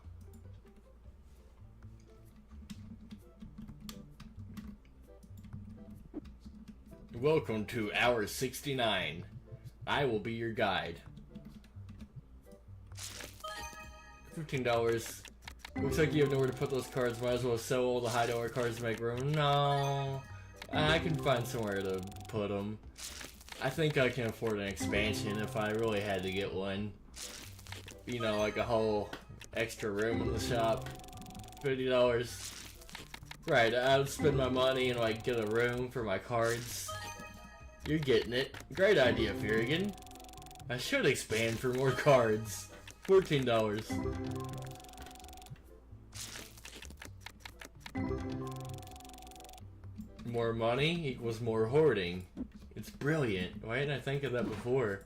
Welcome to hour 69. I will be your guide. $15. Looks like you have nowhere to put those cards. Might as well sell all the high dollar cards to make room. No. I can find somewhere to put them. I think I can afford an expansion if I really had to get one. You know, like a whole extra room in the shop. $50. Right, I would spend my money and like get a room for my cards. You're getting it. Great idea, Furigan. I should expand for more cards. $14. More money equals more hoarding. It's brilliant. Why didn't I think of that before?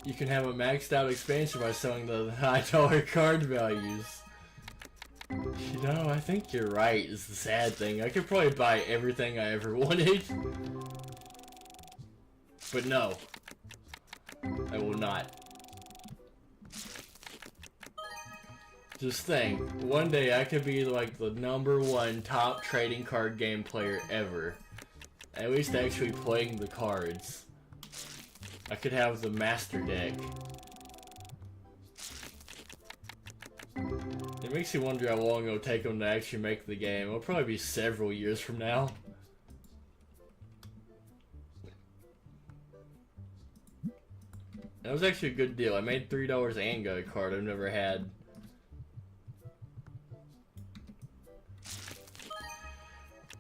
You can have a maxed out expansion by selling the high dollar card values. You know, I think you're right, is the sad thing. I could probably buy everything I ever wanted. But no. I will not. Just think, one day I could be like the #1 top trading card game player ever. At least actually playing the cards. I could have the master deck. It makes you wonder how long it'll take them to actually make the game. It'll probably be several years from now. That was actually a good deal. I made $3 and got a card I've never had.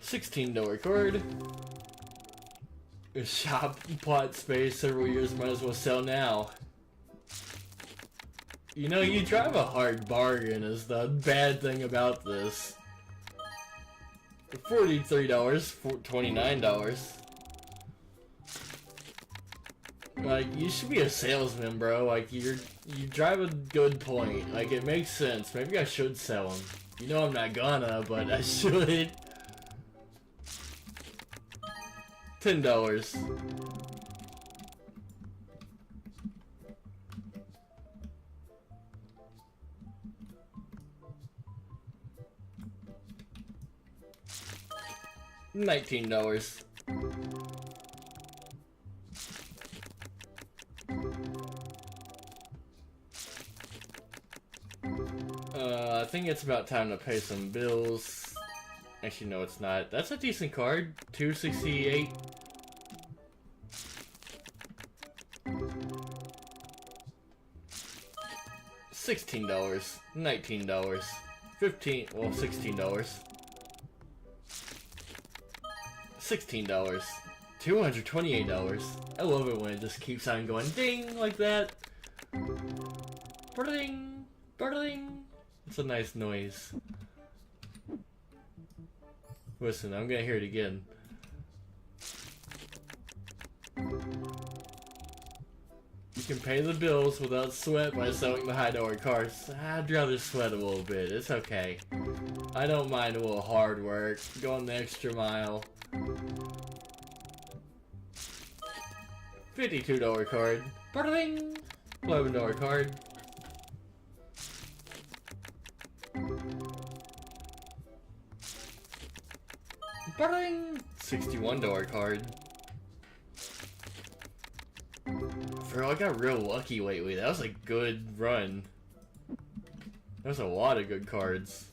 $16 card. A shop plot space several years, might as well sell now. You know, you drive a hard bargain is the bad thing about this. $43, $29. Like, you should be a salesman, bro. Like, you drive a good point. Like, it makes sense. Maybe I should sell them. You know I'm not gonna, but I should. $10. $19. I think it's about time to pay some bills. Actually, no, it's not. That's a decent card. $268. $16. $19. $15. Well, $16. $16. $228. I love it when it just keeps on going ding like that. Ding, ding. It's a nice noise. Listen, I'm gonna hear it again. You can pay the bills without sweat by selling the high dollar cards. I'd rather sweat a little bit. It's okay. I don't mind a little hard work. Going the extra mile. $52 card. Ding. $11 card. Ding. $61 card. Bro, I got real lucky lately. That was a good run. There's a lot of good cards.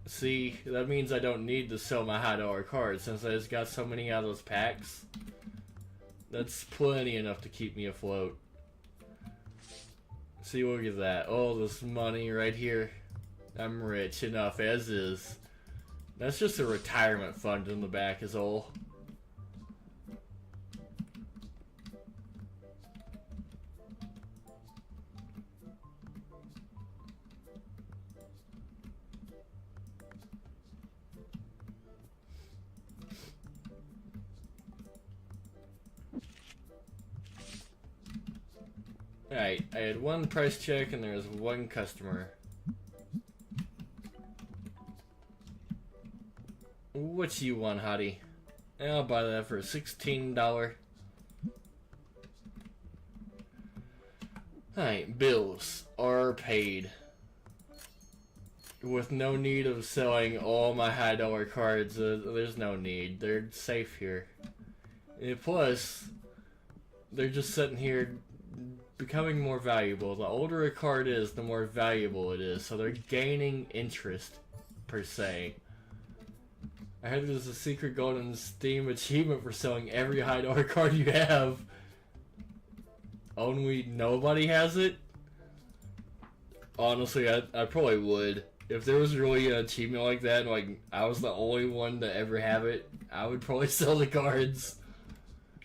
See, that means I don't need to sell my high dollar cards since I just got so many out of those packs. That's plenty enough to keep me afloat. See, look at that. All this money right here. I'm rich enough as is. That's just a retirement fund in the back is all. Alright, I had one price check and there was one customer. What you want, hottie? I'll buy that for $16. Alright, bills are paid. With no need of selling all my high dollar cards, there's no need. They're safe here. And plus, they're just sitting here becoming more valuable. The older a card is, the more valuable it is. So they're gaining interest, per se. I heard there's a secret golden Steam achievement for selling every high dollar card you have. Only nobody has it? Honestly, I probably would. If there was really an achievement like that, like I was the only one to ever have it, I would probably sell the cards.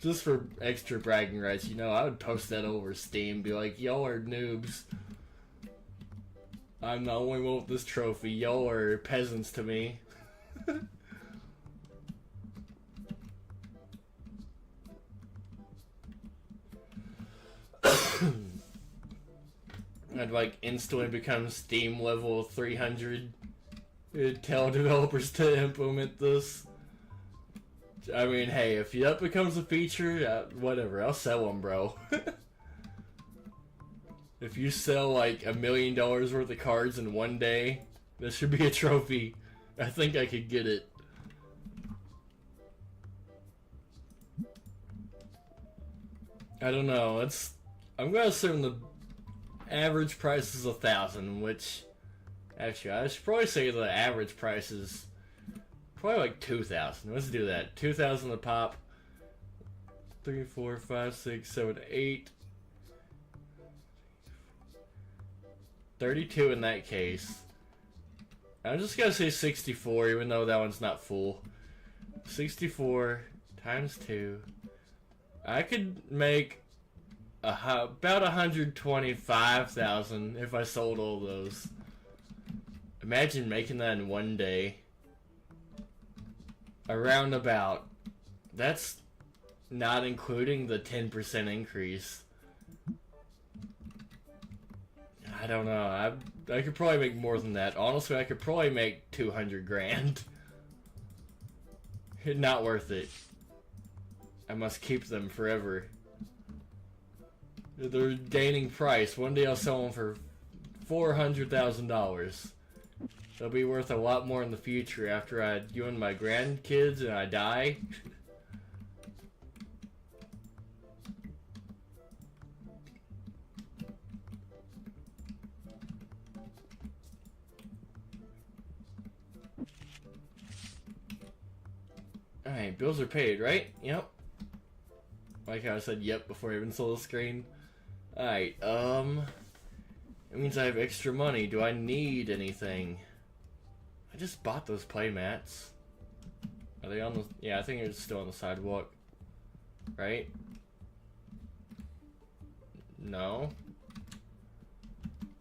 Just for extra bragging rights, you know, I would post that over Steam, be like, y'all are noobs. I'm the only one with this trophy. Y'all are peasants to me. I'd like instantly become Steam level 300. Tell developers to implement this. I mean, hey, if that becomes a feature, whatever, I'll sell them, bro. If you sell like $1 million worth of cards in one day, that should be a trophy. I think I could get it. I don't know. I'm gonna assume the average price is 1,000, which actually I should probably say the average price is probably like 2,000. Let's do that. 2,000 a pop. 3, 4, 5, 6, 7, 8. 32 in that case. I'm just gonna say 64, even though that one's not full. 64 times 2. I could make about 125,000 if I sold all those. Imagine making that in one day. Around about. That's not including the 10% increase. I don't know. I could probably make more than that. Honestly, I could probably make 200 grand. Not worth it. I must keep them forever. They're gaining price. One day I'll sell them for $400,000. They'll be worth a lot more in the future after you and my grandkids and I die. Alright, bills are paid, right? Yep. Like how I said yep before I even saw the screen. Alright, it means I have extra money. Do I need anything? I just bought those play mats. Are they on the... Yeah, I think it's still on the sidewalk. Right? No?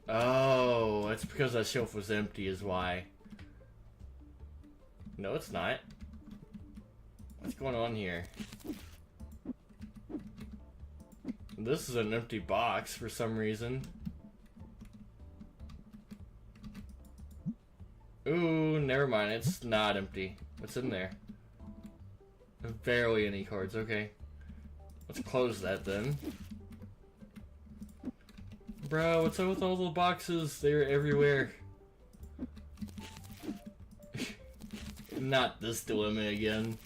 Oh, that's because that shelf was empty is why. No, it's not. What's going on here? This is an empty box for some reason. Ooh, never mind. It's not empty. What's in there? Barely any cards. Okay. Let's close that then. Bro, what's up with all the boxes? They're everywhere. Not this dilemma again.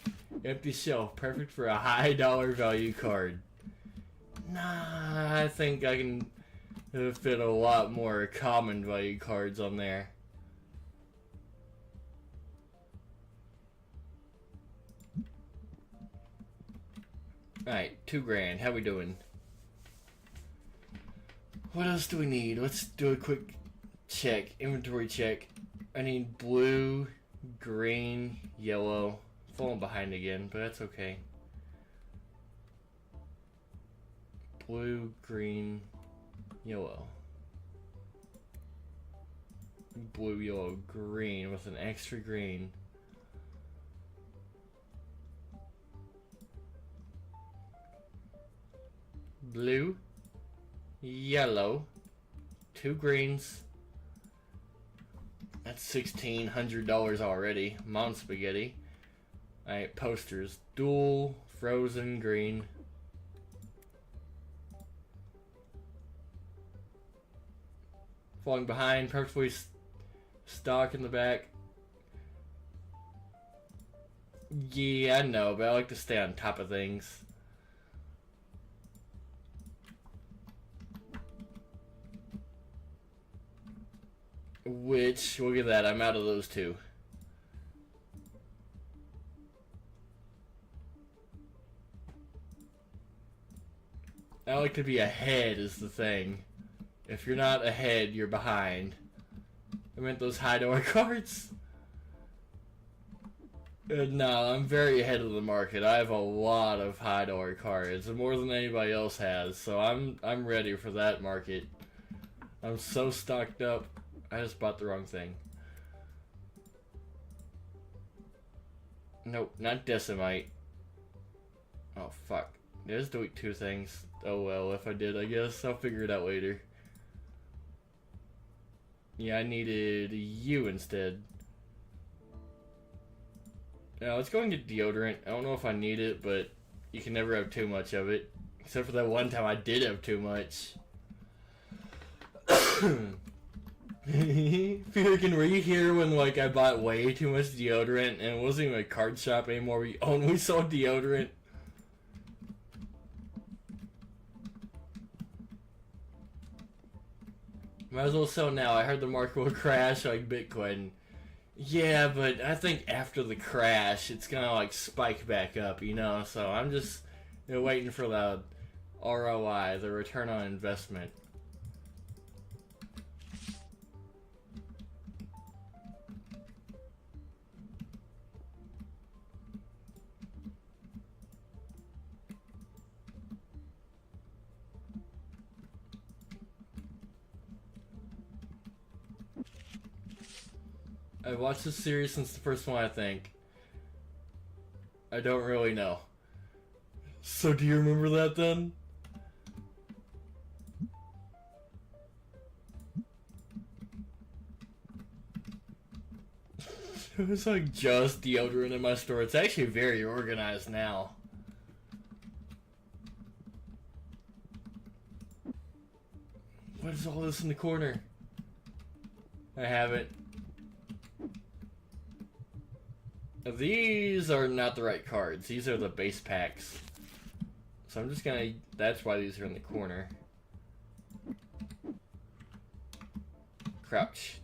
Empty shelf, perfect for a high dollar value card. Nah, I think I can fit a lot more common value cards on there. Alright, 2 grand. How we doing? What else do we need? Let's do a quick check. Inventory check. I need blue, green, yellow. Falling behind again, but that's okay. Blue, green, yellow. Blue, yellow, green with an extra green. Blue, yellow, 2 greens. That's $1,600 already. Mom spaghetti. Alright, posters. Dual, frozen, green. Falling behind, perfectly stock in the back. Yeah, I know, but I like to stay on top of things. Which, look at that, I'm out of those 2. I like to be ahead is the thing. If you're not ahead, you're behind. I meant those high dollar cards. No, I'm very ahead of the market. I have a lot of high dollar cards, more than anybody else has. So I'm ready for that market. I'm so stocked up. I just bought the wrong thing. Nope, not Decimite. Oh fuck. Did I just delete two things? Oh well, if I did, I guess. I'll figure it out later. Yeah, I needed you instead. Now, let's go and get deodorant. I don't know if I need it, but you can never have too much of it. Except for that one time I did have too much. Freaking, were you here when, like, I bought way too much deodorant and it wasn't even a card shop anymore? We only sold deodorant. Might as well sell now. I heard the market will crash like Bitcoin. Yeah, but I think after the crash, it's gonna like spike back up, you know. So I'm just waiting for the ROI, the return on investment. I've watched this series since the first one, I think. I don't really know. So do you remember that then? It was like just deodorant in my store. It's actually very organized now. What is all this in the corner? I have it. These are not the right cards. These are the base packs. So I'm just gonna... That's why these are in the corner. Crouch.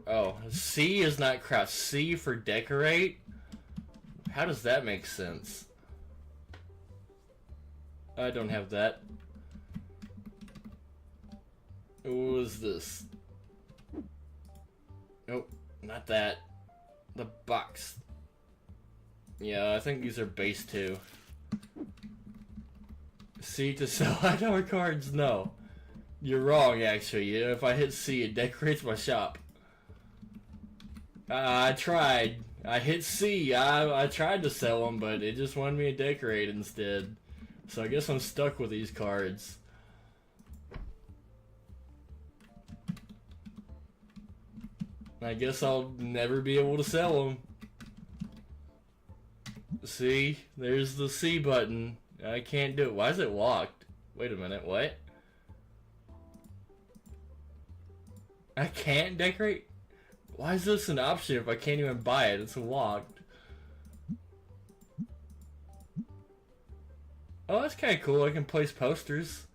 Oh, C is not crouch. C for decorate? How does that make sense? I don't have that. What is this? Nope, not that. The box. Yeah, I think these are base 2. C to sell high dollar cards? No. You're wrong, actually. If I hit C, it decorates my shop. I tried. I hit C. I tried to sell them, but it just wanted me to decorate instead. So I guess I'm stuck with these cards. I guess I'll never be able to sell them. See? There's the C button. I can't do it. Why is it locked? Wait a minute, what? I can't decorate? Why is this an option if I can't even buy it? It's locked. Oh, that's kind of cool. I can place posters.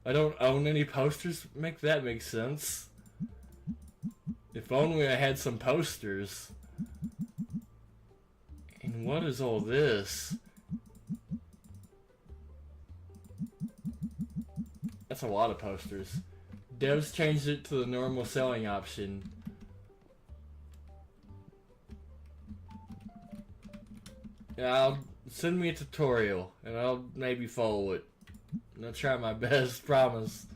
I don't own any posters. Make that make sense. If only I had some posters. And what is all this? That's a lot of posters. Devs changed it to the normal selling option. Yeah, send me a tutorial and I'll maybe follow it. I'll try my best, promise.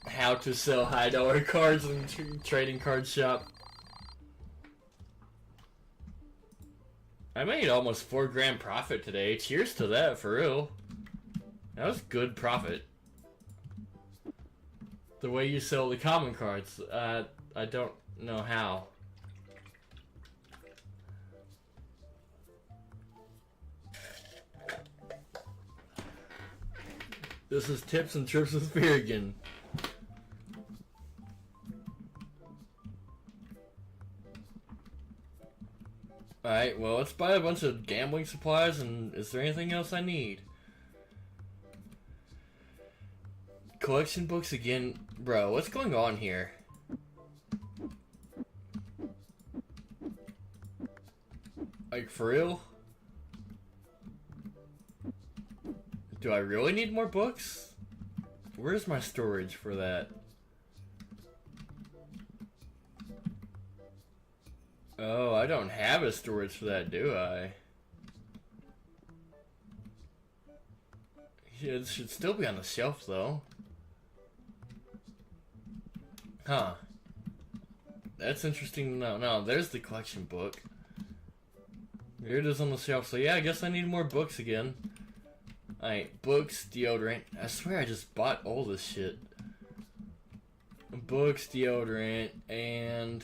How to sell high dollar cards in trading card shop. I made almost 4 grand profit today. Cheers to that, for real. That was good profit. The way you sell the common cards, I don't know how. This is Tips and Trips with Feargan. Alright, well, let's buy a bunch of gambling supplies, and is there anything else I need? Collection books again? Bro, what's going on here? Like, for real? Do I really need more books? Where's my storage for that? Oh, I don't have a storage for that, do I? It should still be on the shelf, though. Huh. That's interesting to know. No, there's the collection book. Here it is on the shelf. So yeah, I guess I need more books again. Alright, books, deodorant. I swear I just bought all this shit. Books, deodorant, and...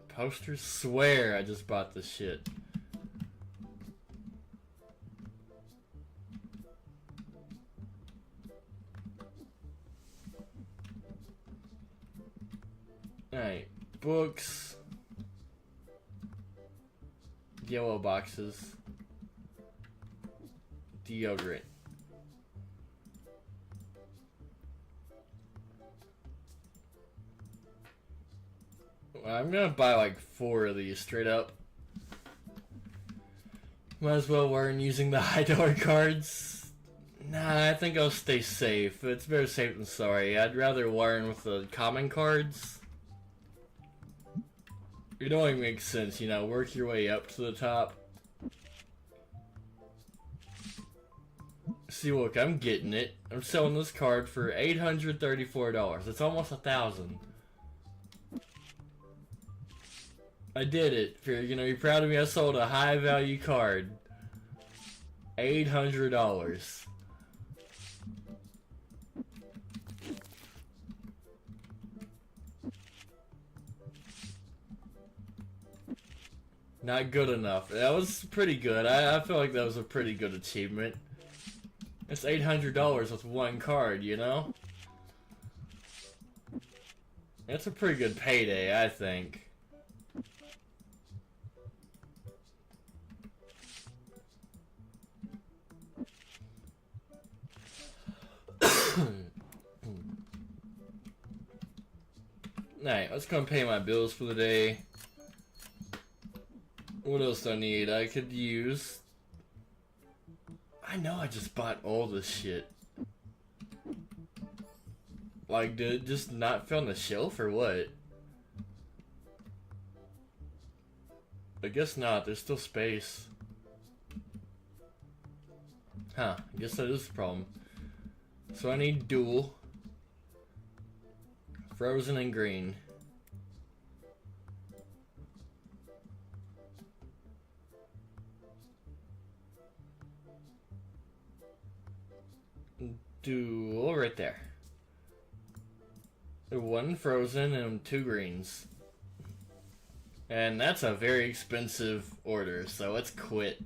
posters? Swear I just bought this shit. Alright, books, yellow boxes, deodorant. I'm gonna buy like 4 of these straight up. Might as well learn using the high dollar cards. Nah, I think I'll stay safe. It's better safe than sorry. I'd rather learn with the common cards. It only makes sense, you know, work your way up to the top. See, look, I'm getting it. I'm selling this card for $834. It's almost $1,000. I did it. If you're gonna be proud of me, I sold a high value card. $800. Not good enough. That was pretty good. I feel like that was a pretty good achievement. It's $800 with one card, you know? That's a pretty good payday, I think. Alright, let's go and pay my bills for the day. What else do I need? I could use... I know I just bought all this shit. Like, did it just not fit on the shelf or what? I guess not. There's still space. Huh. I guess that is the problem. So I need dual. Frozen and green. Dual right there. 1 frozen and 2 greens. And that's a very expensive order, so let's quit.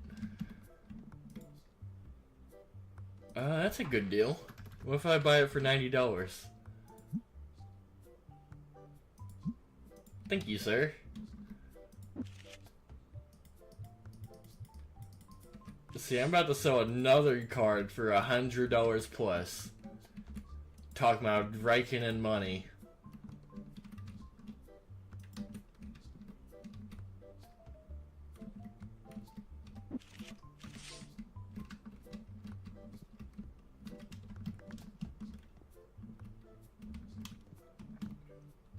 That's a good deal. What if I buy it for $90? Thank you, sir. See, I'm about to sell another card for $100 plus. Talking about raking in money.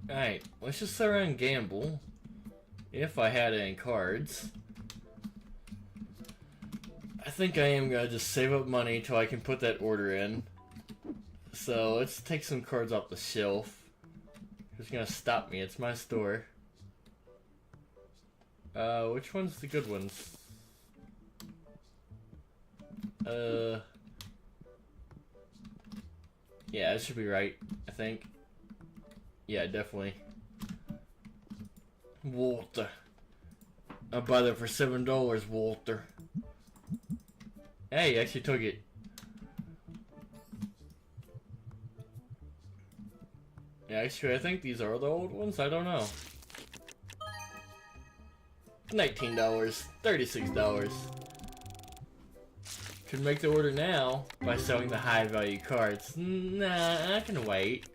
Alright, let's just sit around and gamble. If I had any cards. I think I am gonna just save up money till I can put that order in. So let's take some cards off the shelf. Who's gonna stop me? It's my store. Which one's the good ones? Yeah, it should be right, I think. Yeah, definitely. Walter. I'll buy that for $7, Walter. Hey, you actually took it. Yeah, actually, I think these are the old ones. I don't know. $19, $36. Could make the order now by selling the high value cards. Nah, I can wait.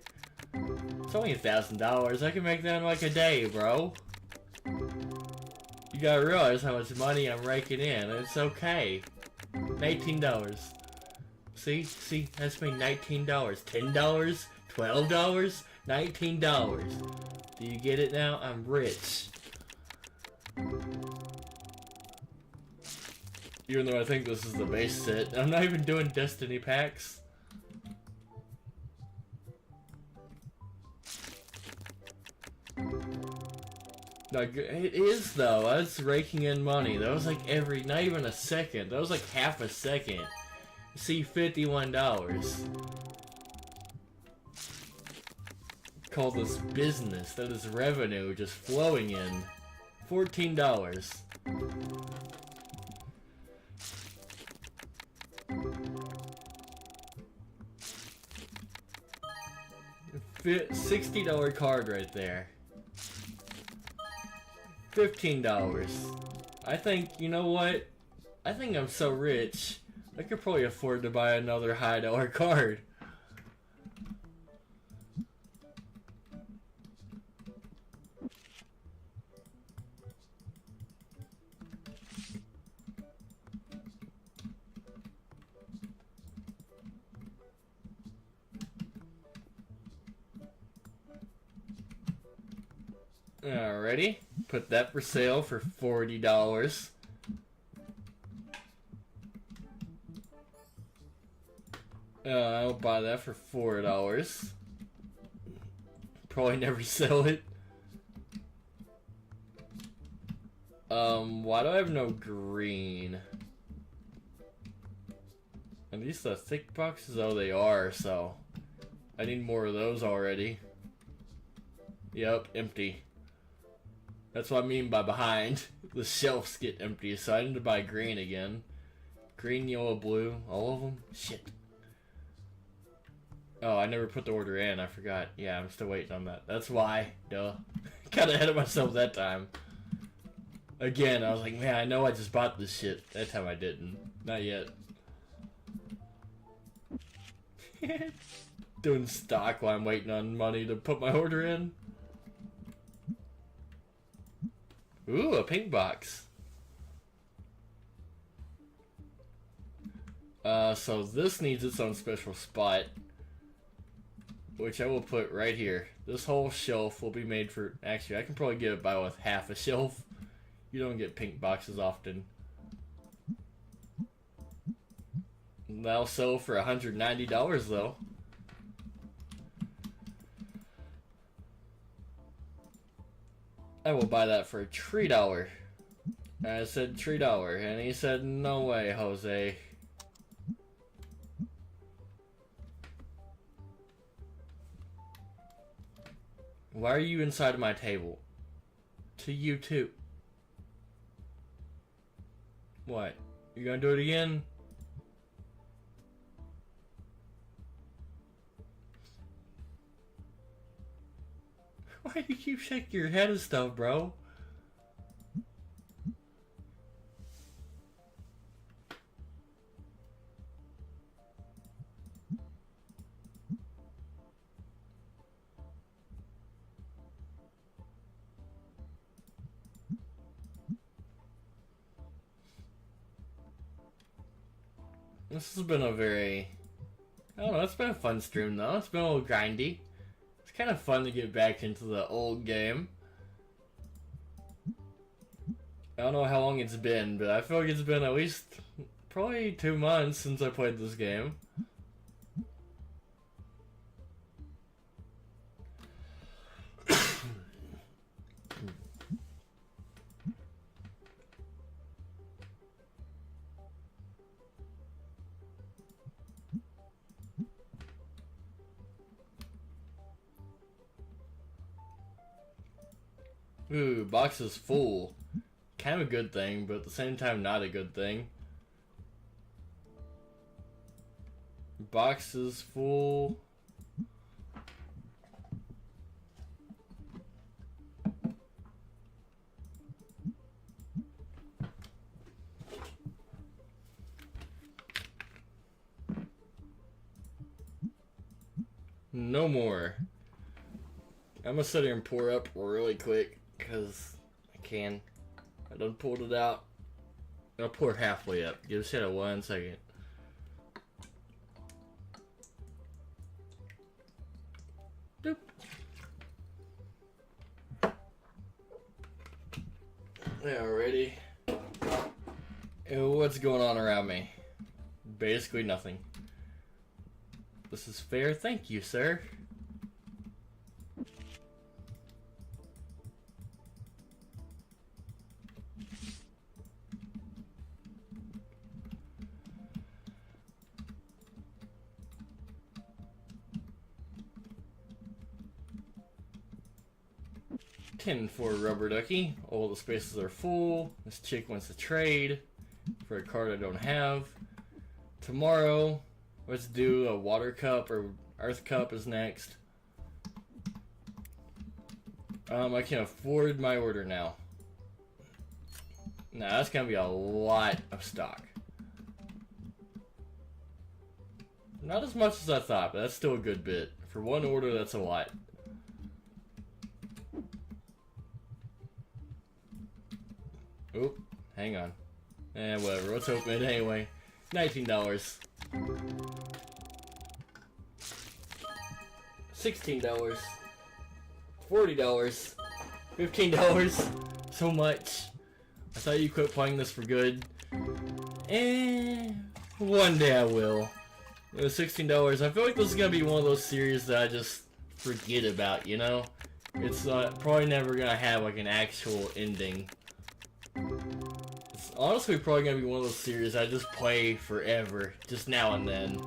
It's only $1,000. I can make that in like a day, bro. You gotta realize how much money I'm raking in. It's okay. $18. See, that's made $19. $10, $12, $19. Do you get it now? I'm rich. Even though I think this is the base set. I'm not even doing Destiny packs. Like, it is though. I was raking in money. That was like not even a second. That was like half a second. See, $51. Call this business. That is revenue just flowing in. $14. $60 card right there. $15. I think, you know what? I think I'm so rich, I could probably afford to buy another high dollar card. Alrighty, put that for sale for $40. I'll buy that for $4. Probably never sell it. Why do I have no green? Are these the thick boxes? Oh, they are, so I need more of those already. Yep, empty. That's what I mean by behind. The shelves get empty, so I need to buy green again. Green, yellow, blue, all of them? Shit. Oh, I never put the order in, I forgot. Yeah, I'm still waiting on that. That's why, duh. Got ahead of myself that time. Again, I was like, man, I know I just bought this shit. That time I didn't. Not yet. Doing stock while I'm waiting on money to put my order in. Ooh, a pink box. So this needs its own special spot, which I will put right here. This whole shelf will be made for... Actually, I can probably get it by with half a shelf. You don't get pink boxes often. That'll sell for $190 though. I will buy that for $3. I said $3, and he said, no way, Jose. Why are you inside of my table? To you too. What? You gonna do it again? Why do you keep shaking your head and stuff, bro? This has been a very... I don't know, it's been a fun stream though. It's been a little grindy. It's kind of fun to get back into the old game. I don't know how long it's been, but I feel like it's been at least probably 2 months since I played this game. Ooh, box is full. Kind of a good thing, but at the same time not a good thing. Box is full. No more. I'm gonna sit here and pour up really quick. Because I can. I done pulled it out. I'll pour halfway up. Give us a 1 second. Doop. Alrighty. What's going on around me? Basically nothing. This is fair, thank you, sir. For rubber ducky. All the spaces are full. This chick wants to trade for a card I don't have. Tomorrow, let's do a water cup or earth cup is next. I can afford my order now. Now that's gonna be a lot of stock. Not as much as I thought, but that's still a good bit. For one order, that's a lot. Oop, hang on. Whatever, let's open it anyway. $19. $16. $40. $15. So much. I thought you quit playing this for good. One day I will. It was $16. I feel like this is gonna be one of those series that I just forget about, you know? It's probably never gonna have like an actual ending. It's honestly probably gonna be one of those series I just play forever, just now and then.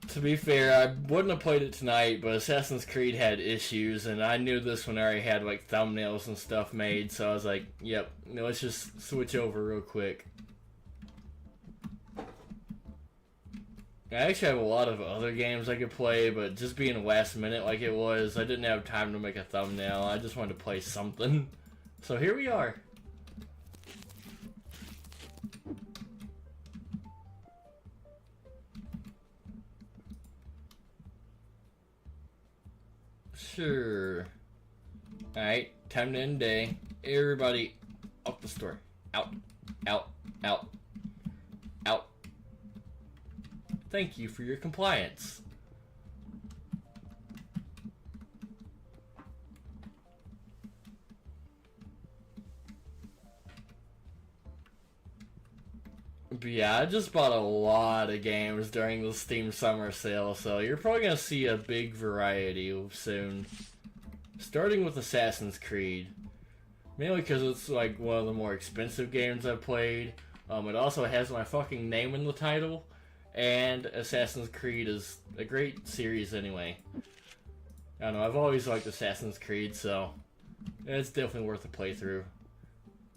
To be fair, I wouldn't have played it tonight, but Assassin's Creed had issues, and I knew this one already had like thumbnails and stuff made, so I was like, yep, let's just switch over real quick. I actually have a lot of other games I could play, but just being last minute like it was, I didn't have time to make a thumbnail. I just wanted to play something. So here we are. Sure. Alright, time to end day. Everybody out the store. Out. Out. Out. Out. Thank you for your compliance. But yeah, I just bought a lot of games during the Steam Summer Sale, so you're probably going to see a big variety soon. Starting with Assassin's Creed. Mainly because it's like one of the more expensive games I've played. It also has my fucking name in the title. And Assassin's Creed is a great series anyway. I don't know, I've always liked Assassin's Creed, so it's definitely worth a playthrough.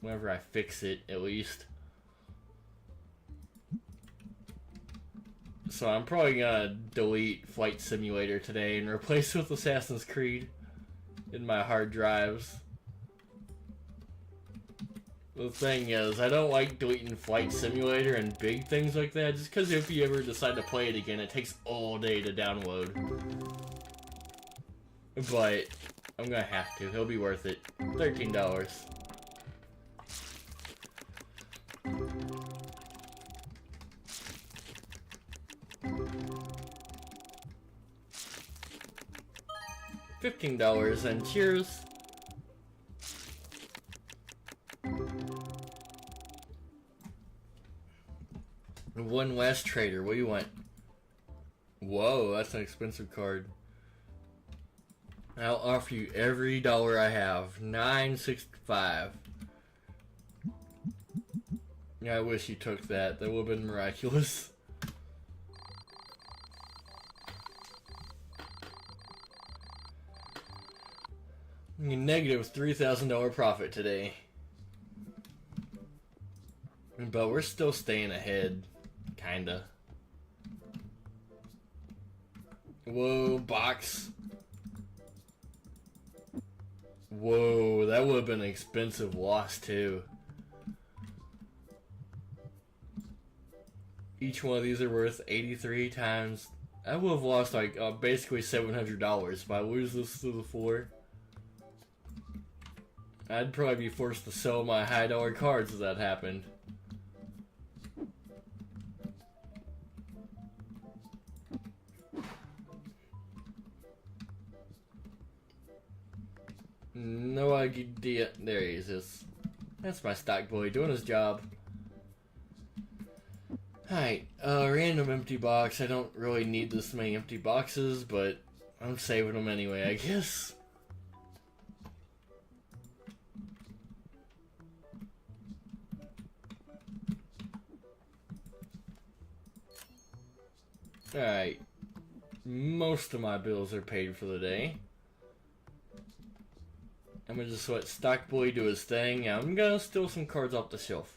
Whenever I fix it, at least. So I'm probably gonna delete Flight Simulator today and replace it with Assassin's Creed in my hard drives. The thing is, I don't like deleting Flight Simulator and big things like that, just because if you ever decide to play it again, it takes all day to download. But I'm gonna have to. It'll be worth it. $13. $15 and cheers. One last trader. What do you want? Whoa, that's an expensive card. I'll offer you every dollar I have. $9.65. Yeah, I wish you took that. That would have been miraculous. Negative $3,000 profit today. But we're still staying ahead. Kinda. Whoa, box. Whoa, that would have been an expensive loss too. Each one of these are worth 83 times. I would have lost like basically $700 if I lose this to the floor. I'd probably be forced to sell my high dollar cards if that happened. No idea. There he is. That's my stock boy doing his job. Alright, random empty box. I don't really need this many empty boxes, but I'm saving them anyway, I guess. Alright, most of my bills are paid for the day. I'm gonna just let Stock Boy do his thing. I'm gonna steal some cards off the shelf.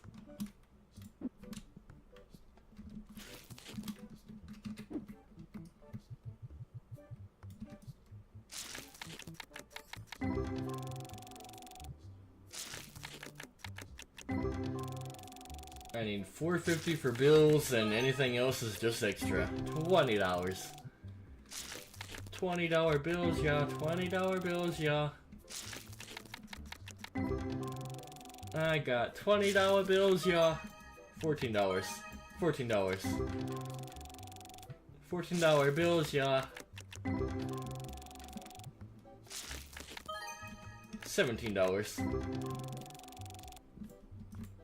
I need $4.50 for bills, and anything else is just extra. $20. $20 bills, y'all. $20 bills, y'all. I got $20 bills, y'all. $14. $14. $14 bills, y'all. $17.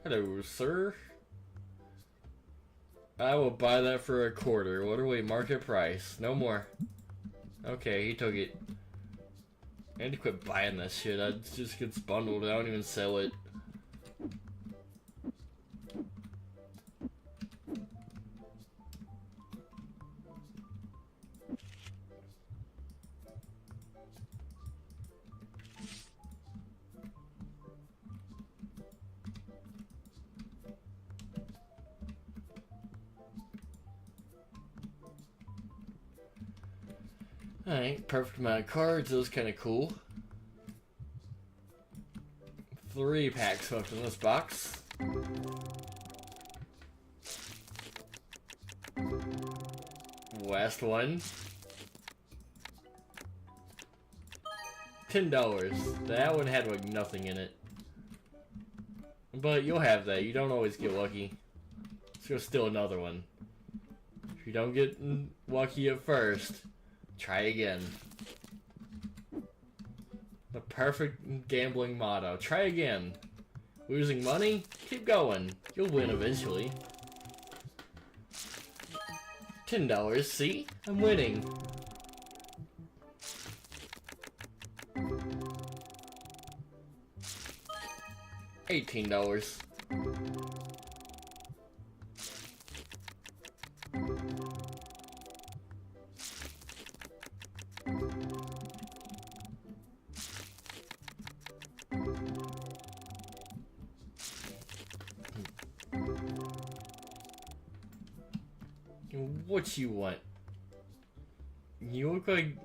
Hello, sir. I will buy that for $1. What are we? Market price. No more. Okay, he took it. I need to quit buying that shit. It just gets bundled. I don't even sell it. Alright, perfect amount of cards. That was kind of cool. 3 packs left in this box. Last one. $10. That one had like nothing in it. But you'll have that. You don't always get lucky. Let's go steal another one. If you don't get lucky at first, try again. The perfect gambling motto. Try again. Losing money? Keep going. You'll win eventually. $10. See? I'm winning. $18. What you want? You look like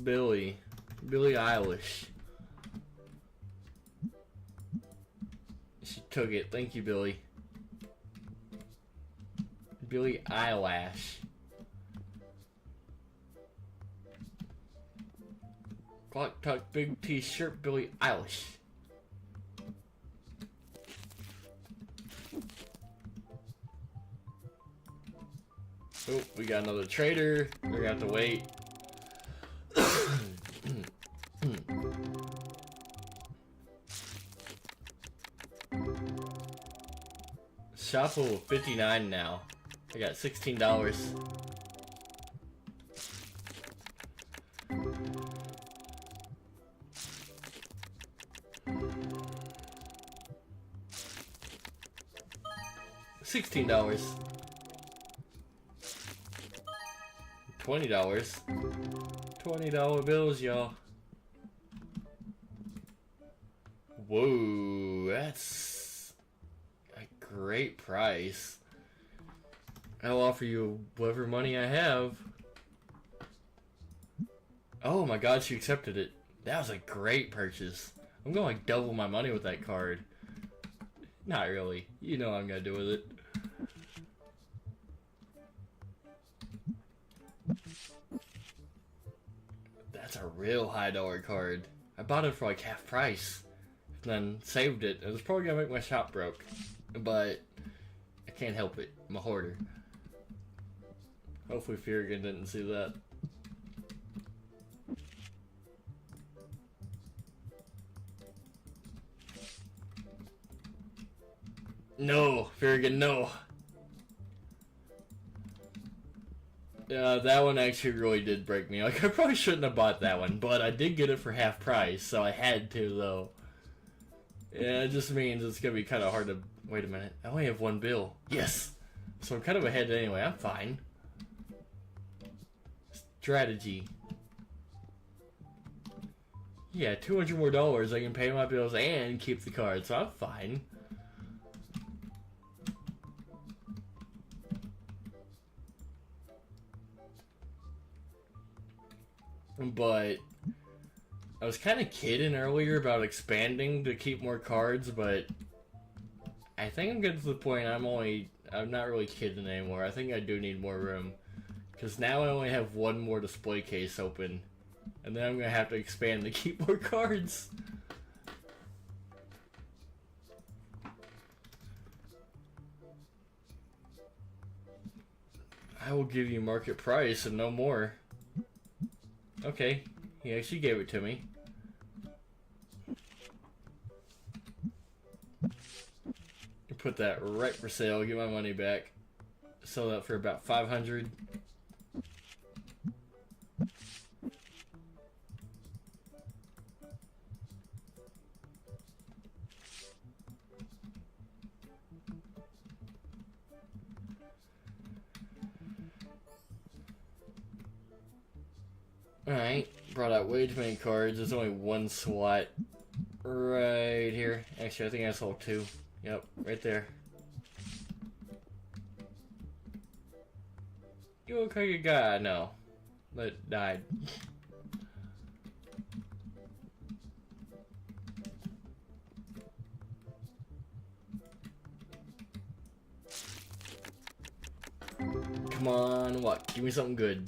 Billie Eilish. She took it. Thank you, Billie. Billie Eyelash. Clock tuck, big t-shirt, Billie Eilish. Oh, we got another trader. We're gonna have to wait. Shop level 59 now. I got $16. $16. $20. $20 bills, y'all. Whoa, that's a great price. I'll offer you whatever money I have. Oh my god, she accepted it. That was a great purchase. I'm gonna like double my money with that card. Not really. You know what I'm gonna do with it. That's a real high dollar card. I bought it for like half price. And then saved it. It was probably gonna make my shop broke. But I can't help it. I'm a hoarder. Hopefully Feargan didn't see that. No, Farragon, no. That one actually really did break me. Like, I probably shouldn't have bought that one, but I did get it for half price, so I had to, though. Yeah, it just means it's gonna be kind of hard to... Wait a minute. I only have one bill. Yes! So I'm kind of ahead anyway. I'm fine. Strategy. Yeah, $200 more. I can pay my bills and keep the card, so I'm fine. But I was kind of kidding earlier about expanding to keep more cards, but I think I'm getting to the point I'm not really kidding anymore. I think I do need more room. Because now I only have one more display case open. And then I'm going to have to expand to keep more cards. I will give you market price and no more. Okay, he actually gave it to me. Put that right for sale, get my money back. Sell that for about 500. Alright, brought out way too many cards. There's only one slot right here. Actually, I think I sold two. Yep, right there. You look like a guy I know that died. Come on, what? Give me something good.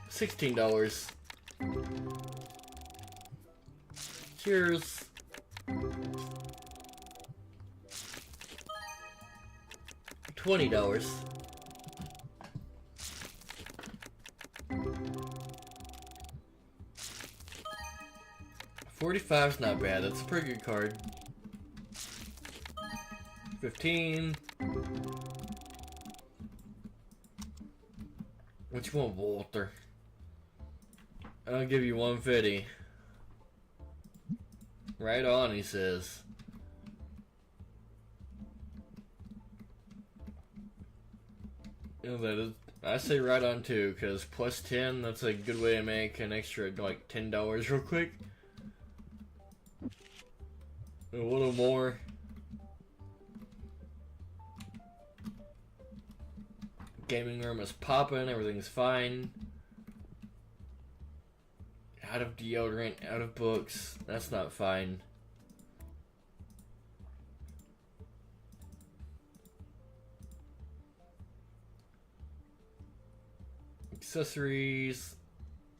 $16. Cheers. $20. $45's not bad. That's a pretty good card. 15. What you want, Walter? I'll give you 150. Right on, he says. You know, that is, I say right on too, because plus 10, that's a good way to make an extra like $10 real quick. A little more. Gaming room is popping, everything's fine. Out of deodorant, out of books. That's not fine. Accessories.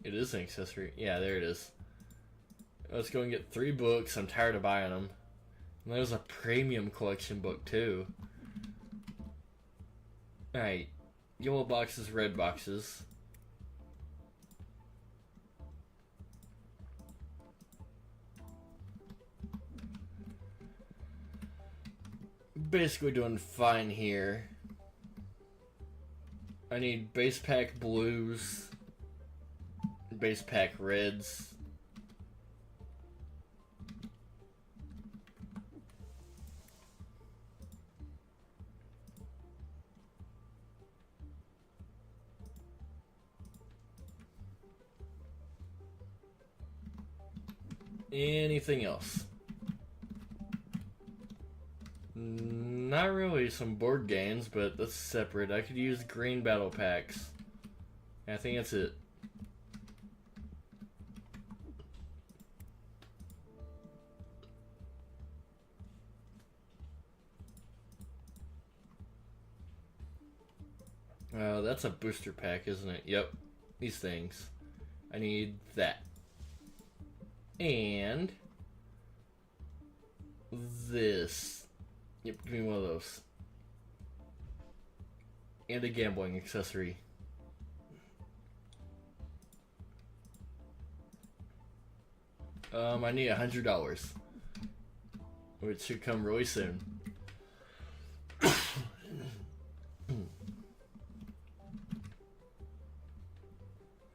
It is an accessory. Yeah, there it is. Let's go and get 3 books. I'm tired of buying them. And there's a premium collection book too. Alright. Yellow boxes, red boxes. Basically doing fine here. I need base pack blues, base pack reds. Anything else? Not really some board games, but that's separate. I could use green battle packs. I think that's it. That's a booster pack, isn't it? Yep. These things. I need that. And this. Yep, give me one of those. And a gambling accessory. I need $100, which should come really soon. How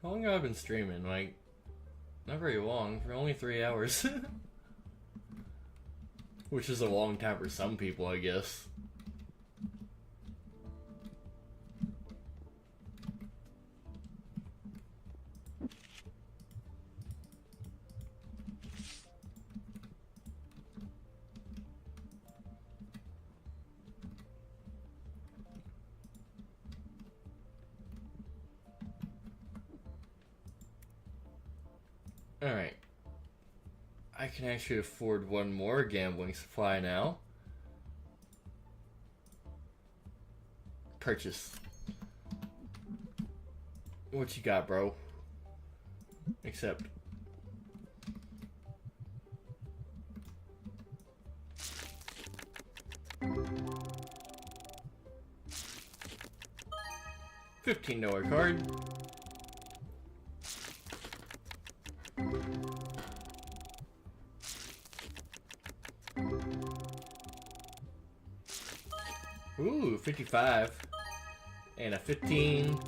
long have I been streaming? Like, not very long, for only 3 hours. Which is a long time for some people, I guess. Alright. I can actually afford one more gambling supply now. Purchase. What you got, bro? Accept. $15 card. Ooh, 55. And a 15.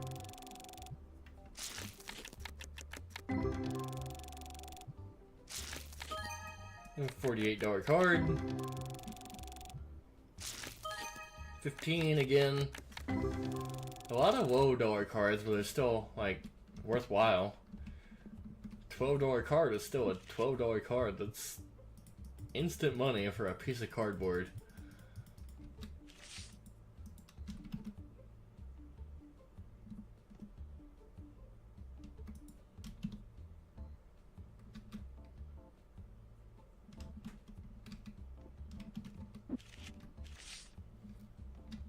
$48 card. 15 again. A lot of low dollar cards, but they're still, like, worthwhile. $12 card is still a $12 card. That's instant money for a piece of cardboard.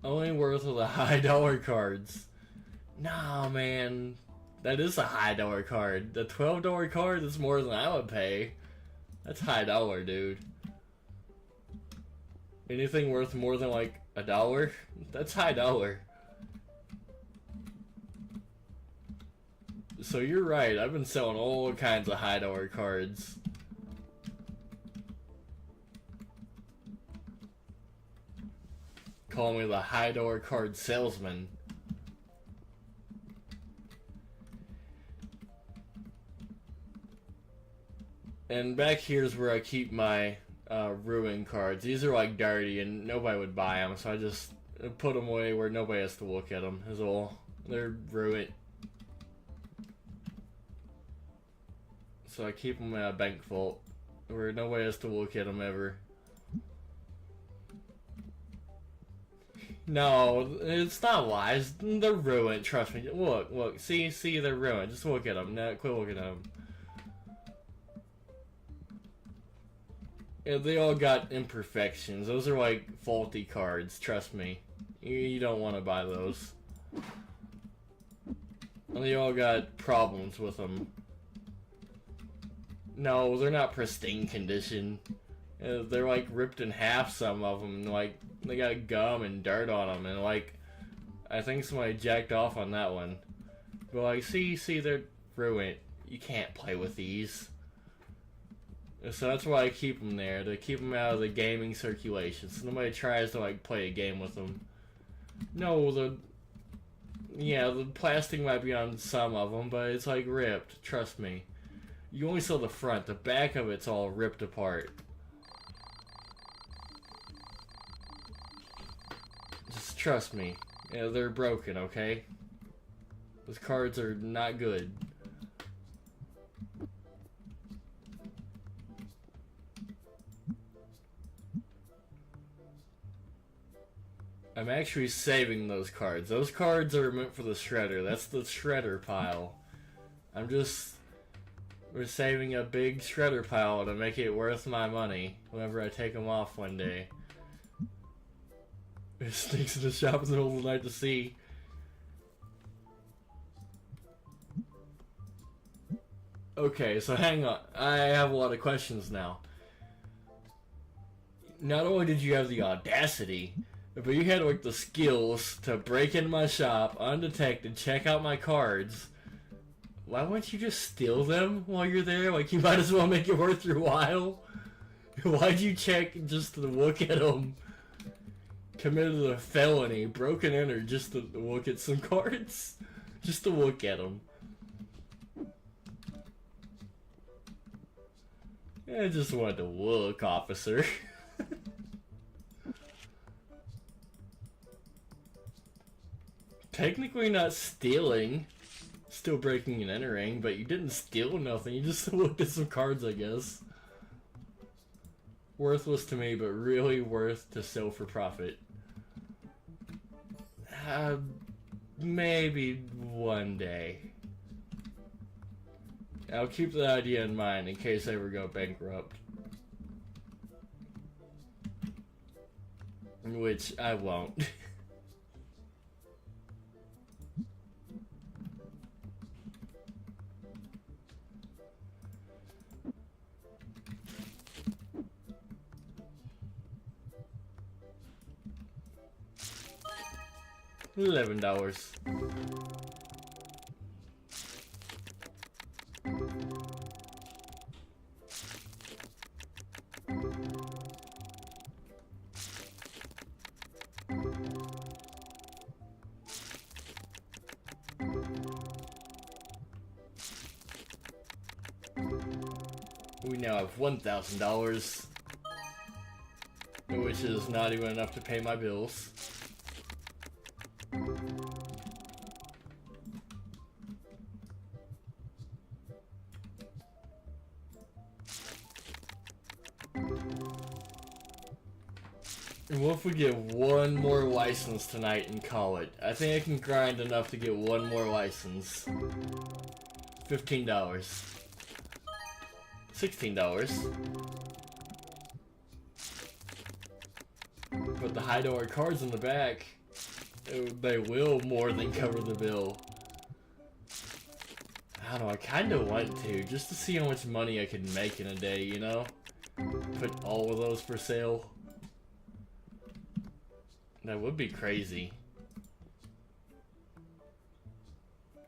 Only worth of the high dollar cards. Nah, man. That is a high dollar card. The $12 card is more than I would pay. That's high dollar, dude. Anything worth more than like $1? That's high dollar. So you're right. I've been selling all kinds of high dollar cards. Call me the high dollar card salesman. And back here's where I keep my ruin cards. These are like dirty and nobody would buy them, so I just put them away where nobody has to look at them. Is all. They're ruined. So I keep them in a bank vault where nobody has to look at them ever. No, it's not lies. They're ruined. Trust me. Look. See, they're ruined. Just look at them. No, quit looking at them. Yeah, they all got imperfections. Those are like faulty cards. Trust me. You don't want to buy those. And they all got problems with them. No, they're not pristine condition. They're like ripped in half, some of them. Like, they got gum and dirt on them. And like, I think somebody jacked off on that one. But like, see, they're ruined. You can't play with these. So that's why I keep them there, to keep them out of the gaming circulation, so nobody tries to like play a game with them. No, the plastic might be on some of them, but it's like ripped. Trust me. You only saw the front. The back of it's all ripped apart. Just trust me. Yeah, they're broken, okay? Those cards are not good. I'm actually saving those cards. Those cards are meant for the shredder. That's the shredder pile. We're saving a big shredder pile to make it worth my money whenever I take them off one day. It sneaks in the shop in the middle of the night to see. Okay, so hang on. I have a lot of questions now. Not only did you have the audacity, but you had like the skills to break into my shop undetected, check out my cards, Why wouldn't you just steal them while you're there? Like, you might as well make it worth your while. Why'd you check just to look at them? Committed a felony, broken enter just to look at some cards? Just to look at them. I just wanted to look, officer. Technically not stealing. Still breaking and entering, but you didn't steal nothing. You just looked at some cards, I guess. Worthless to me, but really worth to sell for profit. Maybe one day. I'll keep that idea in mind in case I ever go bankrupt. Which I won't. $11. We now have $1,000, which is not even enough to pay my bills. And what if we get one more license tonight and call it? I think I can grind enough to get one more license. $15. $16. But the high dollar cards in the back, they will more than cover the bill. I don't know, I kinda want to, just to see how much money I can make in a day, you know? Put all of those for sale. That would be crazy.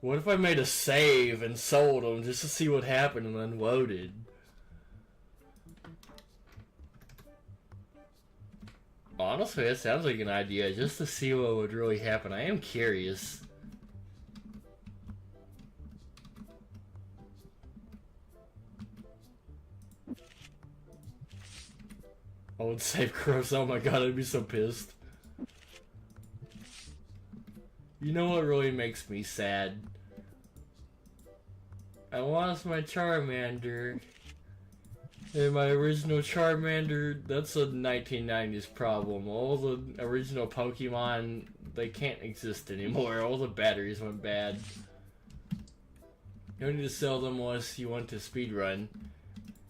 What if I made a save and sold them just to see what happened and unloaded? Honestly, that sounds like an idea, just to see what would really happen. I am curious. I would save Gross. Oh my god, I'd be so pissed. You know what really makes me sad? I lost my Charmander. And my original Charmander, that's a 1990s problem. All the original Pokemon, they can't exist anymore. All the batteries went bad. You don't need to sell them unless you want to speedrun.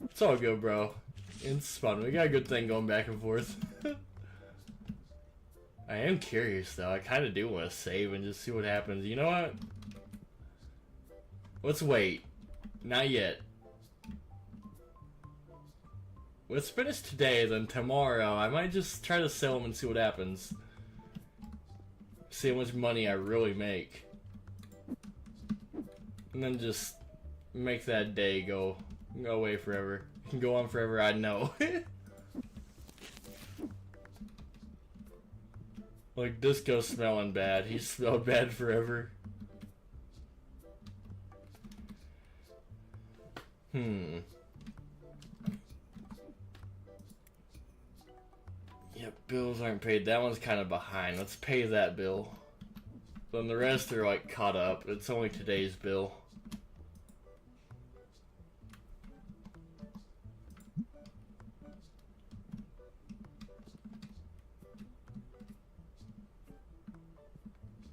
It's all good, bro. It's fun. We got a good thing going back and forth. I am curious, though. I kind of do want to save and just see what happens. You know what? Let's wait. Not yet. Let's finish today, then tomorrow I might just try to sell them and see what happens. See how much money I really make. And then just make that day go away forever. It can go on forever, I know. Like, Disco's smelling bad. He's smelled bad forever. Yep, bills aren't paid. That one's kind of behind. Let's pay that bill. Then the rest are, like, caught up. It's only today's bill.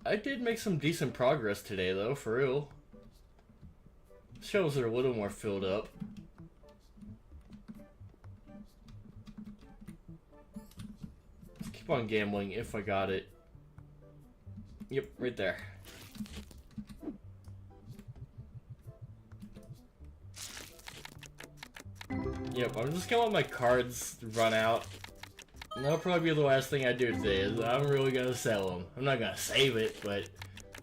I did make some decent progress today, though, for real. Shelves are a little more filled up. Let's keep on gambling if I got it. Yep, right there. Yep, I'm just gonna let my cards run out. And that'll probably be the last thing I do today, is I'm really gonna sell them. I'm not gonna save it, but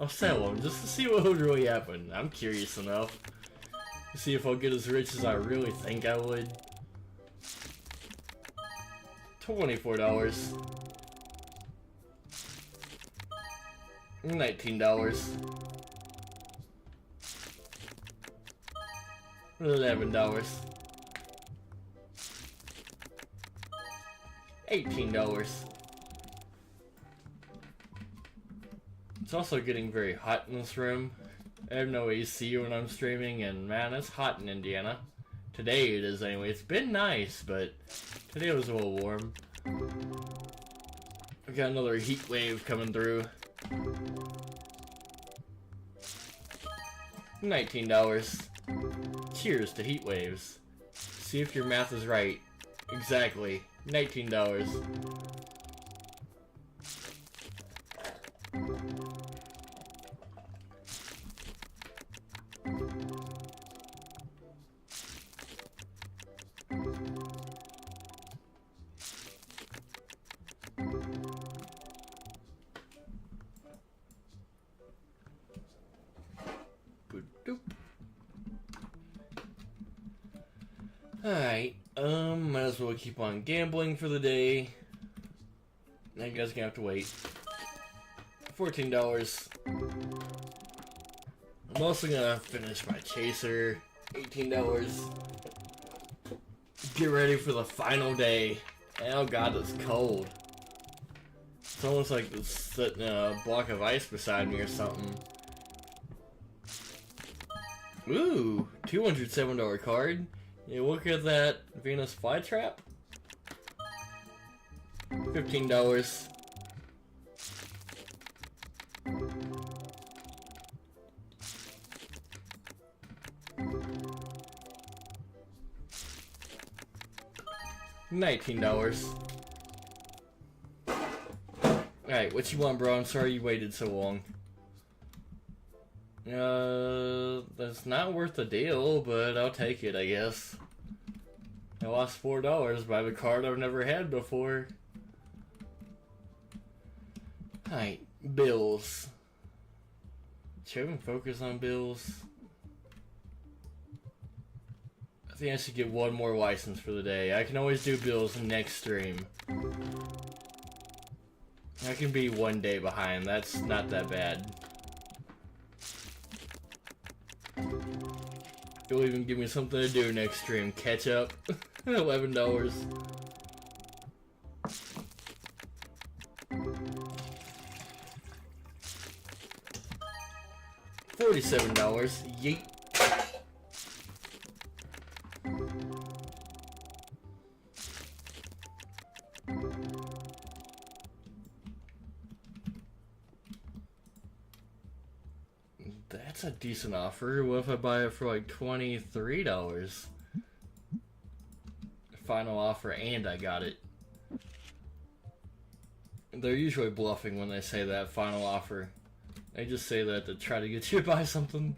I'll sell them just to see what would really happen. I'm curious enough. See if I'll get as rich as I really think I would. $24. $19. $11. $18. It's also getting very hot in this room. I have no AC when I'm streaming, and man, it's hot in Indiana. Today it is anyway. It's been nice, but today was a little warm. We got another heat wave coming through. $19. Cheers to heat waves. See if your math is right. Exactly. $19. Alright, might as well keep on gambling for the day. Now you guys are gonna have to wait. $14. I'm also gonna finish my chaser. $18. Get ready for the final day. Oh god, it's cold. It's almost like there's sitting a block of ice beside me or something. Ooh, $207 card. Yeah, look at that Venus flytrap. $15. $19. Alright, what you want, bro? I'm sorry you waited so long. That's not worth the deal, but I'll take it, I guess. I lost $4 by the card I've never had before. Alright, bills. Should I even focus on bills? I think I should get one more license for the day. I can always do bills next stream. I can be one day behind, that's not that bad. You'll even give me something to do next stream. Catch up. $11. $47. Yeet. That's a decent offer. What if I buy it for like $23? Final offer, and I got it. They're usually bluffing when they say that final offer. They just say that to try to get you to buy something.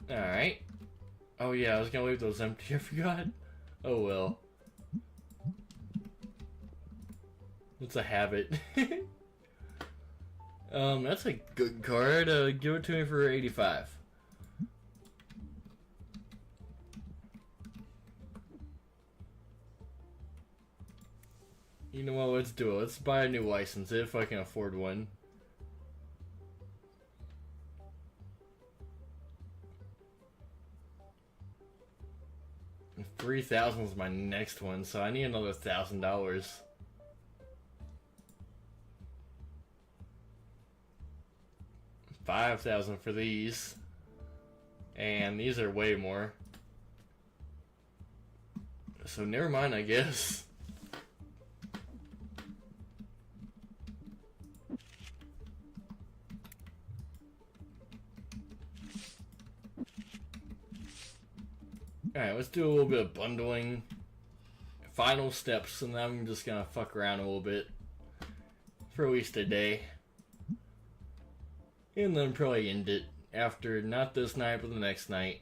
Alright. Oh yeah, I was gonna leave those empty, I forgot. Oh well. It's a habit. That's a good card. Give it to me for 85. You know what, let's do it. Let's buy a new license if I can afford one. $3,000 is my next one, so I need another $1,000. $5,000 for these, and these are way more. So never mind, I guess. Alright, let's do a little bit of bundling. Final steps, and then I'm just gonna fuck around a little bit. For at least a day. And then probably end it after, not this night, but the next night.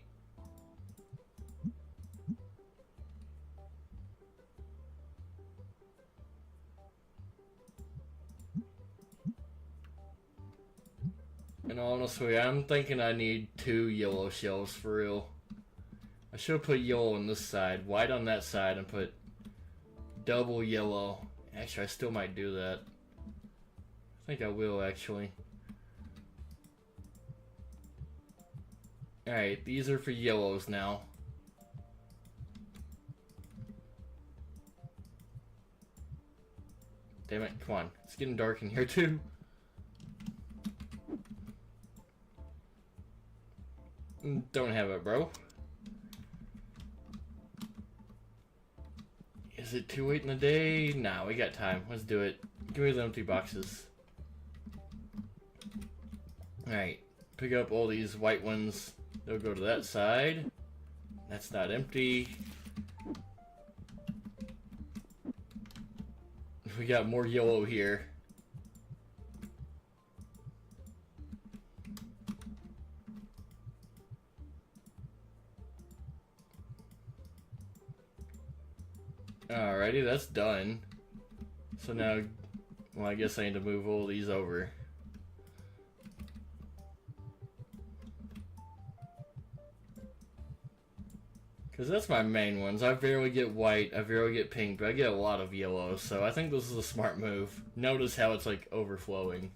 And honestly, I'm thinking I need 2 yellow shells for real. I should put yellow on this side, white on that side, and put double yellow. Actually, I still might do that. I think I will, actually. Alright, these are for yellows now. Damn it, come on. It's getting dark in here too. Don't have it, bro. Is it too late in the day? Nah, we got time. Let's do it. Give me the empty boxes. Alright, pick up all these white ones. They'll go to that side. That's not empty. We got more yellow here. Alrighty, that's done. So now, well, I guess I need to move all these over. Because that's my main ones. I barely get white, I barely get pink, but I get a lot of yellow, so I think this is a smart move. Notice how it's like overflowing.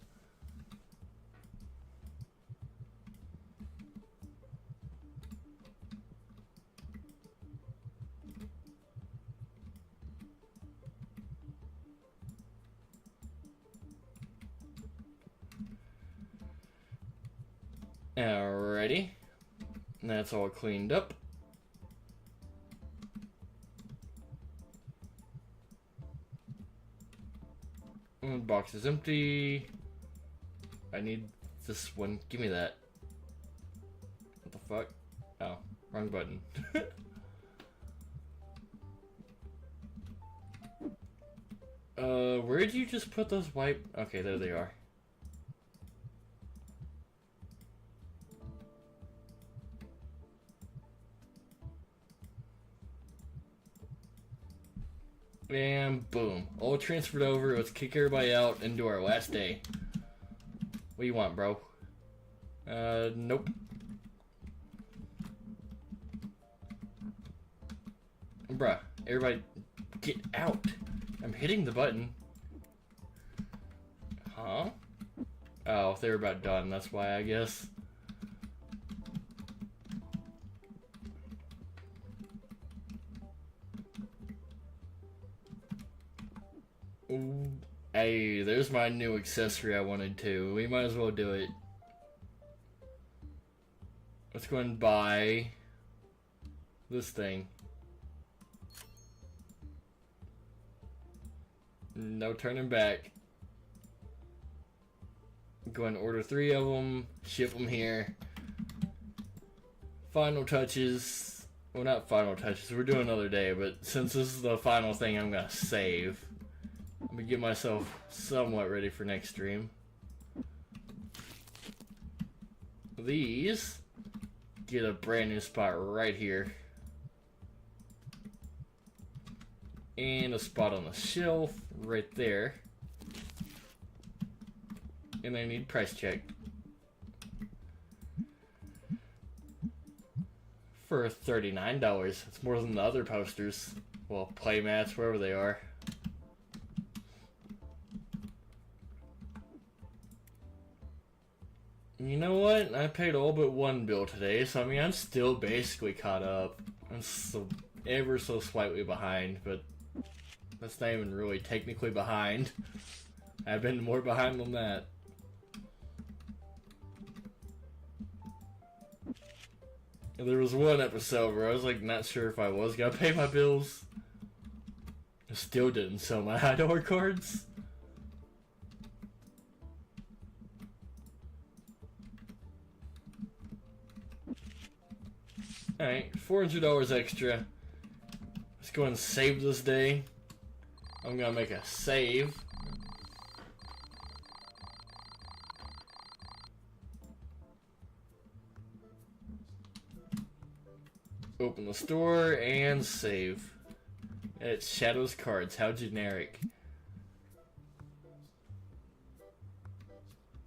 Alrighty. That's all cleaned up. Box is empty. I need this one. Give me that. What the fuck? Oh, wrong button. Where did you just put those white? Okay, there they are. And boom. All transferred over. Let's kick everybody out and do our last day. What do you want, bro? Nope. Bruh, everybody get out. I'm hitting the button. Huh? Oh, they were about done. That's why, I guess. Ooh, hey, there's my new accessory I wanted to. We might as well do it. Let's go and buy this thing. No turning back. Go and order 3 of them, ship them here. Final touches. Well, not final touches. We're doing another day, but since this is the final thing, I'm gonna save. I'm gonna get myself somewhat ready for next stream. These get a brand new spot right here. And a spot on the shelf right there. And I need price check. For $39. It's more than the other posters. Well, playmats, wherever they are. You know what? I paid all but one bill today, so I mean, I'm still basically caught up. I'm so ever so slightly behind, but that's not even really technically behind. I've been more behind than that. There was one episode where I was like not sure if I was gonna pay my bills. I still didn't sell my high dollar cards. Alright, $400 extra. Let's go and save this day. I'm gonna make a save. Open the store and save. It's Shadows cards. How generic.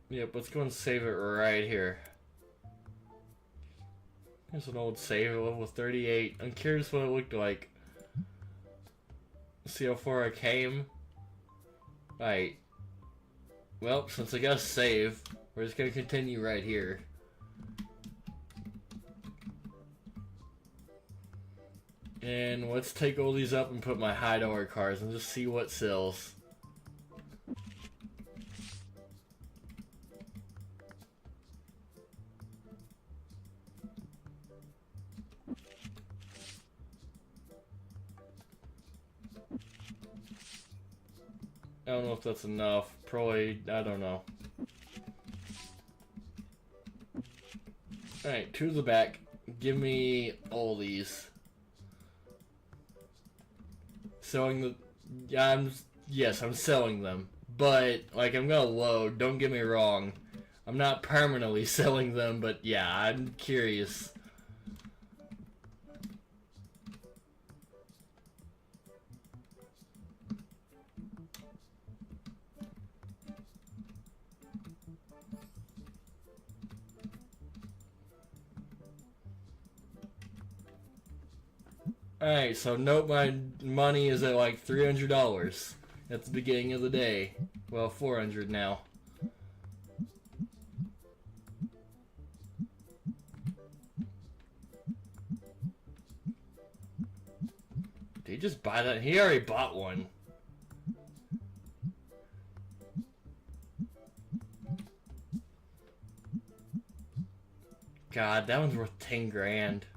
Yep, let's go and save it right here. Here's an old save at level 38. I'm curious what it looked like. See how far I came. Right. Well, since I got a save, we're just gonna continue right here. And let's take all these up and put my high dollar cards and just see what sells. I don't know if that's enough. Probably, I don't know. Alright, to the back. Give me all these. Selling the... Yeah, yes, I'm selling them. But, like, I'm gonna load. Don't get me wrong. I'm not permanently selling them, but yeah, I'm curious. Alright, so note my money is at like $300 at the beginning of the day. Well, 400 now. Did he just buy that? He already bought one. God, that one's worth 10 grand.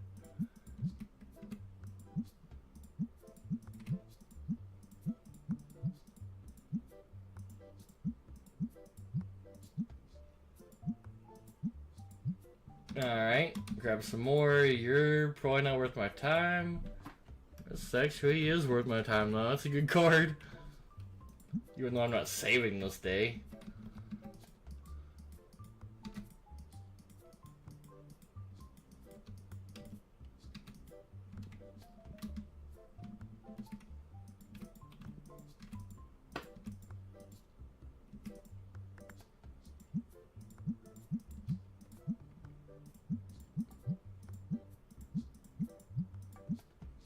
Alright, grab some more. You're probably not worth my time. This actually is worth my time though. That's a good card. Even though I'm not saving this day.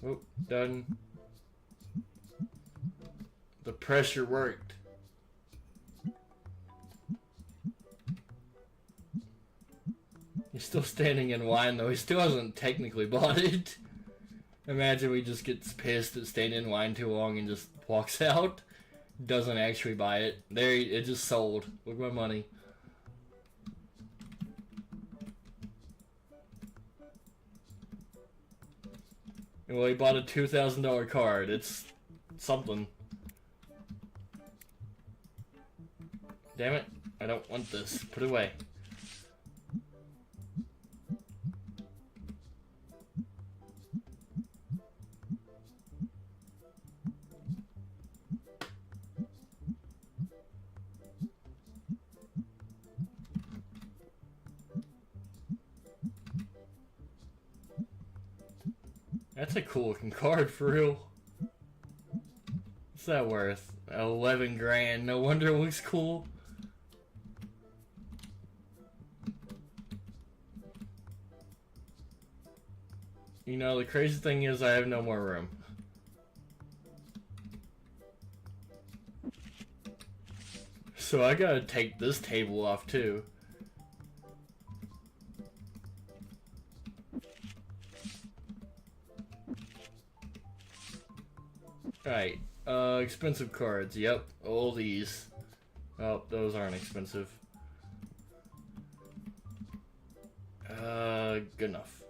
Oh, done. The pressure worked. He's still standing in line though. He still hasn't technically bought it. Imagine he just gets pissed at staying in line too long and just walks out. Doesn't actually buy it. There, it just sold. Look at my money. Well, he bought a $2,000 card. It's something. Damn it. I don't want this. Put it away. That's a cool looking card for real. What's that worth? 11 grand. No wonder it looks cool. You know, the crazy thing is I have no more room. So I gotta take this table off too. Right, expensive cards, yep, all these. Oh, those aren't expensive. Good enough.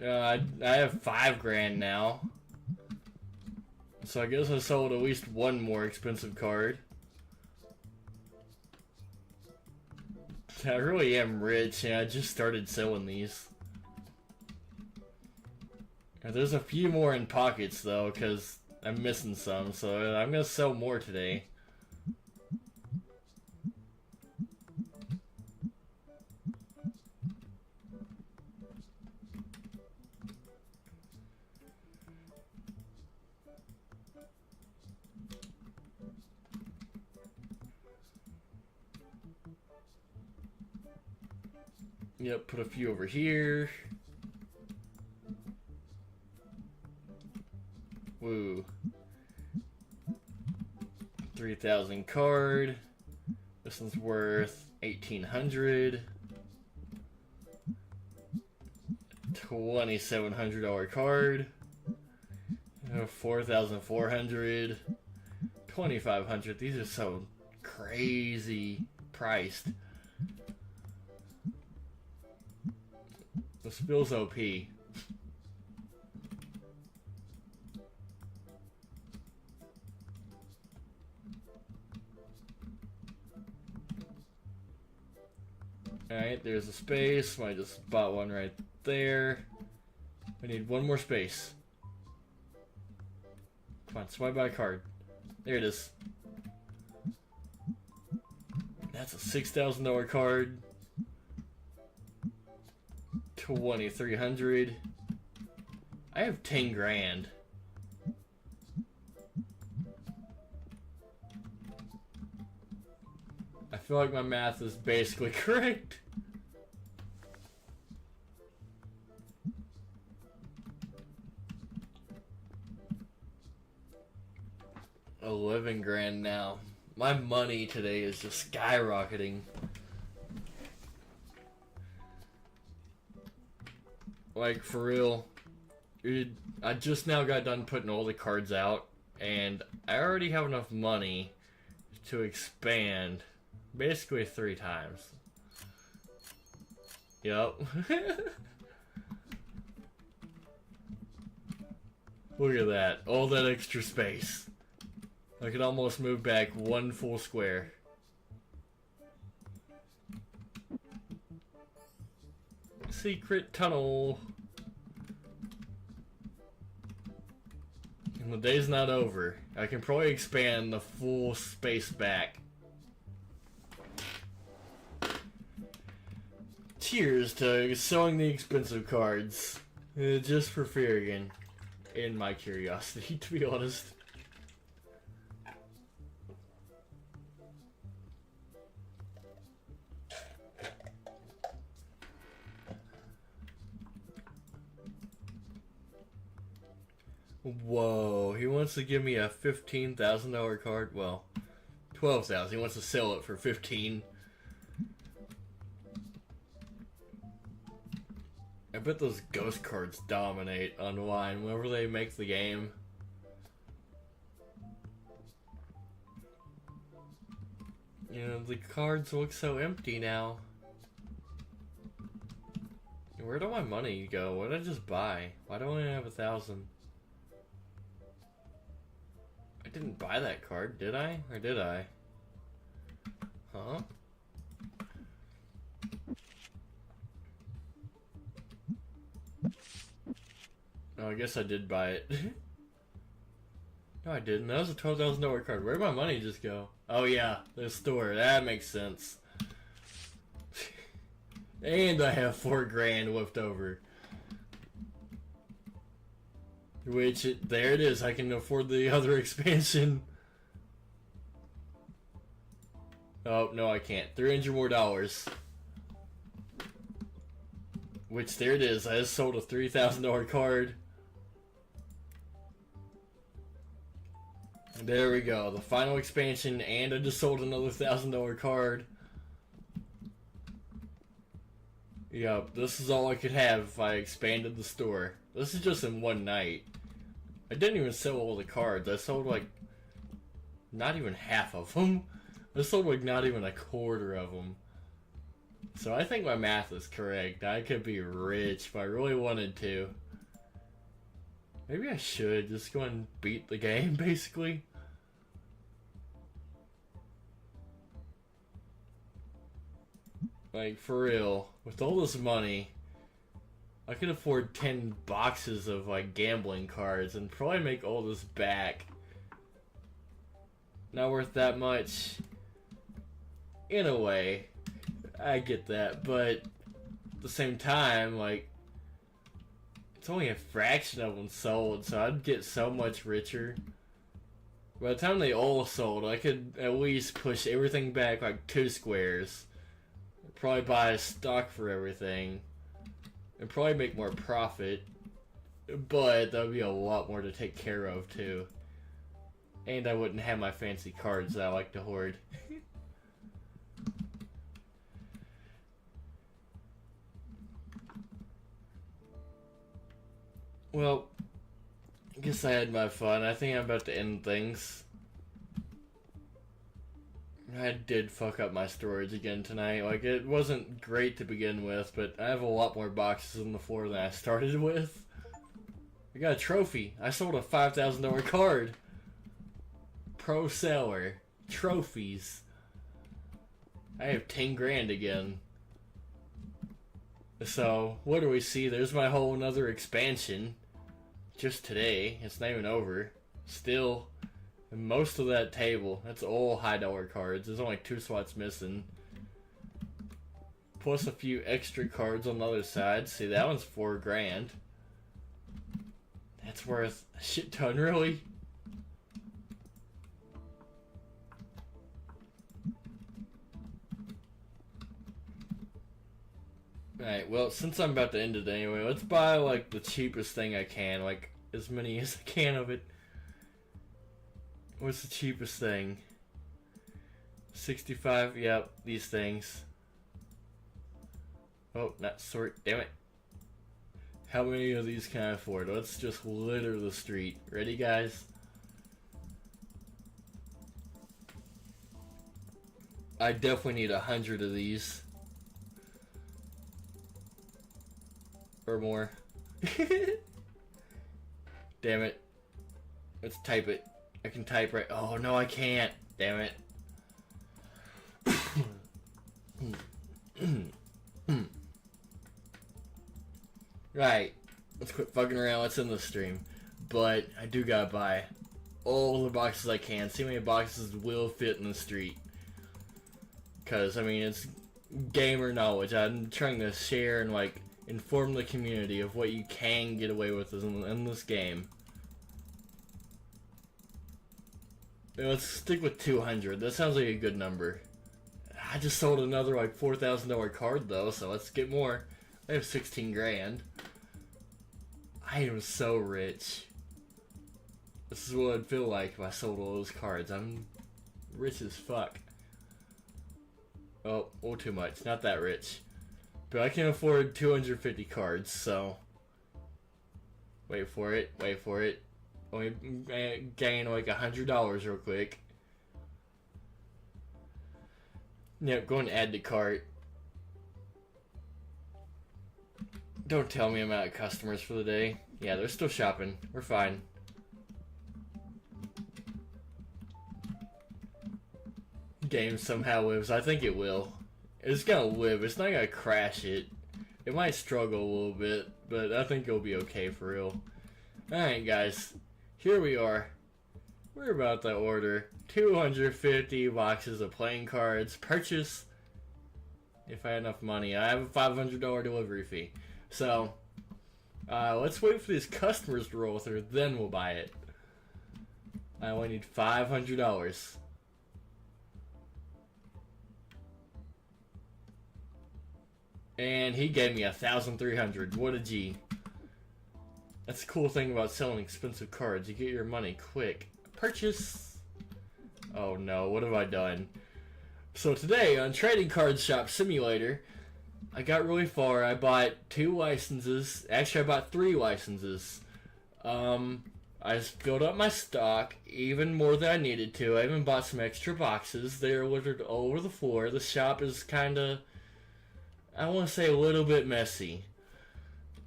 I have 5 grand now. So I guess I sold at least one more expensive card. I really am rich, and I just started selling these. There's a few more in pockets, though, because I'm missing some, so I'm going to sell more today. Yep, put a few over here. Woo. 3,000 card. This one's worth 1,800. $2,700 card. 4,400. 2,500. These are so crazy priced. This feels OP. Alright, there's a space. I just bought one right there. I need one more space. Come on, swipe by a card. There it is. That's a $6,000 card. 2,300. I have 10 grand. I feel like my math is basically correct. $11 grand now. My money today is just skyrocketing. Like, for real. Dude, I just now got done putting all the cards out, and I already have enough money to expand basically 3 times. Yup. Look at that. All that extra space. I could almost move back 1 full square. Secret tunnel. And the day's not over. I can probably expand the full space back. Cheers to selling the expensive cards. Just for Farragon. And my curiosity, to be honest. Whoa, he wants to give me a $15,000 card. Well, 12,000. He wants to sell it for 15. I bet those ghost cards dominate online whenever they make the game. You know, the cards look so empty now. Where did my money go? What did I just buy? Why do I only have 1,000? I didn't buy that card, did I? Or did I? Huh? Oh, I guess I did buy it. No, I didn't. That was a $12,000 card. Where did my money just go? Oh, yeah. The store. That makes sense. And I have 4 grand left over. Which, there it is. I can afford the other expansion. Oh, no, I can't. $300 more. Which, there it is. I just sold a $3,000 card. There we go. The final expansion, and I just sold another $1,000 card. Yup, this is all I could have if I expanded the store. This is just in one night. I didn't even sell all the cards. I sold like not even half of them. I sold like not even a quarter of them. So I think my math is correct. I could be rich if I really wanted to. Maybe I should just go and beat the game, basically. Like, for real. With all this money, I could afford 10 boxes of, like, gambling cards and probably make all this back. Not worth that much. In a way. I get that, but at the same time, like, it's only a fraction of them sold, so I'd get so much richer. By the time they all sold, I could at least push everything back like 2 squares. Probably buy stock for everything. And probably make more profit. But that would be a lot more to take care of, too. And I wouldn't have my fancy cards that I like to hoard. Well, I guess I had my fun. I think I'm about to end things. I did fuck up my storage again tonight. Like, it wasn't great to begin with, but I have a lot more boxes on the floor than I started with. I got a trophy. I sold a $5,000 card. Pro seller. Trophies. I have 10 grand again. So, what do we see? There's my whole another expansion. Just today. It's not even over. Still, most of that table, that's all high dollar cards. There's only 2 slots missing. Plus a few extra cards on the other side. See, that one's 4 grand. That's worth a shit ton, really. Alright, well, since I'm about to end it anyway, let's buy, like, the cheapest thing I can. Like, as many as I can of it. What's the cheapest thing? 65, yep, these things. Oh, not sort, damn it. How many of these can I afford? Let's just litter the street. Ready, guys? I definitely need 100 of these. Or more. Damn it. Let's type it. I can type right. Oh, no, I can't. Damn it. Right. Let's quit fucking around. Let's end the stream. But I do gotta buy all the boxes I can. See how many boxes will fit in the street. Because, I mean, it's gamer knowledge. I'm trying to share and, like, inform the community of what you can get away with in this game. Let's stick with 200. That sounds like a good number. I just sold another like $4,000 card though, so let's get more. I have 16 grand. I am so rich. This is what it'd feel like if I sold all those cards. I'm rich as fuck. Oh, too much. Not that rich. But I can afford 250 cards, so... Wait for it. Wait for it. Only gain like $100 real quick. Yep, go and add to cart. Don't tell me I'm out of customers for the day. Yeah, they're still shopping. We're fine. Game somehow lives. I think it will. It's gonna live. It's not gonna crash it. It might struggle a little bit, but I think it'll be okay for real. Alright, guys. Here we are. We're about to order 250 boxes of playing cards. Purchase if I had enough money. I have a $500 delivery fee. So, let's wait for these customers to roll through, then we'll buy it. I only need $500. And he gave me 1,300. What a G. That's the cool thing about selling expensive cards. You get your money quick. Purchase. Oh no, what have I done? So today on Trading Card Shop Simulator, I got really far. I bought 2 licenses. Actually, I bought 3 licenses. I filled up my stock even more than I needed to. I even bought some extra boxes. They're littered all over the floor. The shop is kinda, I want to say, a little bit messy.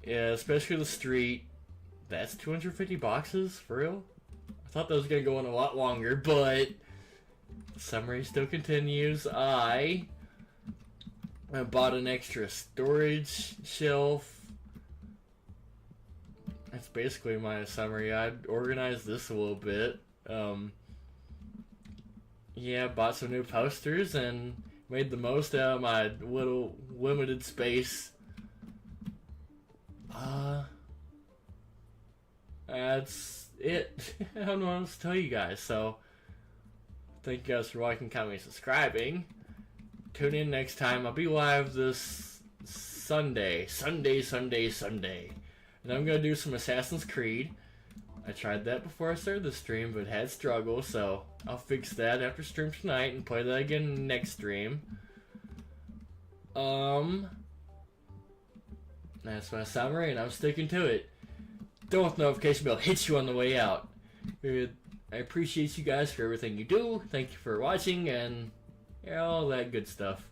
Yeah, especially the street. That's 250 boxes? For real? I thought that was going to go on a lot longer, but the summary still continues. I bought an extra storage shelf. That's basically my summary. I organized this a little bit. Yeah, bought some new posters and made the most out of my little limited space. That's it. I don't know what else to tell you guys. So, thank you guys for liking, commenting, subscribing. tune in next time. I'll be live this Sunday. And I'm going to do some Assassin's Creed. I tried that before I started the stream, but had struggles, so I'll fix that after stream tonight and play that again next stream. That's my summary, and I'm sticking to it. Don't notification bell hits you on the way out. I appreciate you guys for everything you do. Thank you for watching, and all that good stuff.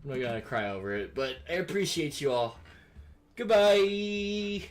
I'm not gonna cry over it, but I appreciate you all. Goodbye!